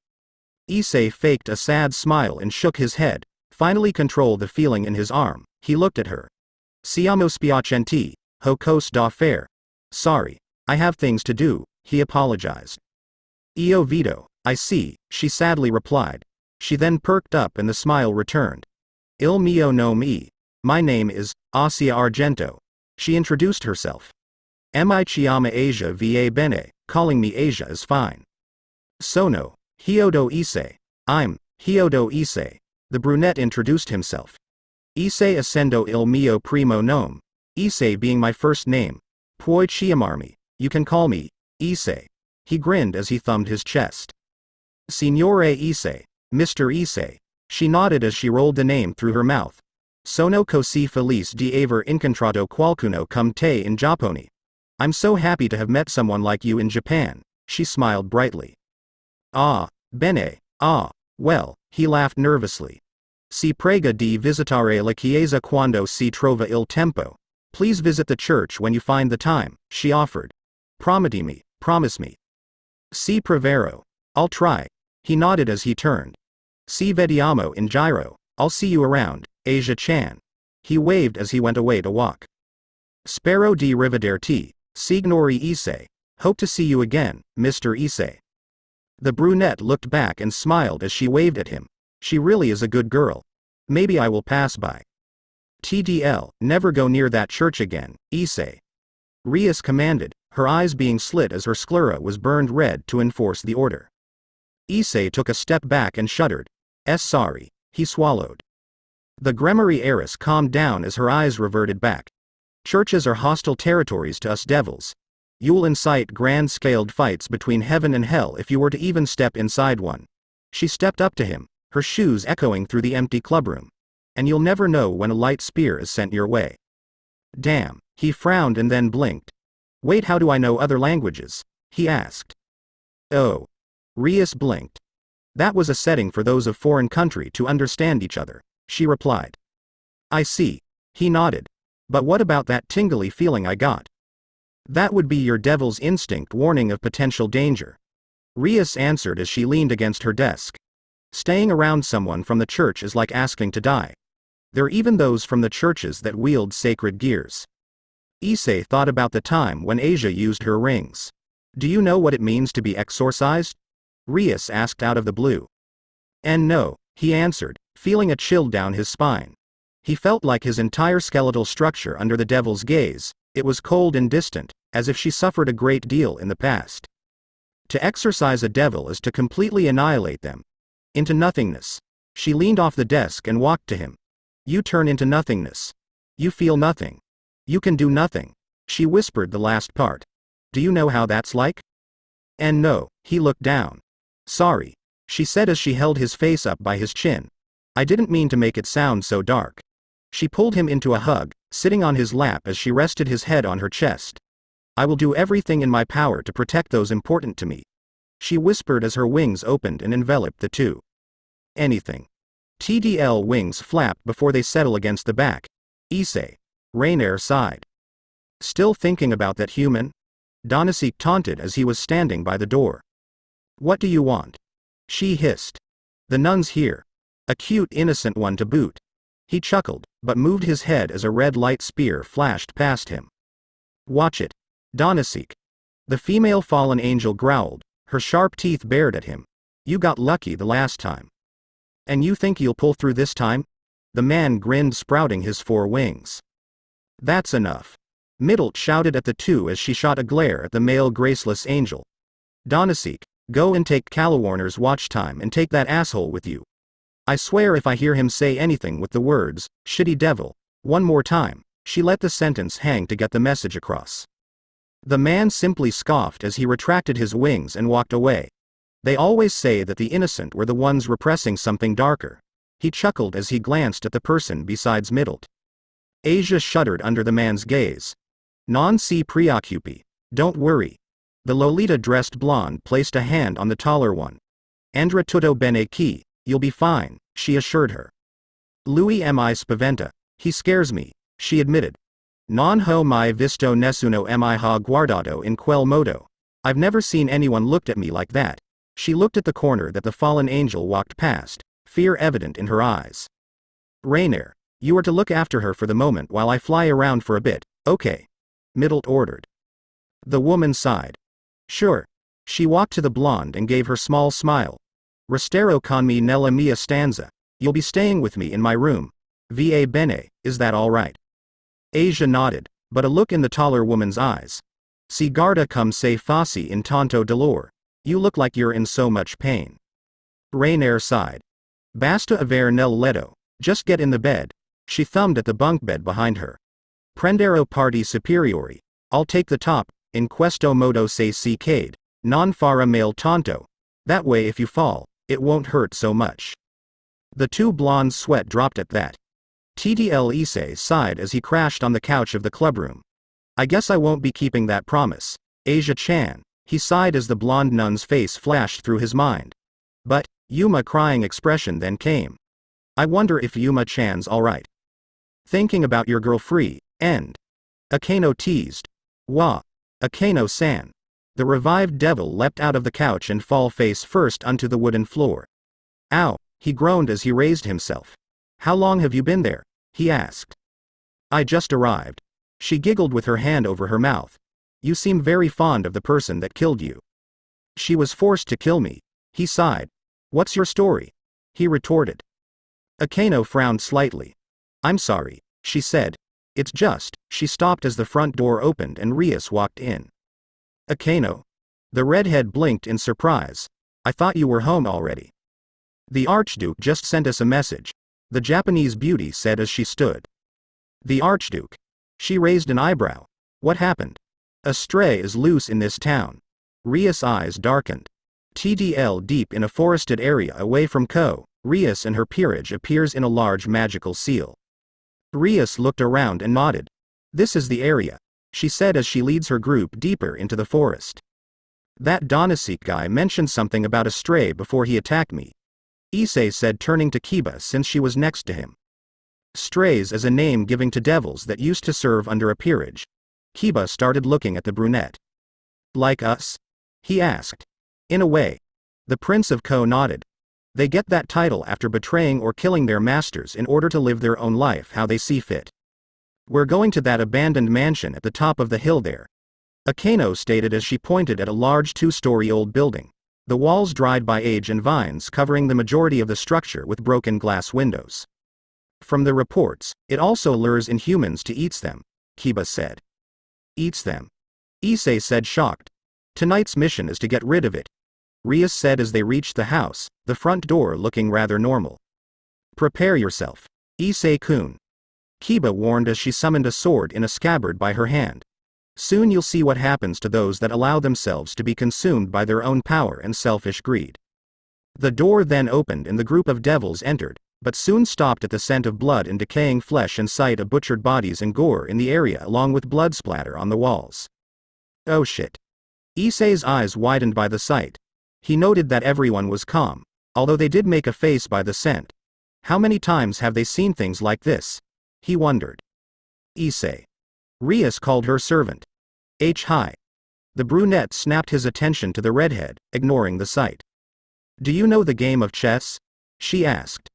Issei faked a sad smile and shook his head, finally controlled the feeling in his arm. He looked at her. Siamo spiacenti, ho cose da fare. Sorry, I have things to do, he apologized. Io vedo, I see, she sadly replied. She then perked up and the smile returned. Il mio nome. My name is Asia Argento. She introduced herself. Mi chiama Asia va bene, calling me Asia is fine. Sono Hyodo Issei. I'm Hyodo Issei. The brunette introduced himself. Issei essendo il mio primo nome. Issei being my first name. Puoi chiamarmi. You can call me Issei. He grinned as he thumbed his chest. Signore Issei. Mr. Issei. She nodded as she rolled the name through her mouth. Sono così felice di aver incontrato qualcuno come te in Giappone. I'm so happy to have met someone like you in Japan. She smiled brightly. Ah, bene, well, he laughed nervously. Si prega di visitare la chiesa quando si trova il tempo. Please visit the church when you find the time, she offered. Promettimi, promise me. Si prevero. I'll try. He nodded as he turned. Si vediamo in giro. I'll see you around, Asia-chan. He waved as he went away to walk. Spero di rivederti, Signori Issei. Hope to see you again, Mr. Issei. The brunette looked back and smiled as she waved at him. She really is a good girl. Maybe I will pass by. TDL, never go near that church again, Issei. Rias commanded, her eyes being slit as her sclera was burned red to enforce the order. Issei took a step back and shuddered. Sorry, he swallowed. The Gremory heiress calmed down as her eyes reverted back. Churches are hostile territories to us devils. You'll incite grand-scaled fights between heaven and hell if you were to even step inside one. She stepped up to him, her shoes echoing through the empty clubroom. And you'll never know when a light spear is sent your way. Damn, he frowned and then blinked. Wait, how do I know other languages? He asked. Oh. Rias blinked. That was a setting for those of foreign country to understand each other, she replied. I see. He nodded. But what about that tingly feeling I got? That would be your devil's instinct warning of potential danger. Rias answered as she leaned against her desk. Staying around someone from the church is like asking to die. There are even those from the churches that wield sacred gears. Issei thought about the time when Asia used her rings. Do you know what it means to be exorcised? Rias asked out of the blue. And no, he answered, feeling a chill down his spine. He felt like his entire skeletal structure under the devil's gaze. It was cold and distant, as if she suffered a great deal in the past. To exorcise a devil is to completely annihilate them. Into nothingness. She leaned off the desk and walked to him. You turn into nothingness. You feel nothing. You can do nothing. She whispered the last part. Do you know how that's like? And no, he looked down. Sorry, she said as she held his face up by his chin. I didn't mean to make it sound so dark. She pulled him into a hug, sitting on his lap as she rested his head on her chest. I will do everything in my power to protect those important to me. She whispered as her wings opened and enveloped the two. Anything. TDL wings flap before they settle against the back. Issei. Rainier sighed. Still thinking about that human? Donasek taunted as he was standing by the door. What do you want? She hissed. The nun's here. A cute innocent one to boot. He chuckled, but moved his head as a red light spear flashed past him. Watch it. Donasek. The female fallen angel growled, her sharp teeth bared at him. You got lucky the last time. And you think you'll pull through this time? The man grinned, sprouting his 4 wings. That's enough. Middle shouted at the two as she shot a glare at the male graceless angel. Donasek, go and take Calawarner's watch time and take that asshole with you. I swear if I hear him say anything with the words, shitty devil, one more time, she let the sentence hang to get the message across. The man simply scoffed as he retracted his wings and walked away. They always say that the innocent were the ones repressing something darker. He chuckled as he glanced at the person besides Middle. Asia shuddered under the man's gaze. Non si preoccupi. Don't worry. The Lolita-dressed blonde placed a hand on the taller one. Andra tutto bene qui, you'll be fine, she assured her. Lui mi spaventa. He scares me, she admitted. Non ho mai visto nessuno mi ha guardato in quel modo. I've never seen anyone looked at me like that. She looked at the corner that the fallen angel walked past, fear evident in her eyes. Rainier, you are to look after her for the moment while I fly around for a bit, okay? Middle ordered. The woman sighed. Sure. She walked to the blonde and gave her small smile. Restero con me nella mia stanza. You'll be staying with me in my room. Va bene, is that all right? Asia nodded, but a look in the taller woman's eyes. Si guarda come se fassi in tanto dolore. You look like you're in so much pain. Rainier sighed. Basta aver nel letto. Just get in the bed. She thumbed at the bunk bed behind her. Prendero parti superiori. I'll take the top, in questo modo se si cade, non fara male tanto. That way if you fall, it won't hurt so much. The two blondes' sweat dropped at that. TDL Issei sighed as he crashed on the couch of the clubroom. I guess I won't be keeping that promise. Asia-chan, he sighed as the blonde nun's face flashed through his mind. But, Yuma crying expression then came. I wonder if Yuma-chan's alright. Thinking about your girl free, end. Akano teased. Wah. Akano-san. The revived devil leapt out of the couch and fall face first onto the wooden floor. Ow, he groaned as he raised himself. How long have you been there? He asked. I just arrived. She giggled with her hand over her mouth. You seem very fond of the person that killed you. She was forced to kill me. He sighed. What's your story? He retorted. Akano frowned slightly. I'm sorry, she said. It's just, she stopped as the front door opened and Rias walked in. Akano? The redhead blinked in surprise. I thought you were home already. The Archduke just sent us a message, the Japanese beauty said as she stood. The Archduke? She raised an eyebrow. What happened? A stray is loose in this town. Rias' eyes darkened. TDL deep in a forested area away from Rias and her peerage appears in a large magical seal. Rias looked around and nodded. This is the area, she said as she leads her group deeper into the forest. That Donasek guy mentioned something about a stray before he attacked me. Issei said, turning to Kiba since she was next to him. Strays is a name given to devils that used to serve under a peerage. Kiba started looking at the brunette. Like us? He asked. In a way. The Prince of Ko nodded. They get that title after betraying or killing their masters in order to live their own life how they see fit. We're going to that abandoned mansion at the top of the hill there. Akano stated as she pointed at a large 2-story old building. The walls dried by age and vines covering the majority of the structure with broken glass windows. From the reports, it also lures in humans to eat them, Kiba said. Eats them? Issei said, shocked. Tonight's mission is to get rid of it. Rias said as they reached the house, the front door looking rather normal. Prepare yourself, Issei-kun. Kiba warned as she summoned a sword in a scabbard by her hand. Soon you'll see what happens to those that allow themselves to be consumed by their own power and selfish greed. The door then opened and the group of devils entered, but soon stopped at the scent of blood and decaying flesh and sight of butchered bodies and gore in the area along with blood splatter on the walls. Oh shit. Issei's eyes widened by the sight. He noted that everyone was calm, although they did make a face by the scent. How many times have they seen things like this? He wondered. Issei. Rias called her servant. Hi. The brunette snapped his attention to the redhead, ignoring the sight. Do you know the game of chess? She asked.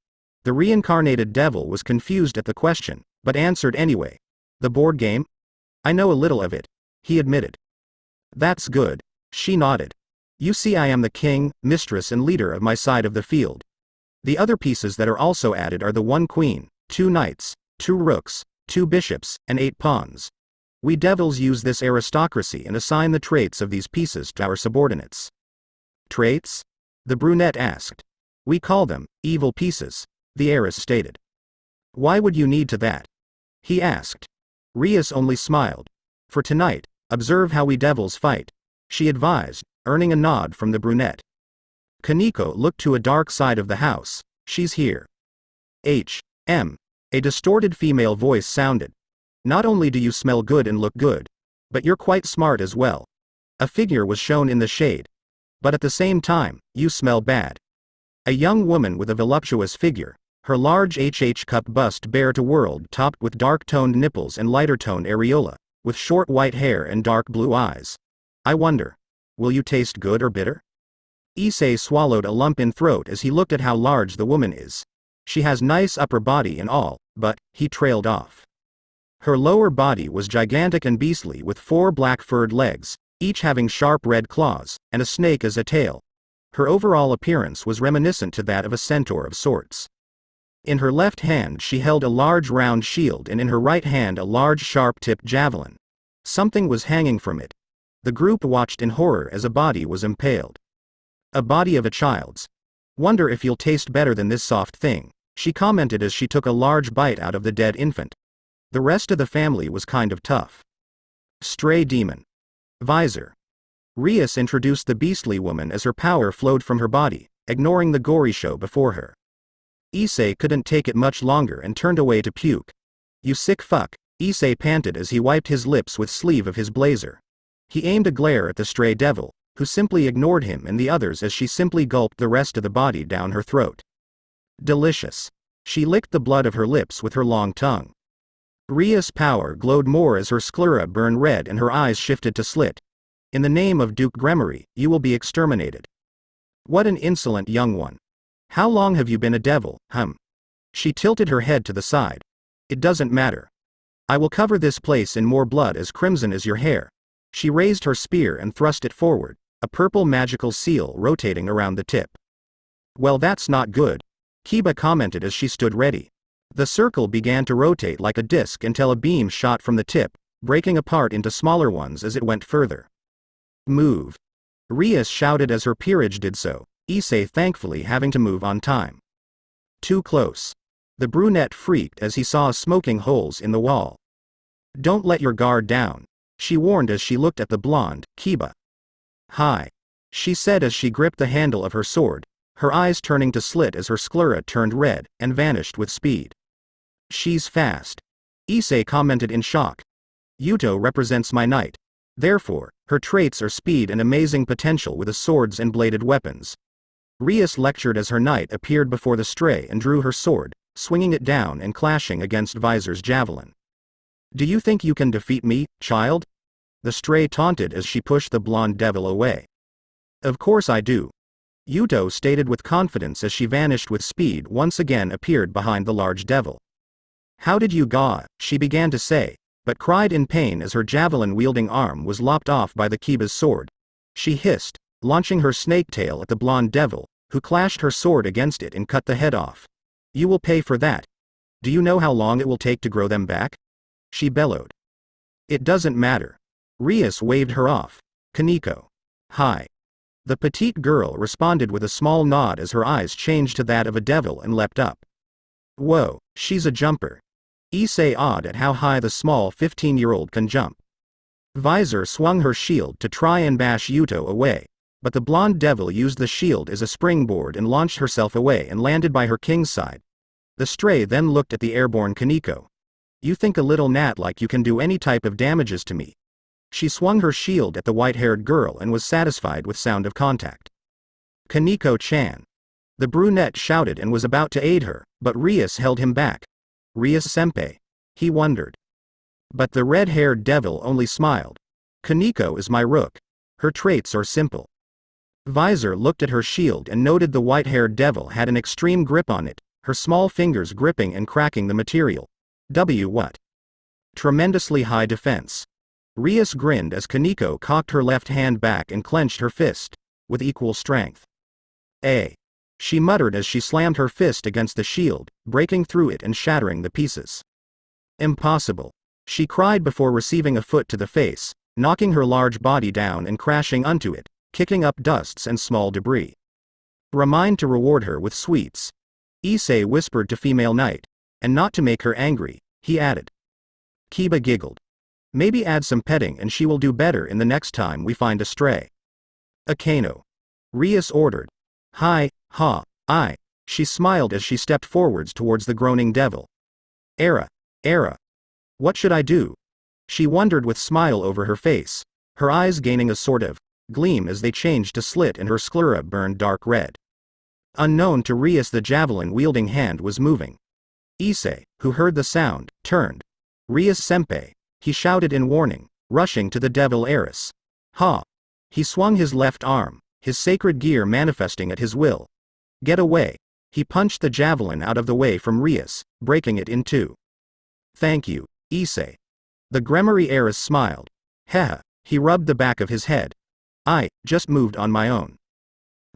The reincarnated devil was confused at the question, but answered anyway. The board game? I know a little of it, he admitted. That's good, she nodded. You see, I am the king, mistress and leader of my side of the field. The other pieces that are also added are the 1 queen, 2 knights, 2 rooks, 2 bishops, and 8 pawns. We devils use this aristocracy and assign the traits of these pieces to our subordinates. Traits? The brunette asked. We call them evil pieces, the heiress stated. Why would you need to that? He asked. Rias only smiled. For tonight, observe how we devils fight, she advised, earning a nod from the brunette. Kaneko looked to a dark side of the house. She's here. A distorted female voice sounded. Not only do you smell good and look good, but you're quite smart as well. A figure was shown in the shade. But at the same time, you smell bad. A young woman with a voluptuous figure, her large cup bust bare to world topped with dark-toned nipples and lighter-toned areola, with short white hair and dark blue eyes. I wonder, will you taste good or bitter? Issei swallowed a lump in throat as he looked at how large the woman is. She has nice upper body and all, but, he trailed off. Her lower body was gigantic and beastly with 4 black furred legs, each having sharp red claws, and a snake as a tail. Her overall appearance was reminiscent to that of a centaur of sorts. In her left hand she held a large round shield and in her right hand a large sharp-tipped javelin. Something was hanging from it. The group watched in horror as a body was impaled. A body of a child's. Wonder if you'll taste better than this soft thing, she commented as she took a large bite out of the dead infant. The rest of the family was kind of tough. Stray demon. Visor. Rias introduced the beastly woman as her power flowed from her body, ignoring the gory show before her. Issei couldn't take it much longer and turned away to puke. You sick fuck, Issei panted as he wiped his lips with sleeve of his blazer. He aimed a glare at the stray devil, who simply ignored him and the others as she simply gulped the rest of the body down her throat. Delicious. She licked the blood of her lips with her long tongue. Ria's power glowed more as her sclera burned red and her eyes shifted to slit. In the name of Duke Gremory, you will be exterminated. What an insolent young one. How long have you been a devil, She tilted her head to the side. It doesn't matter. I will cover this place in more blood as crimson as your hair. She raised her spear and thrust it forward, a purple magical seal rotating around the tip. Well, that's not good, Kiba commented as she stood ready. The circle began to rotate like a disc until a beam shot from the tip, breaking apart into smaller ones as it went further. Move. Rias shouted as her peerage did so, Issei thankfully having to move on time. Too close. The brunette freaked as he saw smoking holes in the wall. Don't let your guard down, she warned as she looked at the blonde, Kiba. Hi, she said as she gripped the handle of her sword, her eyes turning to slit as her sclera turned red and vanished with speed. She's fast, Issei commented in shock. Yuto represents my knight. Therefore, her traits are speed and amazing potential with the swords and bladed weapons. Rias lectured as her knight appeared before the stray and drew her sword, swinging it down and clashing against Visor's javelin. Do you think you can defeat me, child? The stray taunted as she pushed the blonde devil away. Of course I do, Yuto stated with confidence as she vanished with speed once again appeared behind the large devil. How did you she began to say, but cried in pain as her javelin-wielding arm was lopped off by the Kiba's sword. She hissed, launching her snake tail at the blonde devil, who clashed her sword against it and cut the head off. You will pay for that. Do you know how long it will take to grow them back? She bellowed. It doesn't matter. Rias waved her off. Kaneko. Hi. The petite girl responded with a small nod as her eyes changed to that of a devil and leapt up. Whoa, she's a jumper. Issei awed at how high the small 15-year-old can jump. Visor swung her shield to try and bash Yuto away, but the blonde devil used the shield as a springboard and launched herself away and landed by her king's side. The stray then looked at the airborne Kaneko. You think a little gnat like you can do any type of damages to me? She swung her shield at the white-haired girl and was satisfied with sound of contact. Kaneko-chan. The brunette shouted and was about to aid her, but Rias held him back. Rias-senpai? He wondered. But the red-haired devil only smiled. Kaneko is my rook. Her traits are simple. Visor looked at her shield and noted the white-haired devil had an extreme grip on it, her small fingers gripping and cracking the material. What? Tremendously high defense. Rias grinned as Kaneko cocked her left hand back and clenched her fist, with equal strength. She muttered as she slammed her fist against the shield, breaking through it and shattering the pieces. Impossible. She cried before receiving a foot to the face, knocking her large body down and crashing onto it, kicking up dusts and small debris. Remind to reward her with sweets. Issei whispered to female knight. And not to make her angry, he added. Kiba giggled. Maybe add some petting and she will do better in the next time we find a stray. Akeno. Rias ordered. Hi, ha, I. She smiled as she stepped forwards towards the groaning devil. Era. What should I do? She wondered with smile over her face, her eyes gaining a sort of gleam as they changed to slit and her sclera burned dark red. Unknown to Rias, the javelin-wielding hand was moving. Issei, who heard the sound, turned. Rias-senpai, he shouted in warning, rushing to the devil heiress. Ha! He swung his left arm, his sacred gear manifesting at his will. Get away! He punched the javelin out of the way from Rias, breaking it in two. Thank you, Issei. The Gremory heiress smiled. Heh! He rubbed the back of his head. I just moved on my own.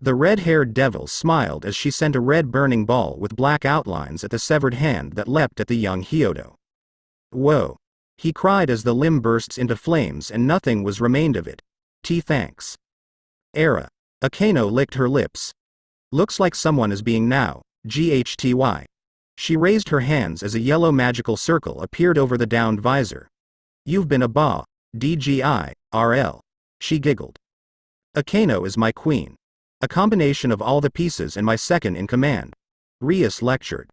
The red-haired devil smiled as she sent a red burning ball with black outlines at the severed hand that leapt at the young Hyodo. Whoa! He cried as the limb bursts into flames and nothing was remained of it. Thanks. Era. Akeno licked her lips. Looks like someone is being now, GHTY. She raised her hands as a yellow magical circle appeared over the downed visor. You've been a ba, DGI, RL. She giggled. Akeno is my queen. A combination of all the pieces and my second in command. Rias lectured.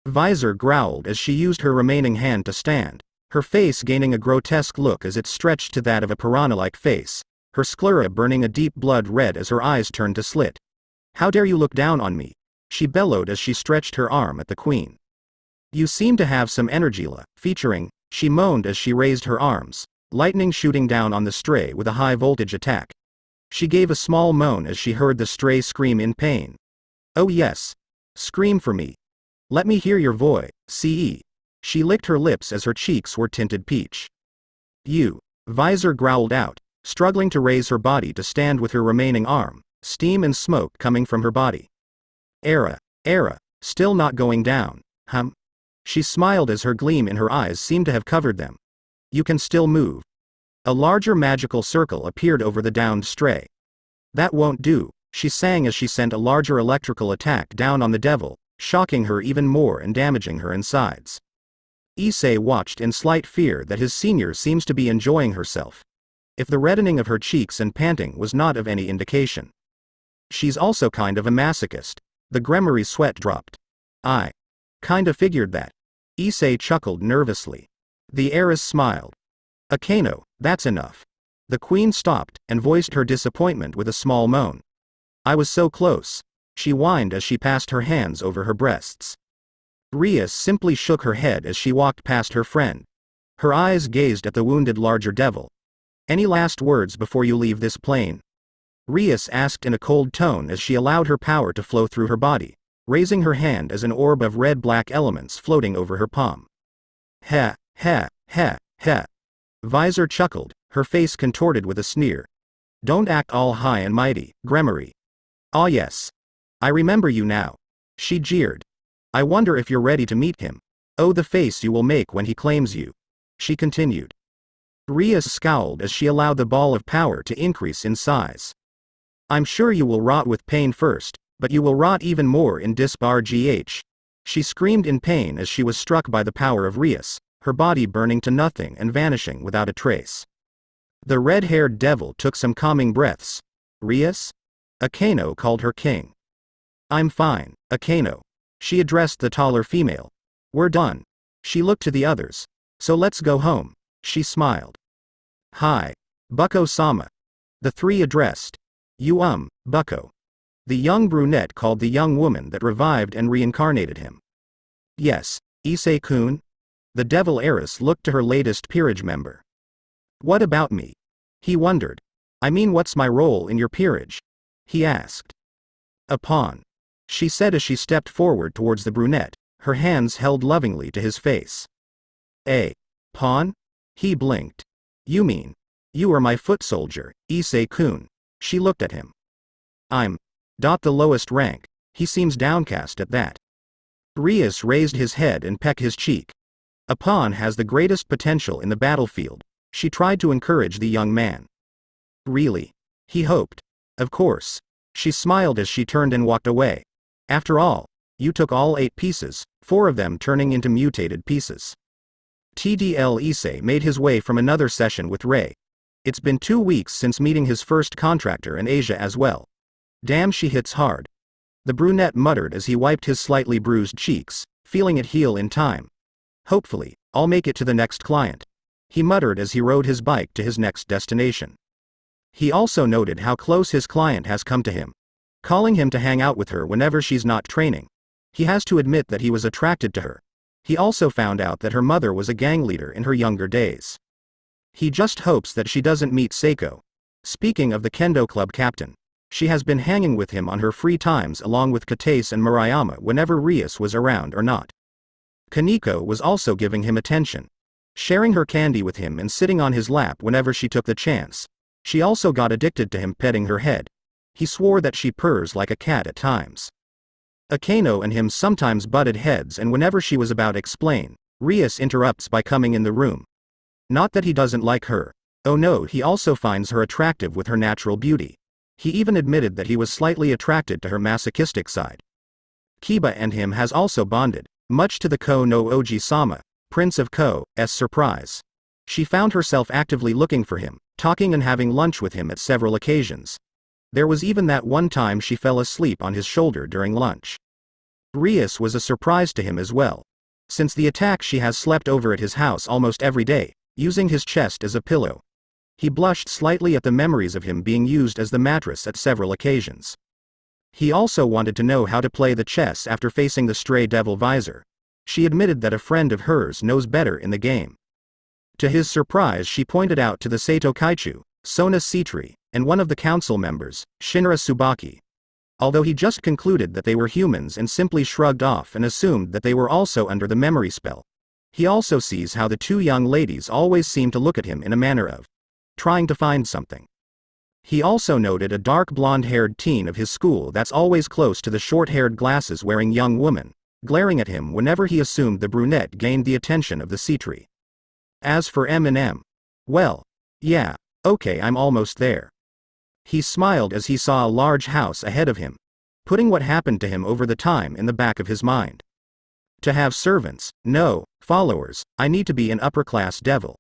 Visor growled as she used her remaining hand to stand, her face gaining a grotesque look as it stretched to that of a piranha-like face, her sclera burning a deep blood red as her eyes turned to slit. How dare you look down on me? She bellowed as she stretched her arm at the queen. You seem to have some energy, featuring, she moaned as she raised her arms, lightning shooting down on the stray with a high-voltage attack. She gave a small moan as she heard the stray scream in pain. Oh yes. Scream for me. Let me hear your voice, CE. She licked her lips as her cheeks were tinted peach. You. Visor growled out, struggling to raise her body to stand with her remaining arm, steam and smoke coming from her body. Era, still not going down, She smiled as her gleam in her eyes seemed to have covered them. You can still move. A larger magical circle appeared over the downed stray. That won't do, she sang as she sent a larger electrical attack down on the devil, shocking her even more and damaging her insides. Issei watched in slight fear that his senior seems to be enjoying herself. If the reddening of her cheeks and panting was not of any indication. She's also kind of a masochist. The Gremory sweat dropped. I kinda figured that. Issei chuckled nervously. The heiress smiled. Akeno, that's enough. The queen stopped, and voiced her disappointment with a small moan. I was so close. She whined as she passed her hands over her breasts. Rias simply shook her head as she walked past her friend. Her eyes gazed at the wounded larger devil. Any last words before you leave this plane? Rias asked in a cold tone as she allowed her power to flow through her body, raising her hand as an orb of red-black elements floating over her palm. Heh. Visor chuckled, her face contorted with a sneer. Don't act all high and mighty, Gremory. Ah yes. I remember you now. She jeered. I wonder if you're ready to meet him. Oh, the face you will make when he claims you. She continued. Rias scowled as she allowed the ball of power to increase in size. I'm sure you will rot with pain first, but you will rot even more in disbar GH. She screamed in pain as she was struck by the power of Rias, her body burning to nothing and vanishing without a trace. The red-haired devil took some calming breaths. Rias? Akeno called her king. I'm fine, Akeno. She addressed the taller female. We're done. She looked to the others. So let's go home. She smiled. Hi. Bucko-sama. The three addressed. You Bucko. The young brunette called the young woman that revived and reincarnated him. Yes, Issei-kun? The devil heiress looked to her latest peerage member. What about me? He wondered. I mean, what's my role in your peerage? He asked. A pawn, she said as she stepped forward towards the brunette, her hands held lovingly to his face. A pawn? He blinked. You mean, you are my foot soldier, Issei-kun. She looked at him. I'm the lowest rank. He seems downcast at that. Rias raised his head and pecked his cheek. A pawn has the greatest potential in the battlefield, she tried to encourage the young man. Really? He hoped. Of course. She smiled as she turned and walked away. After all, you took all 8 pieces, 4 of them turning into mutated pieces. TDL Issei made his way from another session with Ray. It's been 2 weeks since meeting his first contractor in Asia as well. Damn, she hits hard. The brunette muttered as he wiped his slightly bruised cheeks, feeling it heal in time. Hopefully, I'll make it to the next client. He muttered as he rode his bike to his next destination. He also noted how close his client has come to him, calling him to hang out with her whenever she's not training. He has to admit that he was attracted to her. He also found out that her mother was a gang leader in her younger days. He just hopes that she doesn't meet Seiko. Speaking of the kendo club captain, she has been hanging with him on her free times along with Katase and Murayama whenever Rias was around or not. Kaneko was also giving him attention, sharing her candy with him and sitting on his lap whenever she took the chance. She also got addicted to him petting her head. He swore that she purrs like a cat at times. Akeno and him sometimes butted heads, and whenever she was about to explain, Rias interrupts by coming in the room. Not that he doesn't like her. Oh no, he also finds her attractive with her natural beauty. He even admitted that he was slightly attracted to her masochistic side. Kiba and him has also bonded, much to the Ko no Oji-sama, Prince of Ko's surprise. She found herself actively looking for him, talking and having lunch with him at several occasions. There was even that one time she fell asleep on his shoulder during lunch. Rias was a surprise to him as well. Since the attack, she has slept over at his house almost every day, using his chest as a pillow. He blushed slightly at the memories of him being used as the mattress at several occasions. He also wanted to know how to play the chess after facing the stray devil visor. She admitted that a friend of hers knows better in the game. To his surprise, she pointed out to the Sato Kaichu, Sona Sitri, and one of the council members, Shinra Tsubaki. Although he just concluded that they were humans and simply shrugged off and assumed that they were also under the memory spell. He also sees how the 2 young ladies always seem to look at him in a manner of trying to find something. He also noted a dark blonde-haired teen of his school that's always close to the short-haired glasses-wearing young woman, glaring at him whenever he assumed the brunette gained the attention of the Sitri. As for M&M, well, yeah, okay, I'm almost there. He smiled as he saw a large house ahead of him, putting what happened to him over the time in the back of his mind. To have servants, no, followers, I need to be an upper-class devil.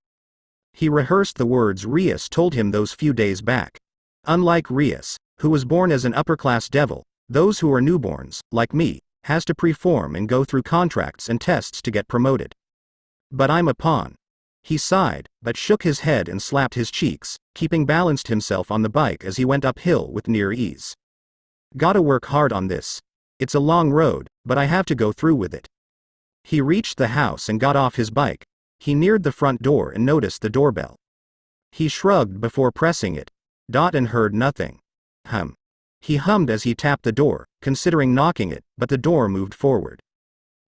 He rehearsed the words Rias told him those few days back. Unlike Rias, who was born as an upper-class devil, those who are newborns, like me, has to preform and go through contracts and tests to get promoted. But I'm a pawn. He sighed, but shook his head and slapped his cheeks, keeping balanced himself on the bike as he went uphill with near ease. Gotta work hard on this. It's a long road, but I have to go through with it. He reached the house and got off his bike. He neared the front door and noticed the doorbell. He shrugged before pressing it. And heard nothing. He hummed as he tapped the door, considering knocking it, but the door moved forward.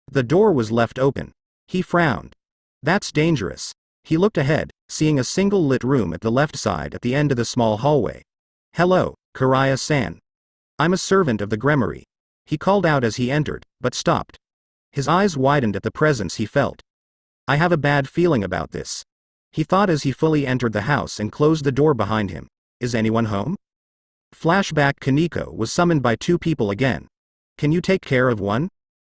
The door was left open. He frowned. That's dangerous. He looked ahead, seeing a single lit room at the left side at the end of the small hallway. Hello, Karaya-san. I'm a servant of the Gremory. He called out as he entered, but stopped. His eyes widened at the presence he felt. I have a bad feeling about this. He thought as he fully entered the house and closed the door behind him. Is anyone home? Flashback. Kaneko was summoned by 2 people again. Can you take care of one?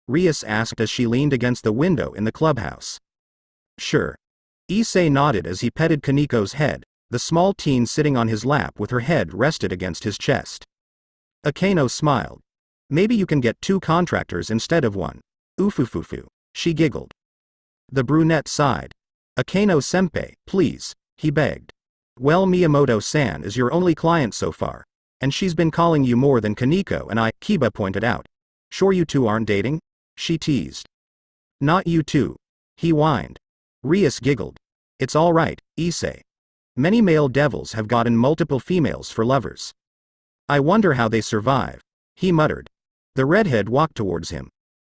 Rias asked as she leaned against the window in the clubhouse. Sure. Issei nodded as he petted Kaneko's head, the small teen sitting on his lap with her head rested against his chest. Akeno smiled. Maybe you can get 2 contractors instead of 1. Ufufufu. She giggled. The brunette sighed. Akeno-senpai, please, he begged. Well, Miyamoto-san is your only client so far. And she's been calling you more than Kaneko and I, Kiba pointed out. Sure you two aren't dating? She teased. Not you two. He whined. Rias giggled. It's all right, Issei. Many male devils have gotten multiple females for lovers. I wonder how they survive. He muttered. The redhead walked towards him.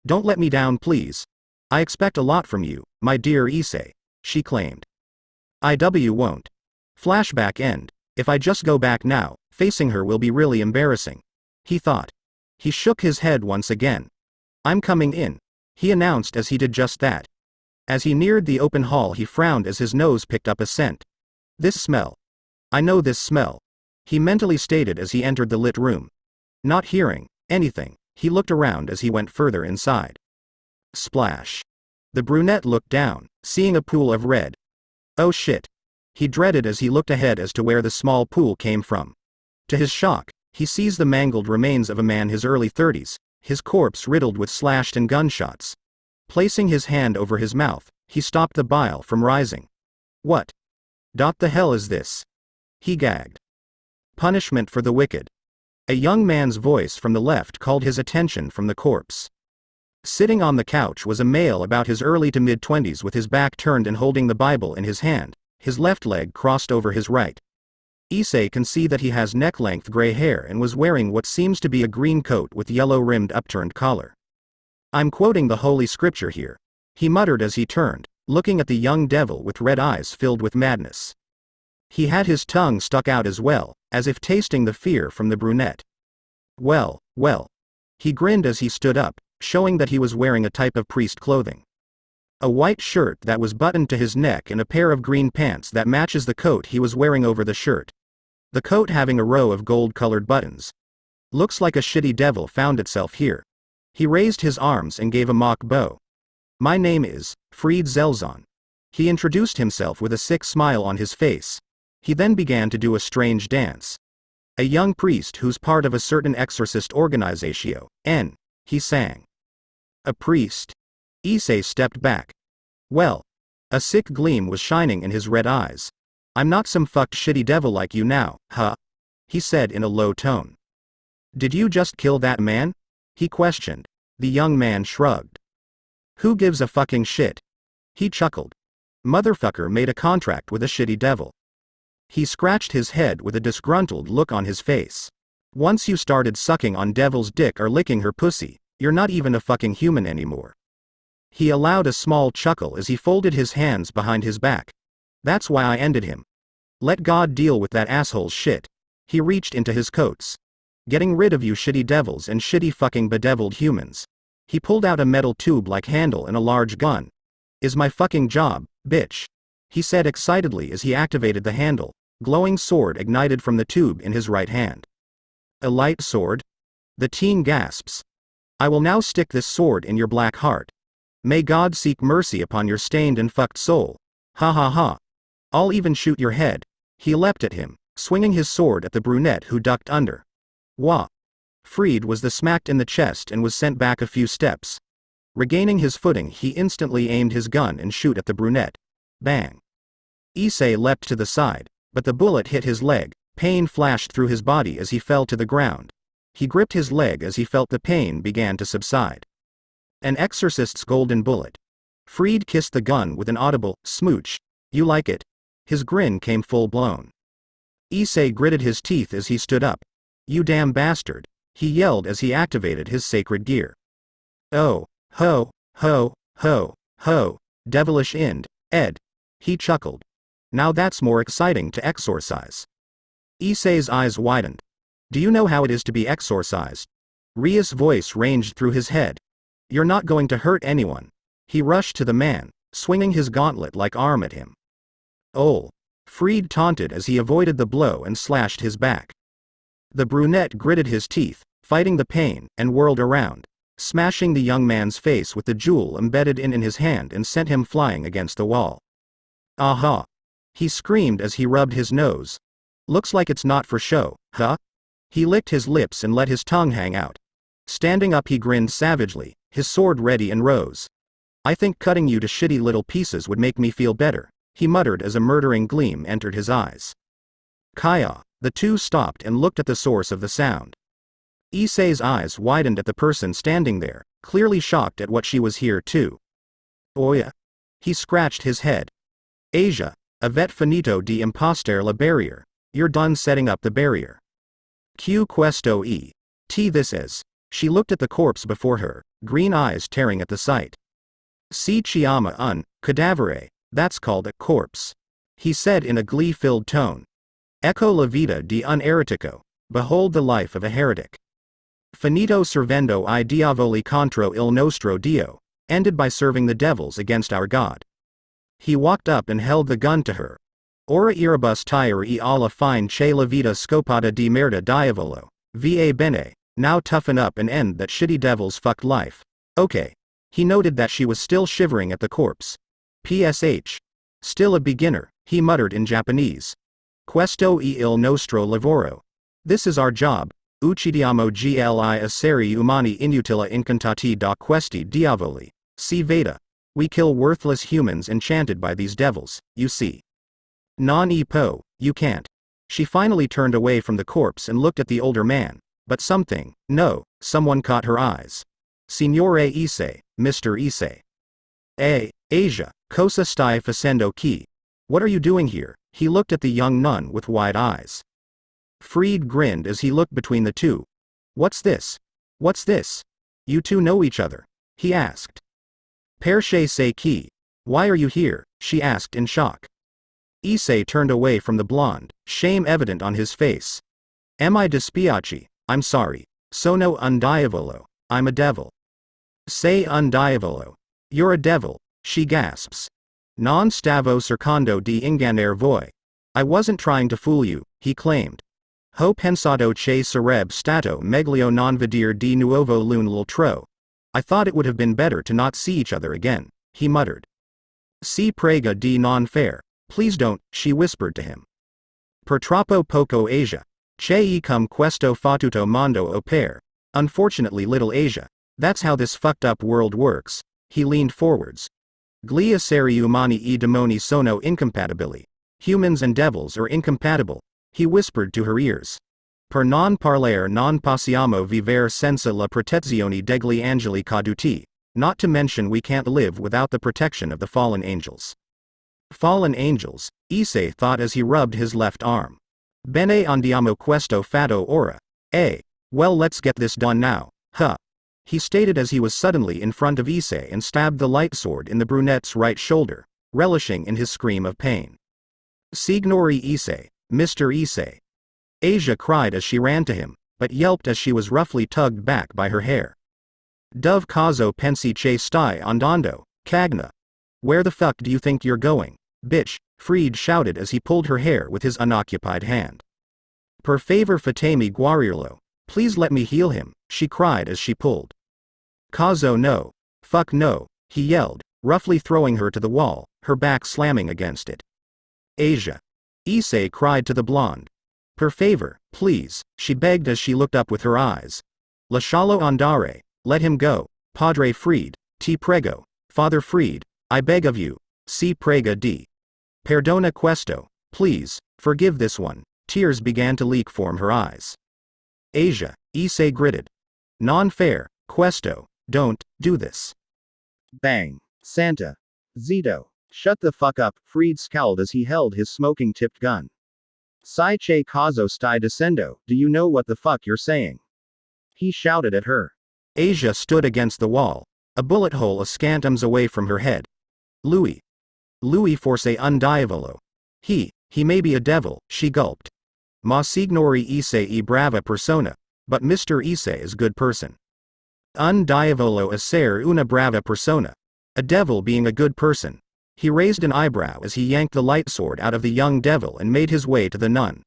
Don't let me down please. I expect a lot from you, my dear Issei, she claimed. IW won't. Flashback end. If I just go back now, facing her will be really embarrassing. He thought. He shook his head once again. I'm coming in, he announced as he did just that. As he neared the open hall he frowned as his nose picked up a scent. This smell. I know this smell. He mentally stated as he entered the lit room. Not hearing anything, he looked around as he went further inside. Splash. The brunette looked down, seeing a pool of red. Oh shit. He dreaded as he looked ahead as to where the small pool came from. To his shock, he sees the mangled remains of a man his early 30s, his corpse riddled with slashed and gunshots. Placing his hand over his mouth, he stopped the bile from rising. What the hell is this? He gagged. Punishment for the wicked. A young man's voice from the left called his attention from the corpse. Sitting on the couch was a male about his early to mid-20s with his back turned and holding the Bible in his hand, his left leg crossed over his right. Issei can see that he has neck-length gray hair and was wearing what seems to be a green coat with yellow-rimmed upturned collar. I'm quoting the Holy Scripture here, he muttered as he turned, looking at the young devil with red eyes filled with madness. He had his tongue stuck out as well, as if tasting the fear from the brunette. Well. He grinned as he stood up, showing that he was wearing a type of priest clothing. A white shirt that was buttoned to his neck and a pair of green pants that matches the coat he was wearing over the shirt. The coat having a row of gold-colored buttons. Looks like a shitty devil found itself here. He raised his arms and gave a mock bow. My name is Fried Zelzon. He introduced himself with a sick smile on his face. He then began to do a strange dance. A young priest who's part of a certain exorcist organizatio, he sang. A priest? Issei stepped back. Well. A sick gleam was shining in his red eyes. I'm not some fucked shitty devil like you now, huh? He said in a low tone. Did you just kill that man? He questioned. The young man shrugged. Who gives a fucking shit? He chuckled. Motherfucker made a contract with a shitty devil. He scratched his head with a disgruntled look on his face. Once you started sucking on devil's dick or licking her pussy, you're not even a fucking human anymore. He allowed a small chuckle as he folded his hands behind his back. That's why I ended him. Let God deal with that asshole's shit. He reached into his coats. Getting rid of you shitty devils and shitty fucking bedeviled humans. He pulled out a metal tube-like handle and a large gun. Is my fucking job, bitch. He said excitedly as he activated the handle. Glowing sword ignited from the tube in his right hand. A light sword? The teen gasps. I will now stick this sword in your black heart. May God seek mercy upon your stained and fucked soul. Ha ha ha. I'll even shoot your head. He leapt at him, swinging his sword at the brunette who ducked under. Wah. Fried was smacked in the chest and was sent back a few steps. Regaining his footing he instantly aimed his gun and shoot at the brunette. Bang. Issei leapt to the side, but the bullet hit his leg. Pain flashed through his body as he fell to the ground. He gripped his leg as he felt the pain began to subside. An exorcist's golden bullet. Fried kissed the gun with an audible smooch. You like it? His grin came full blown. Issei gritted his teeth as he stood up. You damn bastard, he yelled as he activated his sacred gear. Oh, ho, ho, ho, ho, devilish end, Ed. He chuckled. Now that's more exciting to exorcise. Issei's eyes widened. Do you know how it is to be exorcised? Ria's voice ranged through his head. You're not going to hurt anyone. He rushed to the man, swinging his gauntlet-like arm at him. Oh. Fried taunted as he avoided the blow and slashed his back. The brunette gritted his teeth, fighting the pain, and whirled around, smashing the young man's face with the jewel embedded in his hand and sent him flying against the wall. Aha! He screamed as he rubbed his nose. Looks like it's not for show, huh? He licked his lips and let his tongue hang out. Standing up he grinned savagely, his sword ready and rose. I think cutting you to shitty little pieces would make me feel better, he muttered as a murdering gleam entered his eyes. Kaya, The two stopped and looked at the source of the sound. Issei's eyes widened at the person standing there, clearly shocked at what she was here too. Oya. He scratched his head. Asia, avet finito di impostare la barrier. You're done setting up the barrier. Q questo e. T this is. She looked at the corpse before her, green eyes tearing at the sight. Si chiama un cadavere, that's called a corpse. He said in a glee-filled tone. Ecco la vita di un eretico. Behold the life of a heretic. Finito servendo I diavoli contro il nostro Dio. Ended by serving the devils against our God. He walked up and held the gun to her. Ora iribus tire e alla fine che la vita scopata di merda diavolo. Va bene, now toughen up and end that shitty devil's fucked life. Okay. He noted that she was still shivering at the corpse. PSH. Still a beginner, he muttered in Japanese. Questo e il nostro lavoro. This is our job. Uccidiamo gli esseri umani inutili incantati da questi diavoli. Si veda. We kill worthless humans enchanted by these devils, you see. Non e po, you can't. She finally turned away from the corpse and looked at the older man. But someone caught her eyes. Signore Issei, Mr. Issei. Asia, cosa stai facendo qui? What are you doing here? He looked at the young nun with wide eyes. Fried grinned as he looked between the two. What's this? What's this? You two know each other? He asked. Perché sei qui? Why are you here? She asked in shock. Issei turned away from the blonde, shame evident on his face. Am I dispiaci? I'm sorry. Sono un diavolo. I'm a devil. Sei un diavolo. You're a devil, she gasps. Non stavo cercando di ingannare voi. I wasn't trying to fool you, he claimed. Ho pensato che sarebbe stato meglio non vedere di nuovo l'un l'altro. I thought it would have been better to not see each other again, he muttered. Si prega di non fare. Please don't, she whispered to him. Per troppo poco Asia. Che e come questo fatuto mondo opera. Unfortunately little Asia. That's how this fucked up world works. He leaned forwards. Gli esseri umani e demoni sono incompatibili. Humans and devils are incompatible, he whispered to her ears. Per non parlare non possiamo vivere senza la protezione degli angeli caduti. Not to mention we can't live without the protection of the fallen angels. Fallen angels, Issei thought as he rubbed his left arm. Bene andiamo questo fatto ora. Well let's get this done now, huh? He stated as he was suddenly in front of Issei and stabbed the light sword in the brunette's right shoulder, relishing in his scream of pain. Signore Issei, Mr. Issei. Asia cried as she ran to him, but yelped as she was roughly tugged back by her hair. Dove caso pensi che stai andando, cagna. Where the fuck do you think you're going, bitch? Fried shouted as he pulled her hair with his unoccupied hand. Per favor fatemi guarirlo. Please let me heal him, she cried as she pulled. Caso no. Fuck no, he yelled, roughly throwing her to the wall, her back slamming against it. Asia. Issei cried to the blonde. Per favor, please, she begged as she looked up with her eyes. Lascialo andare, let him go, Padre Fried, ti prego, Father Fried, I beg of you, si prega di. Perdona questo, please, forgive this one. Tears began to leak from her eyes. Asia, Issei gritted. Non fair, questo, don't do this. Bang. Santa. Zito. Shut the fuck up, Fried scowled as he held his smoking-tipped gun. Sai che caso stai dicendo, do you know what the fuck you're saying? He shouted at her. Asia stood against the wall, a bullet hole a scantums away from her head. Lui forse un diavolo. He may be a devil, she gulped. Ma signori Issei e brava persona, but Mr. Issei is good person. Un diavolo essere una brava persona. A devil being a good person. He raised an eyebrow as he yanked the light sword out of the young devil and made his way to the nun.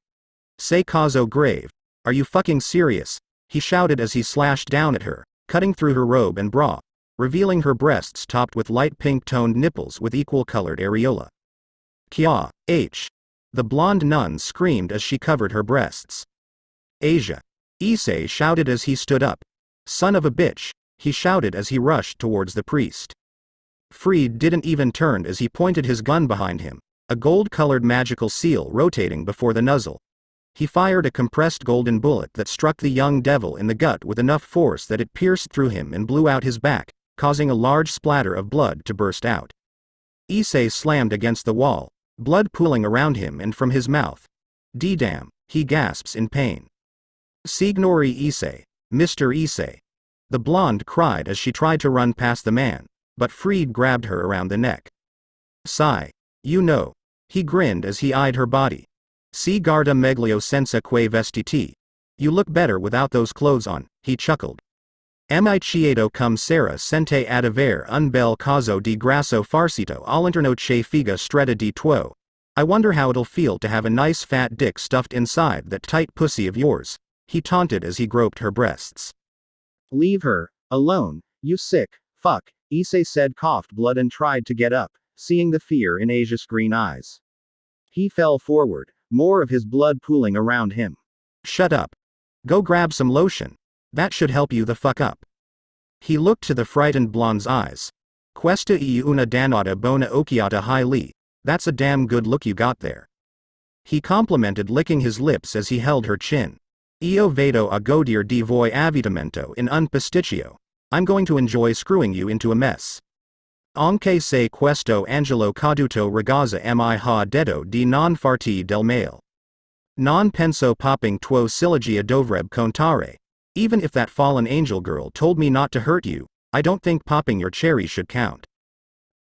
Sei caso grave. Are you fucking serious? He shouted as he slashed down at her, cutting through her robe and bra, revealing her breasts topped with light pink-toned nipples with equal-colored areola. Kya, H. The blonde nun screamed as she covered her breasts. Asia. Issei shouted as he stood up. Son of a bitch, he shouted as he rushed towards the priest. Fried didn't even turn as he pointed his gun behind him, a gold-colored magical seal rotating before the nozzle. He fired a compressed golden bullet that struck the young devil in the gut with enough force that it pierced through him and blew out his back, causing a large splatter of blood to burst out. Issei slammed against the wall, blood pooling around him and from his mouth. "D-damn," he gasps in pain. "Signori Issei, Mr. Issei." The blonde cried as she tried to run past the man, but Fried grabbed her around the neck. "Sigh. You know." He grinned as he eyed her body. "Si guarda meglio senza quei vestiti. You look better without those clothes on," he chuckled. "Mi chiedo come Sarah sente ad avere un bel caso di grasso farcito all'interno che figa stretta di tuo." I wonder how it'll feel to have a nice fat dick stuffed inside that tight pussy of yours, he taunted as he groped her breasts. "Leave her alone, you sick fuck," Issei said, coughed blood and tried to get up, seeing the fear in Asia's green eyes. He fell forward, more of his blood pooling around him. "Shut up. Go grab some lotion. That should help you the fuck up." He looked to the frightened blonde's eyes. "Questa è una dannata buona occhiata hi li. That's a damn good look you got there." He complimented, licking his lips as he held her chin. "Io vedo a godir di voi avvitamento in un pasticcio. I'm going to enjoy screwing you into a mess. Anche se questo angelo caduto ragazza mi ha detto di non farti del male. Non penso popping tuo sillagi dovrebbe contare. Even if that fallen angel girl told me not to hurt you, I don't think popping your cherry should count."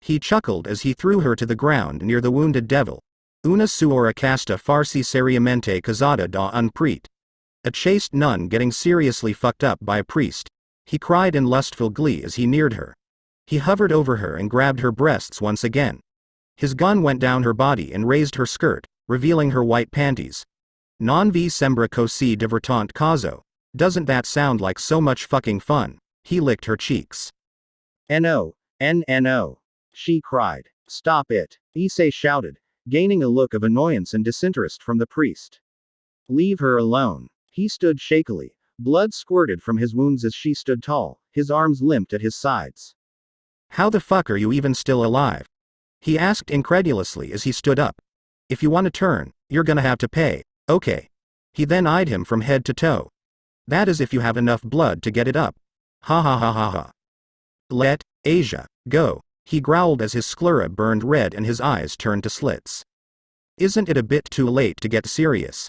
He chuckled as he threw her to the ground near the wounded devil. "Una suora casta farsi seriamente casata da un prete." A chaste nun getting seriously fucked up by a priest, he cried in lustful glee as he neared her. He hovered over her and grabbed her breasts once again. His gun went down her body and raised her skirt, revealing her white panties. "Non vi sembra così divertente caso? Doesn't that sound like so much fucking fun?" He licked her cheeks. "No, no," she cried. "Stop it," Issei shouted, gaining a look of annoyance and disinterest from the priest. "Leave her alone." He stood shakily. Blood squirted from his wounds as she stood tall, his arms limped at his sides. "How the fuck are you even still alive?" he asked incredulously as he stood up. "If you want to turn, you're gonna have to pay, okay?" He then eyed him from head to toe. "That is if you have enough blood to get it up. Ha ha ha ha ha." "Let Asia go," he growled as his sclera burned red and his eyes turned to slits. "Isn't it a bit too late to get serious?"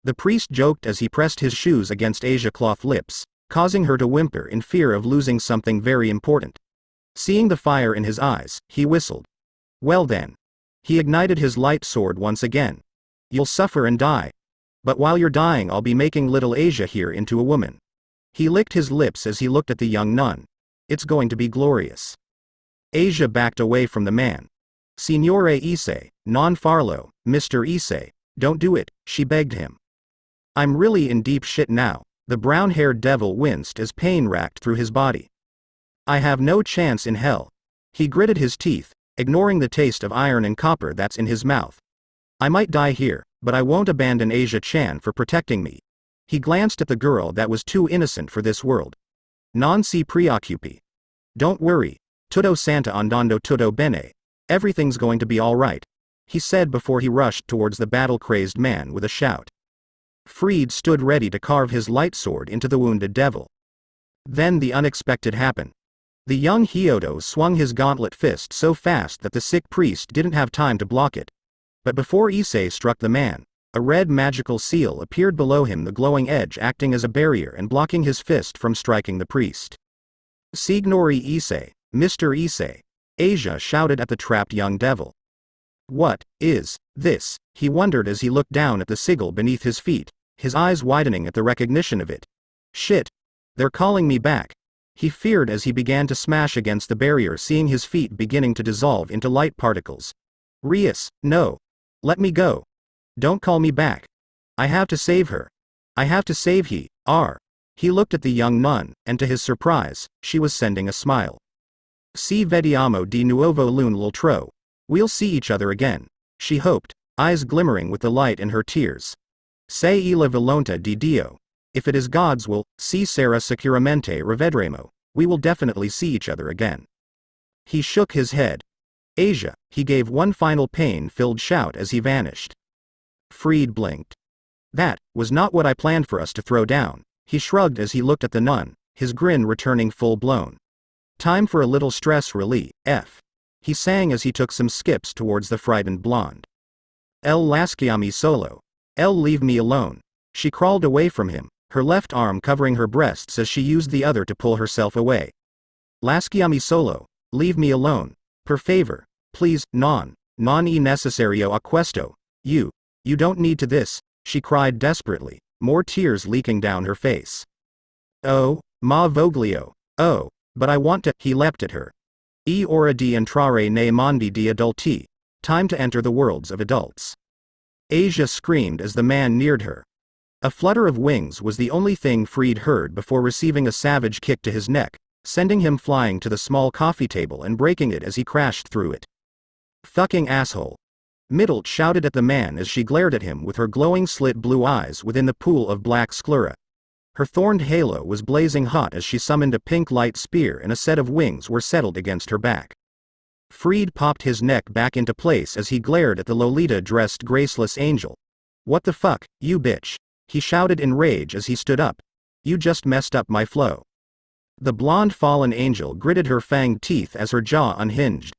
The priest joked as he pressed his shoes against Asia's cloth lips, causing her to whimper in fear of losing something very important. Seeing the fire in his eyes, he whistled. "Well then." He ignited his light sword once again. "You'll suffer and die. But while you're dying, I'll be making little Asia here into a woman." He licked his lips as he looked at the young nun. "It's going to be glorious." Asia backed away from the man. "Signore Issei, non farlo, Mr. Issei, don't do it," she begged him. "I'm really in deep shit now." The brown-haired devil winced as pain racked through his body. "I have no chance in hell." He gritted his teeth, ignoring the taste of iron and copper that's in his mouth. "I might die here, but I won't abandon Asia-chan for protecting me." He glanced at the girl that was too innocent for this world. "Non si preoccupi. Don't worry. Tutto santa andando tutto bene. Everything's going to be all right," he said before he rushed towards the battle-crazed man with a shout. Fried stood ready to carve his light sword into the wounded devil. Then the unexpected happened. The young Hyodo swung his gauntlet fist so fast that the sick priest didn't have time to block it. But before Issei struck the man, a red magical seal appeared below him, the glowing edge acting as a barrier and blocking his fist from striking the priest. "Signori Issei, Mr. Issei," Asia shouted at the trapped young devil. "What is this?" he wondered as he looked down at the sigil beneath his feet, his eyes widening at the recognition of it. "Shit! They're calling me back." He feared as he began to smash against the barrier, seeing his feet beginning to dissolve into light particles. "Rias, no. Let me go. Don't call me back. I have to save her. I have to save her." He looked at the young nun, and to his surprise, she was sending a smile. "Si vediamo di nuovo l'altro. We'll see each other again," she hoped, eyes glimmering with the light in her tears. "Se è la volontà di Dio. If it is God's will, si sarà sicuramente rivedremo. We will definitely see each other again." He shook his head. "Asia," he gave one final pain-filled shout as he vanished. Fried blinked. That was not what I planned for us to throw down. He shrugged as he looked at the nun, his grin returning full-blown. Time for a little stress relief, he sang as he took some skips towards the frightened blonde. El lasciami solo. El leave me alone. She crawled away from him, her left arm covering her breasts as she used the other to pull herself away. Lasciami solo. Leave me alone. Per favor. Please, non è necessario a questo. You don't need to this, she cried desperately, more tears leaking down her face. Oh, ma voglio. Oh, but I want to, he leapt at her. E ora di entrare nei mondi di adulti. Time to enter the worlds of adults. Asia screamed as the man neared her. A flutter of wings was the only thing Freed heard before receiving a savage kick to his neck, sending him flying to the small coffee table and breaking it as he crashed through it. Fucking asshole. Middle shouted at the man as she glared at him with her glowing slit blue eyes within the pool of black sclera. Her thorned halo was blazing hot as she summoned a pink light spear and a set of wings were settled against her back. Freed popped his neck back into place as he glared at the Lolita-dressed graceless angel. What the fuck, you bitch? He shouted in rage as he stood up. You just messed up my flow. The blonde fallen angel gritted her fanged teeth as her jaw unhinged.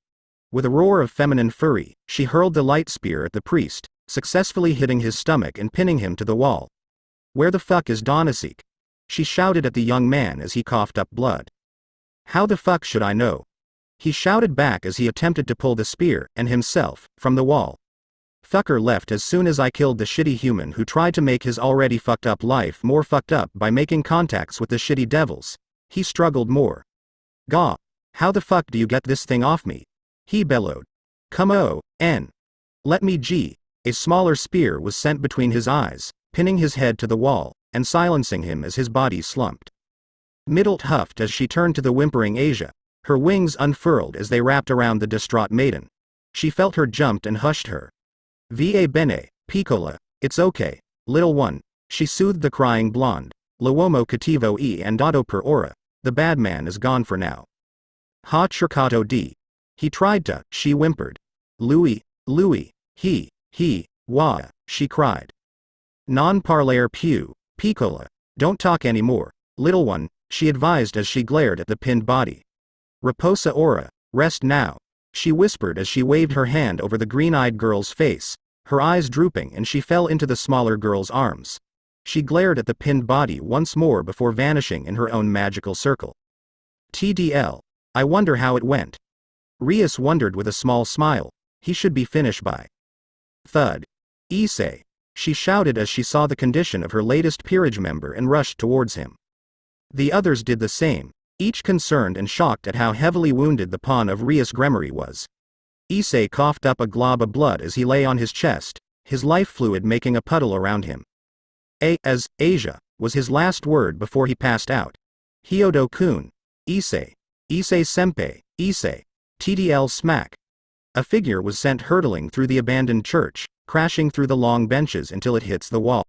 With a roar of feminine fury, she hurled the light spear at the priest, successfully hitting his stomach and pinning him to the wall. Where the fuck is Donasek? She shouted at the young man as he coughed up blood. How the fuck should I know? He shouted back as he attempted to pull the spear, and himself, from the wall. Fucker left as soon as I killed the shitty human who tried to make his already fucked up life more fucked up by making contacts with the shitty devils. He struggled more. Gah. How the fuck do you get this thing off me? He bellowed. Come on. Let me g. A smaller spear was sent between his eyes, pinning his head to the wall, and silencing him as his body slumped. Middle huffed as she turned to the whimpering Asia, her wings unfurled as they wrapped around the distraught maiden. She felt her jumped and hushed her. Va bene, piccola, it's okay, little one, she soothed the crying blonde. L'uomo cattivo è andato per ora, the bad man is gone for now. Ha cercato di. He tried to, she whimpered. Louis, wah, she cried. Non parler più, piccola, don't talk anymore, little one, she advised as she glared at the pinned body. Riposa ora, rest now, she whispered as she waved her hand over the green-eyed girl's face, her eyes drooping and she fell into the smaller girl's arms. She glared at the pinned body once more before vanishing in her own magical circle. TDL. I wonder how it went. Rias wondered with a small smile. He should be finished by. Thud. Issei. She shouted as she saw the condition of her latest peerage member and rushed towards him. The others did the same, each concerned and shocked at how heavily wounded the pawn of Rias Gremory was. Issei coughed up a glob of blood as he lay on his chest, his life fluid making a puddle around him. As Asia, was his last word before he passed out. Hyodo-kun. Issei. Issei senpai, Issei. TDL smack. A figure was sent hurtling through the abandoned church, crashing through the long benches until it hits the wall.